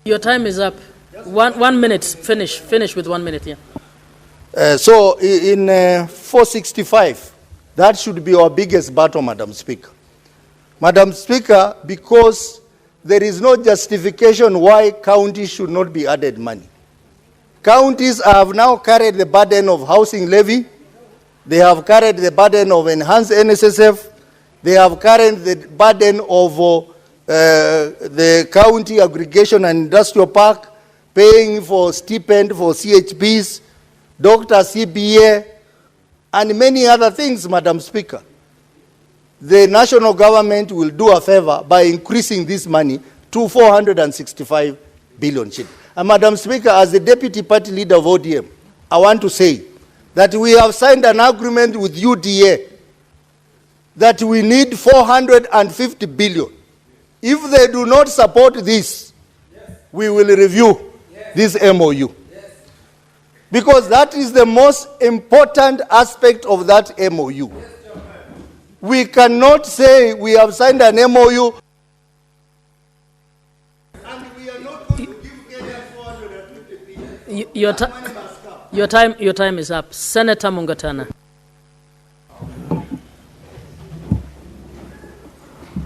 Your time is up. 1 minute. Finish with 1 minute, yeah. So in 465, that should be our biggest battle, Madam Speaker. Madam Speaker, because there is no justification why counties should not be added money. Counties have now carried the burden of housing levy. They have carried the burden of enhanced NSSF. They have carried the burden of the county aggregation and industrial park, paying for stipend for CHPs, Dr. CBA, and many other things, Madam Speaker. The national government will do a favor by increasing this money to 465 billion shillings. And Madam Speaker, as the deputy party leader of ODM, I want to say that we have signed an agreement with UDA that we need 450 billion. If they do not support this, we will review this MOU. Because that is the most important aspect of that MOU. We cannot say we have signed an MOU and we are not going to give Kenya 450 billion. Your time is up. Senator Mungatana.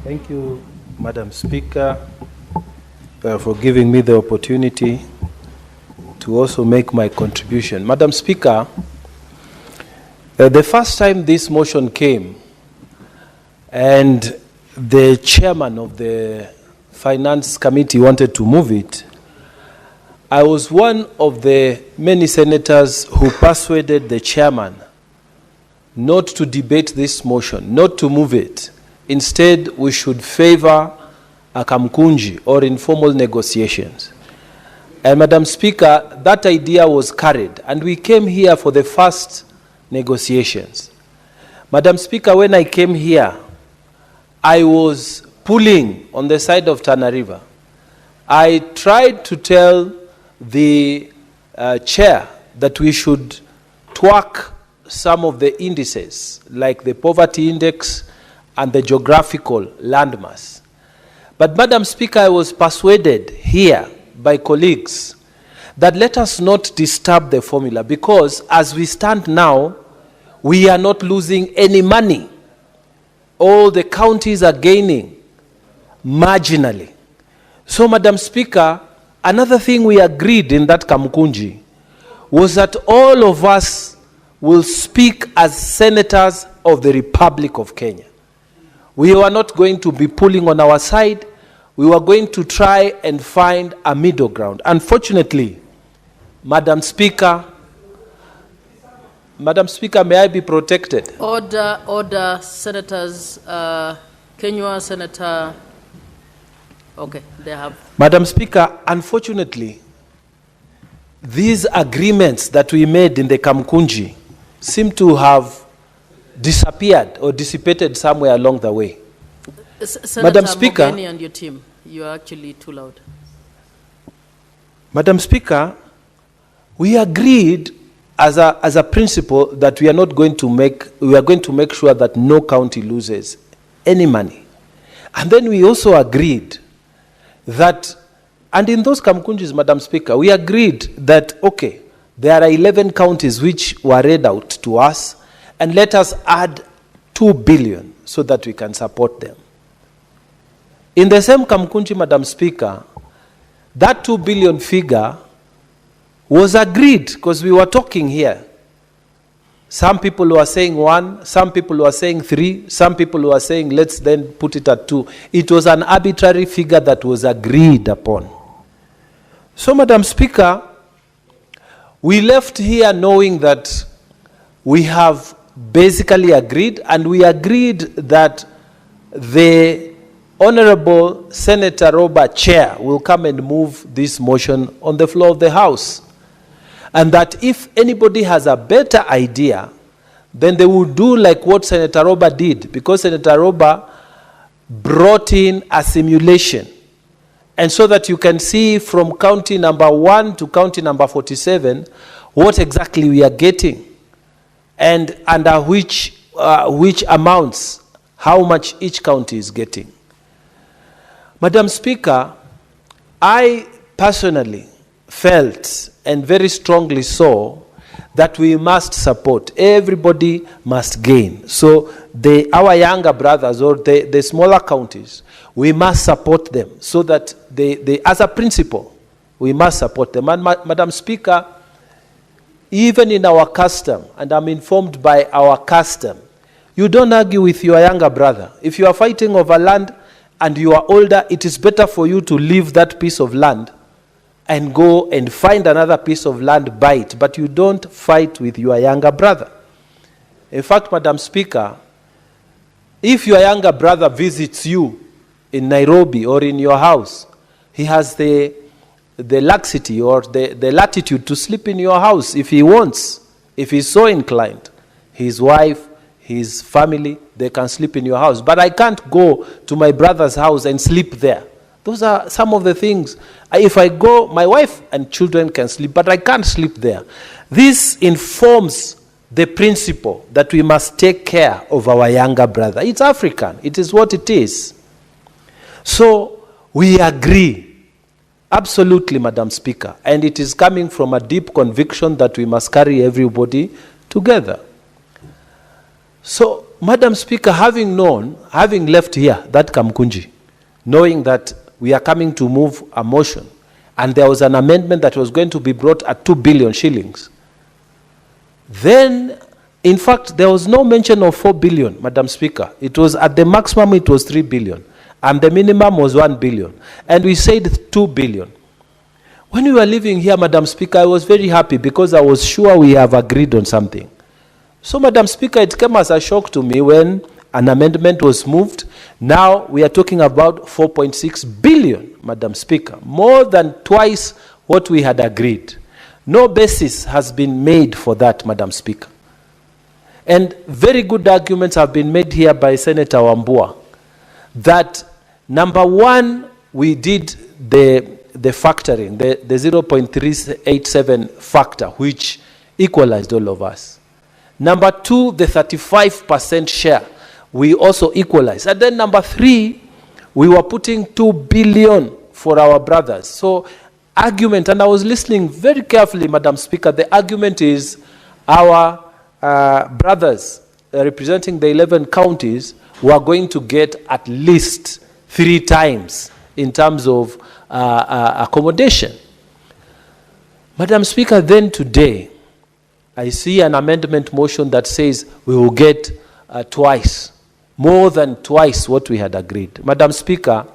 Thank you, Madam Speaker, for giving me the opportunity to also make my contribution. Madam Speaker, the first time this motion came and the chairman of the Finance Committee wanted to move it, I was one of the many senators who persuaded the chairman not to debate this motion, not to move it. Instead, we should favor a kamkunji or informal negotiations. And Madam Speaker, that idea was carried, and we came here for the first negotiations. Madam Speaker, when I came here, I was pulling on the side of Tana River. I tried to tell the chair that we should twerk some of the indices, like the poverty index and the geographical landmass. But Madam Speaker, I was persuaded here by colleagues that let us not disturb the formula, because as we stand now, we are not losing any money. All the counties are gaining marginally. So, Madam Speaker, another thing we agreed in that Kamkunji was that all of us will speak as senators of the Republic of Kenya. We were not going to be pulling on our side. we were going to try and find a middle ground. Unfortunately, Madam Speaker, may I be protected? Order, Senators. Kenywa, Senator. Okay, they have. Madam Speaker, unfortunately, these agreements that we made in the Kamkunji seem to have disappeared or dissipated somewhere along the way. Senator Madam Speaker, Mogeni and your team, you are actually too loud. Madam Speaker, we agreed as a principle that we are going to make sure that no county loses any money. And then we also agreed that, and in those Kamkunjis, Madam Speaker, we agreed that, okay, there are 11 counties which were read out to us, and let us add 2 billion so that we can support them. In the same Kamkunji, Madam Speaker, that 2 billion figure was agreed because we were talking here. Some people were saying 1, some people were saying 3, some people were saying let's then put it at 2. It was an arbitrary figure that was agreed upon. So, Madam Speaker, we left here knowing that we have basically agreed, and we agreed that the Honorable Senator Robert Chair will come and move this motion on the floor of the House. And that if anybody has a better idea, then they will do like what Senator Robert did, because Senator Robert brought in a simulation. And so that you can see from county number 1 to county number 47 what exactly we are getting and under which amounts, how much each county is getting. Madam Speaker, I personally felt and very strongly saw that we must support. Everybody must gain. So our younger brothers or the smaller counties, we must support them so that they as a principle, we must support them. And Madam Speaker, even in our custom, and I'm informed by our custom, you don't argue with your younger brother. If you are fighting over land and you are older, it is better for you to leave that piece of land and go and find another piece of land, buy it. But you don't fight with your younger brother. In fact, Madam Speaker, if your younger brother visits you in Nairobi or in your house, he has the laxity or the latitude to sleep in your house if he wants, if he's so inclined. His wife, his family, they can sleep in your house. But I can't go to my brother's house and sleep there. Those are some of the things. If I go, my wife and children can sleep, but I can't sleep there. This informs the principle that we must take care of our younger brother. It's African. It is what it is. So we agree, absolutely, Madam Speaker, and it is coming from a deep conviction that we must carry everybody together. So, Madam Speaker, having left here that Kamkunji, knowing that we are coming to move a motion, and there was an amendment that was going to be brought at 2 billion shillings. Then, in fact, there was no mention of 4 billion, Madam Speaker. It was at the maximum, it was 3 billion, and the minimum was 1 billion. And we said 2 billion. When we were living here, Madam Speaker, I was very happy because I was sure we have agreed on something. So, Madam Speaker, it came as a shock to me when an amendment was moved. Now we are talking about 4.6 billion, Madam Speaker, more than twice what we had agreed. No basis has been made for that, Madam Speaker. And very good arguments have been made here by Senator Wambua that, number one, we did the factoring, the 0.387 factor, which equalized all of us. Number two, the 35% share, we also equalized. And then number three, we were putting 2 billion for our brothers. So argument, and I was listening very carefully, Madam Speaker, the argument is our brothers representing the 11 counties were going to get at least 3 times in terms of accommodation. Madam Speaker, then today, I see an amendment motion that says we will get twice, more than twice what we had agreed. Madam Speaker,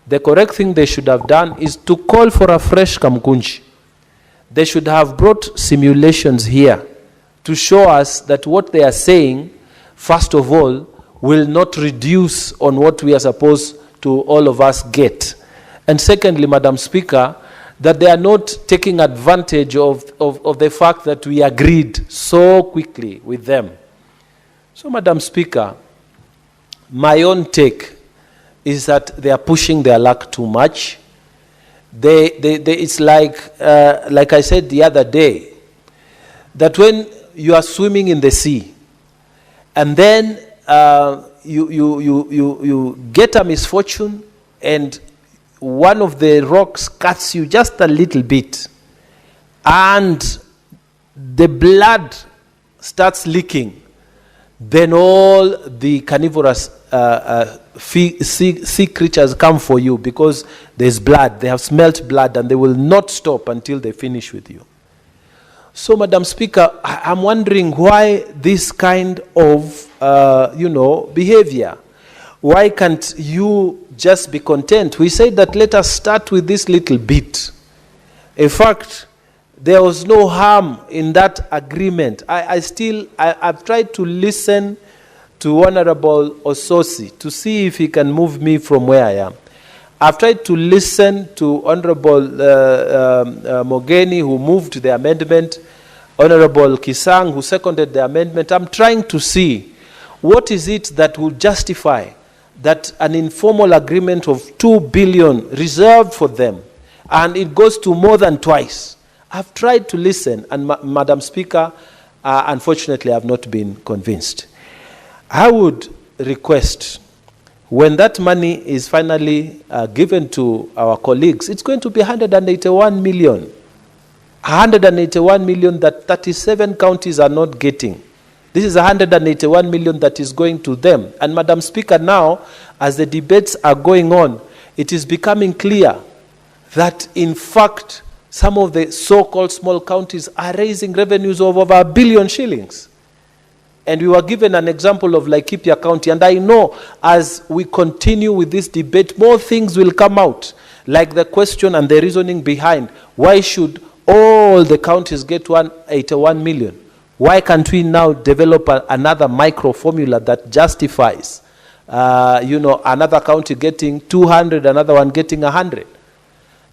The correct thing they should have done is to call for a fresh Kamkunji. They should have brought simulations here to show us that what they are saying, first of all, will not reduce on what we are supposed to all of us get. And secondly, Madam Speaker, that they are not taking advantage of the fact that we agreed so quickly with them. So, Madam Speaker, my own take is that they are pushing their luck too much. It's like I said the other day, that when you are swimming in the sea, and then you get a misfortune, and one of the rocks cuts you just a little bit, and the blood starts leaking, then all the carnivorous sea creatures come for you because there's blood. They have smelt blood, and they will not stop until they finish with you. So, Madam Speaker, I'm wondering why this kind of, behavior. Why can't you just be content? We said that let us start with this little bit. In fact, there was no harm in that agreement. I've tried to listen to Honorable Ososi to see if he can move me from where I am. I've tried to listen to Honorable Mogeni, who moved the amendment, Honorable Kisang, who seconded the amendment. I'm trying to see what is it that will justify that an informal agreement of 2 billion reserved for them, and it goes to more than twice. I've tried to listen, and Madam Speaker, unfortunately, I have not been convinced. I would request, when that money is finally given to our colleagues, it's going to be 181 million. 181 million that 37 counties are not getting. This is 181 million that is going to them. And Madam Speaker, now, as the debates are going on, it is becoming clear that, in fact, some of the so-called small counties are raising revenues of over 1 billion shillings. And we were given an example of Laikipia County. And I know as we continue with this debate, more things will come out, like the question and the reasoning behind why should all the counties get 181 million. Why can't we now develop another micro formula that justifies, another county getting 200, another one getting 100?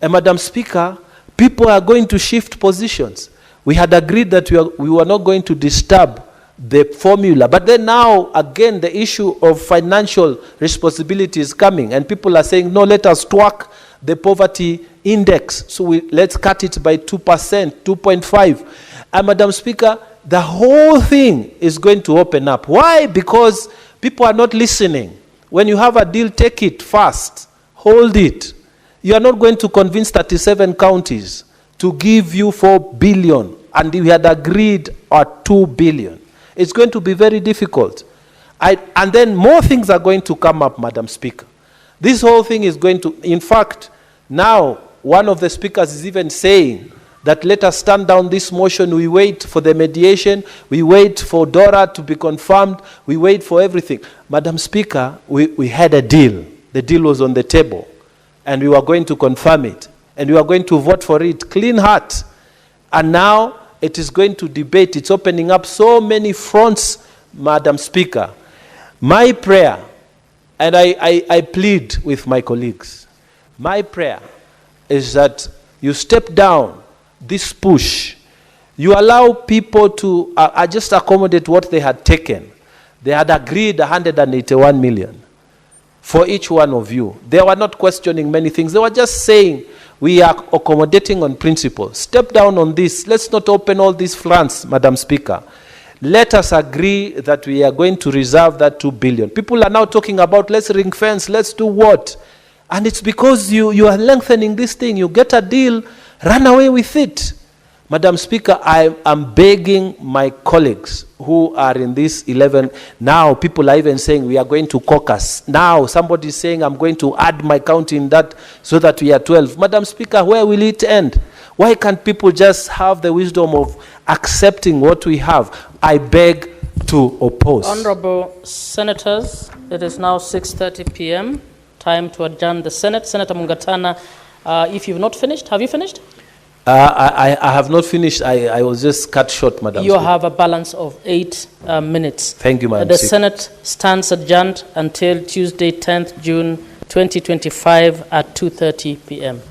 And Madam Speaker, people are going to shift positions. We had agreed that we were not going to disturb the formula. But then now, again, the issue of financial responsibility is coming. And people are saying, no, let us twerk the poverty index. So let's cut it by 2%, 2.5. And Madam Speaker, the whole thing is going to open up. Why? Because people are not listening. When you have a deal, take it fast. Hold it. You are not going to convince 37 counties to give you 4 billion. And we had agreed at 2 billion. It's going to be very difficult. And then more things are going to come up, Madam Speaker. This whole thing is going to, in fact, now one of the speakers is even saying that let us stand down this motion, we wait for the mediation, we wait for DORA to be confirmed, we wait for everything. Madam Speaker, we had a deal. The deal was on the table, and we were going to confirm it, and we were going to vote for it, clean heart. And now it is going to debate. It's opening up so many fronts, Madam Speaker. My prayer, and I plead with my colleagues, my prayer is that you step down this push. You allow people to just accommodate what they had taken. They had agreed 181 million for each one of you. They were not questioning many things. They were just saying, we are accommodating on principle. Step down on this. Let's not open all these fronts, Madam Speaker. Let us agree that we are going to reserve that 2 billion. People are now talking about let's ring fence, let's do what? And it's because you are lengthening this thing. You get a deal, run away with it. Madam Speaker, I am begging my colleagues who are in this 11. Now people are even saying we are going to caucus. Now somebody is saying I'm going to add my county in that so that we are 12. Madam Speaker, where will it end? Why can't people just have the wisdom of accepting what we have? I beg to oppose. Honorable Senators, it is now 6:30 p.m. time to adjourn the Senate. Senator Mungatana, if you've not finished, have you finished? I have not finished. I was just cut short, Madam You Speaker. have a balance of 8 minutes. Thank you, Madam The Speaker. Senate stands adjourned until Tuesday, 10th June 2025 at 2:30 p.m.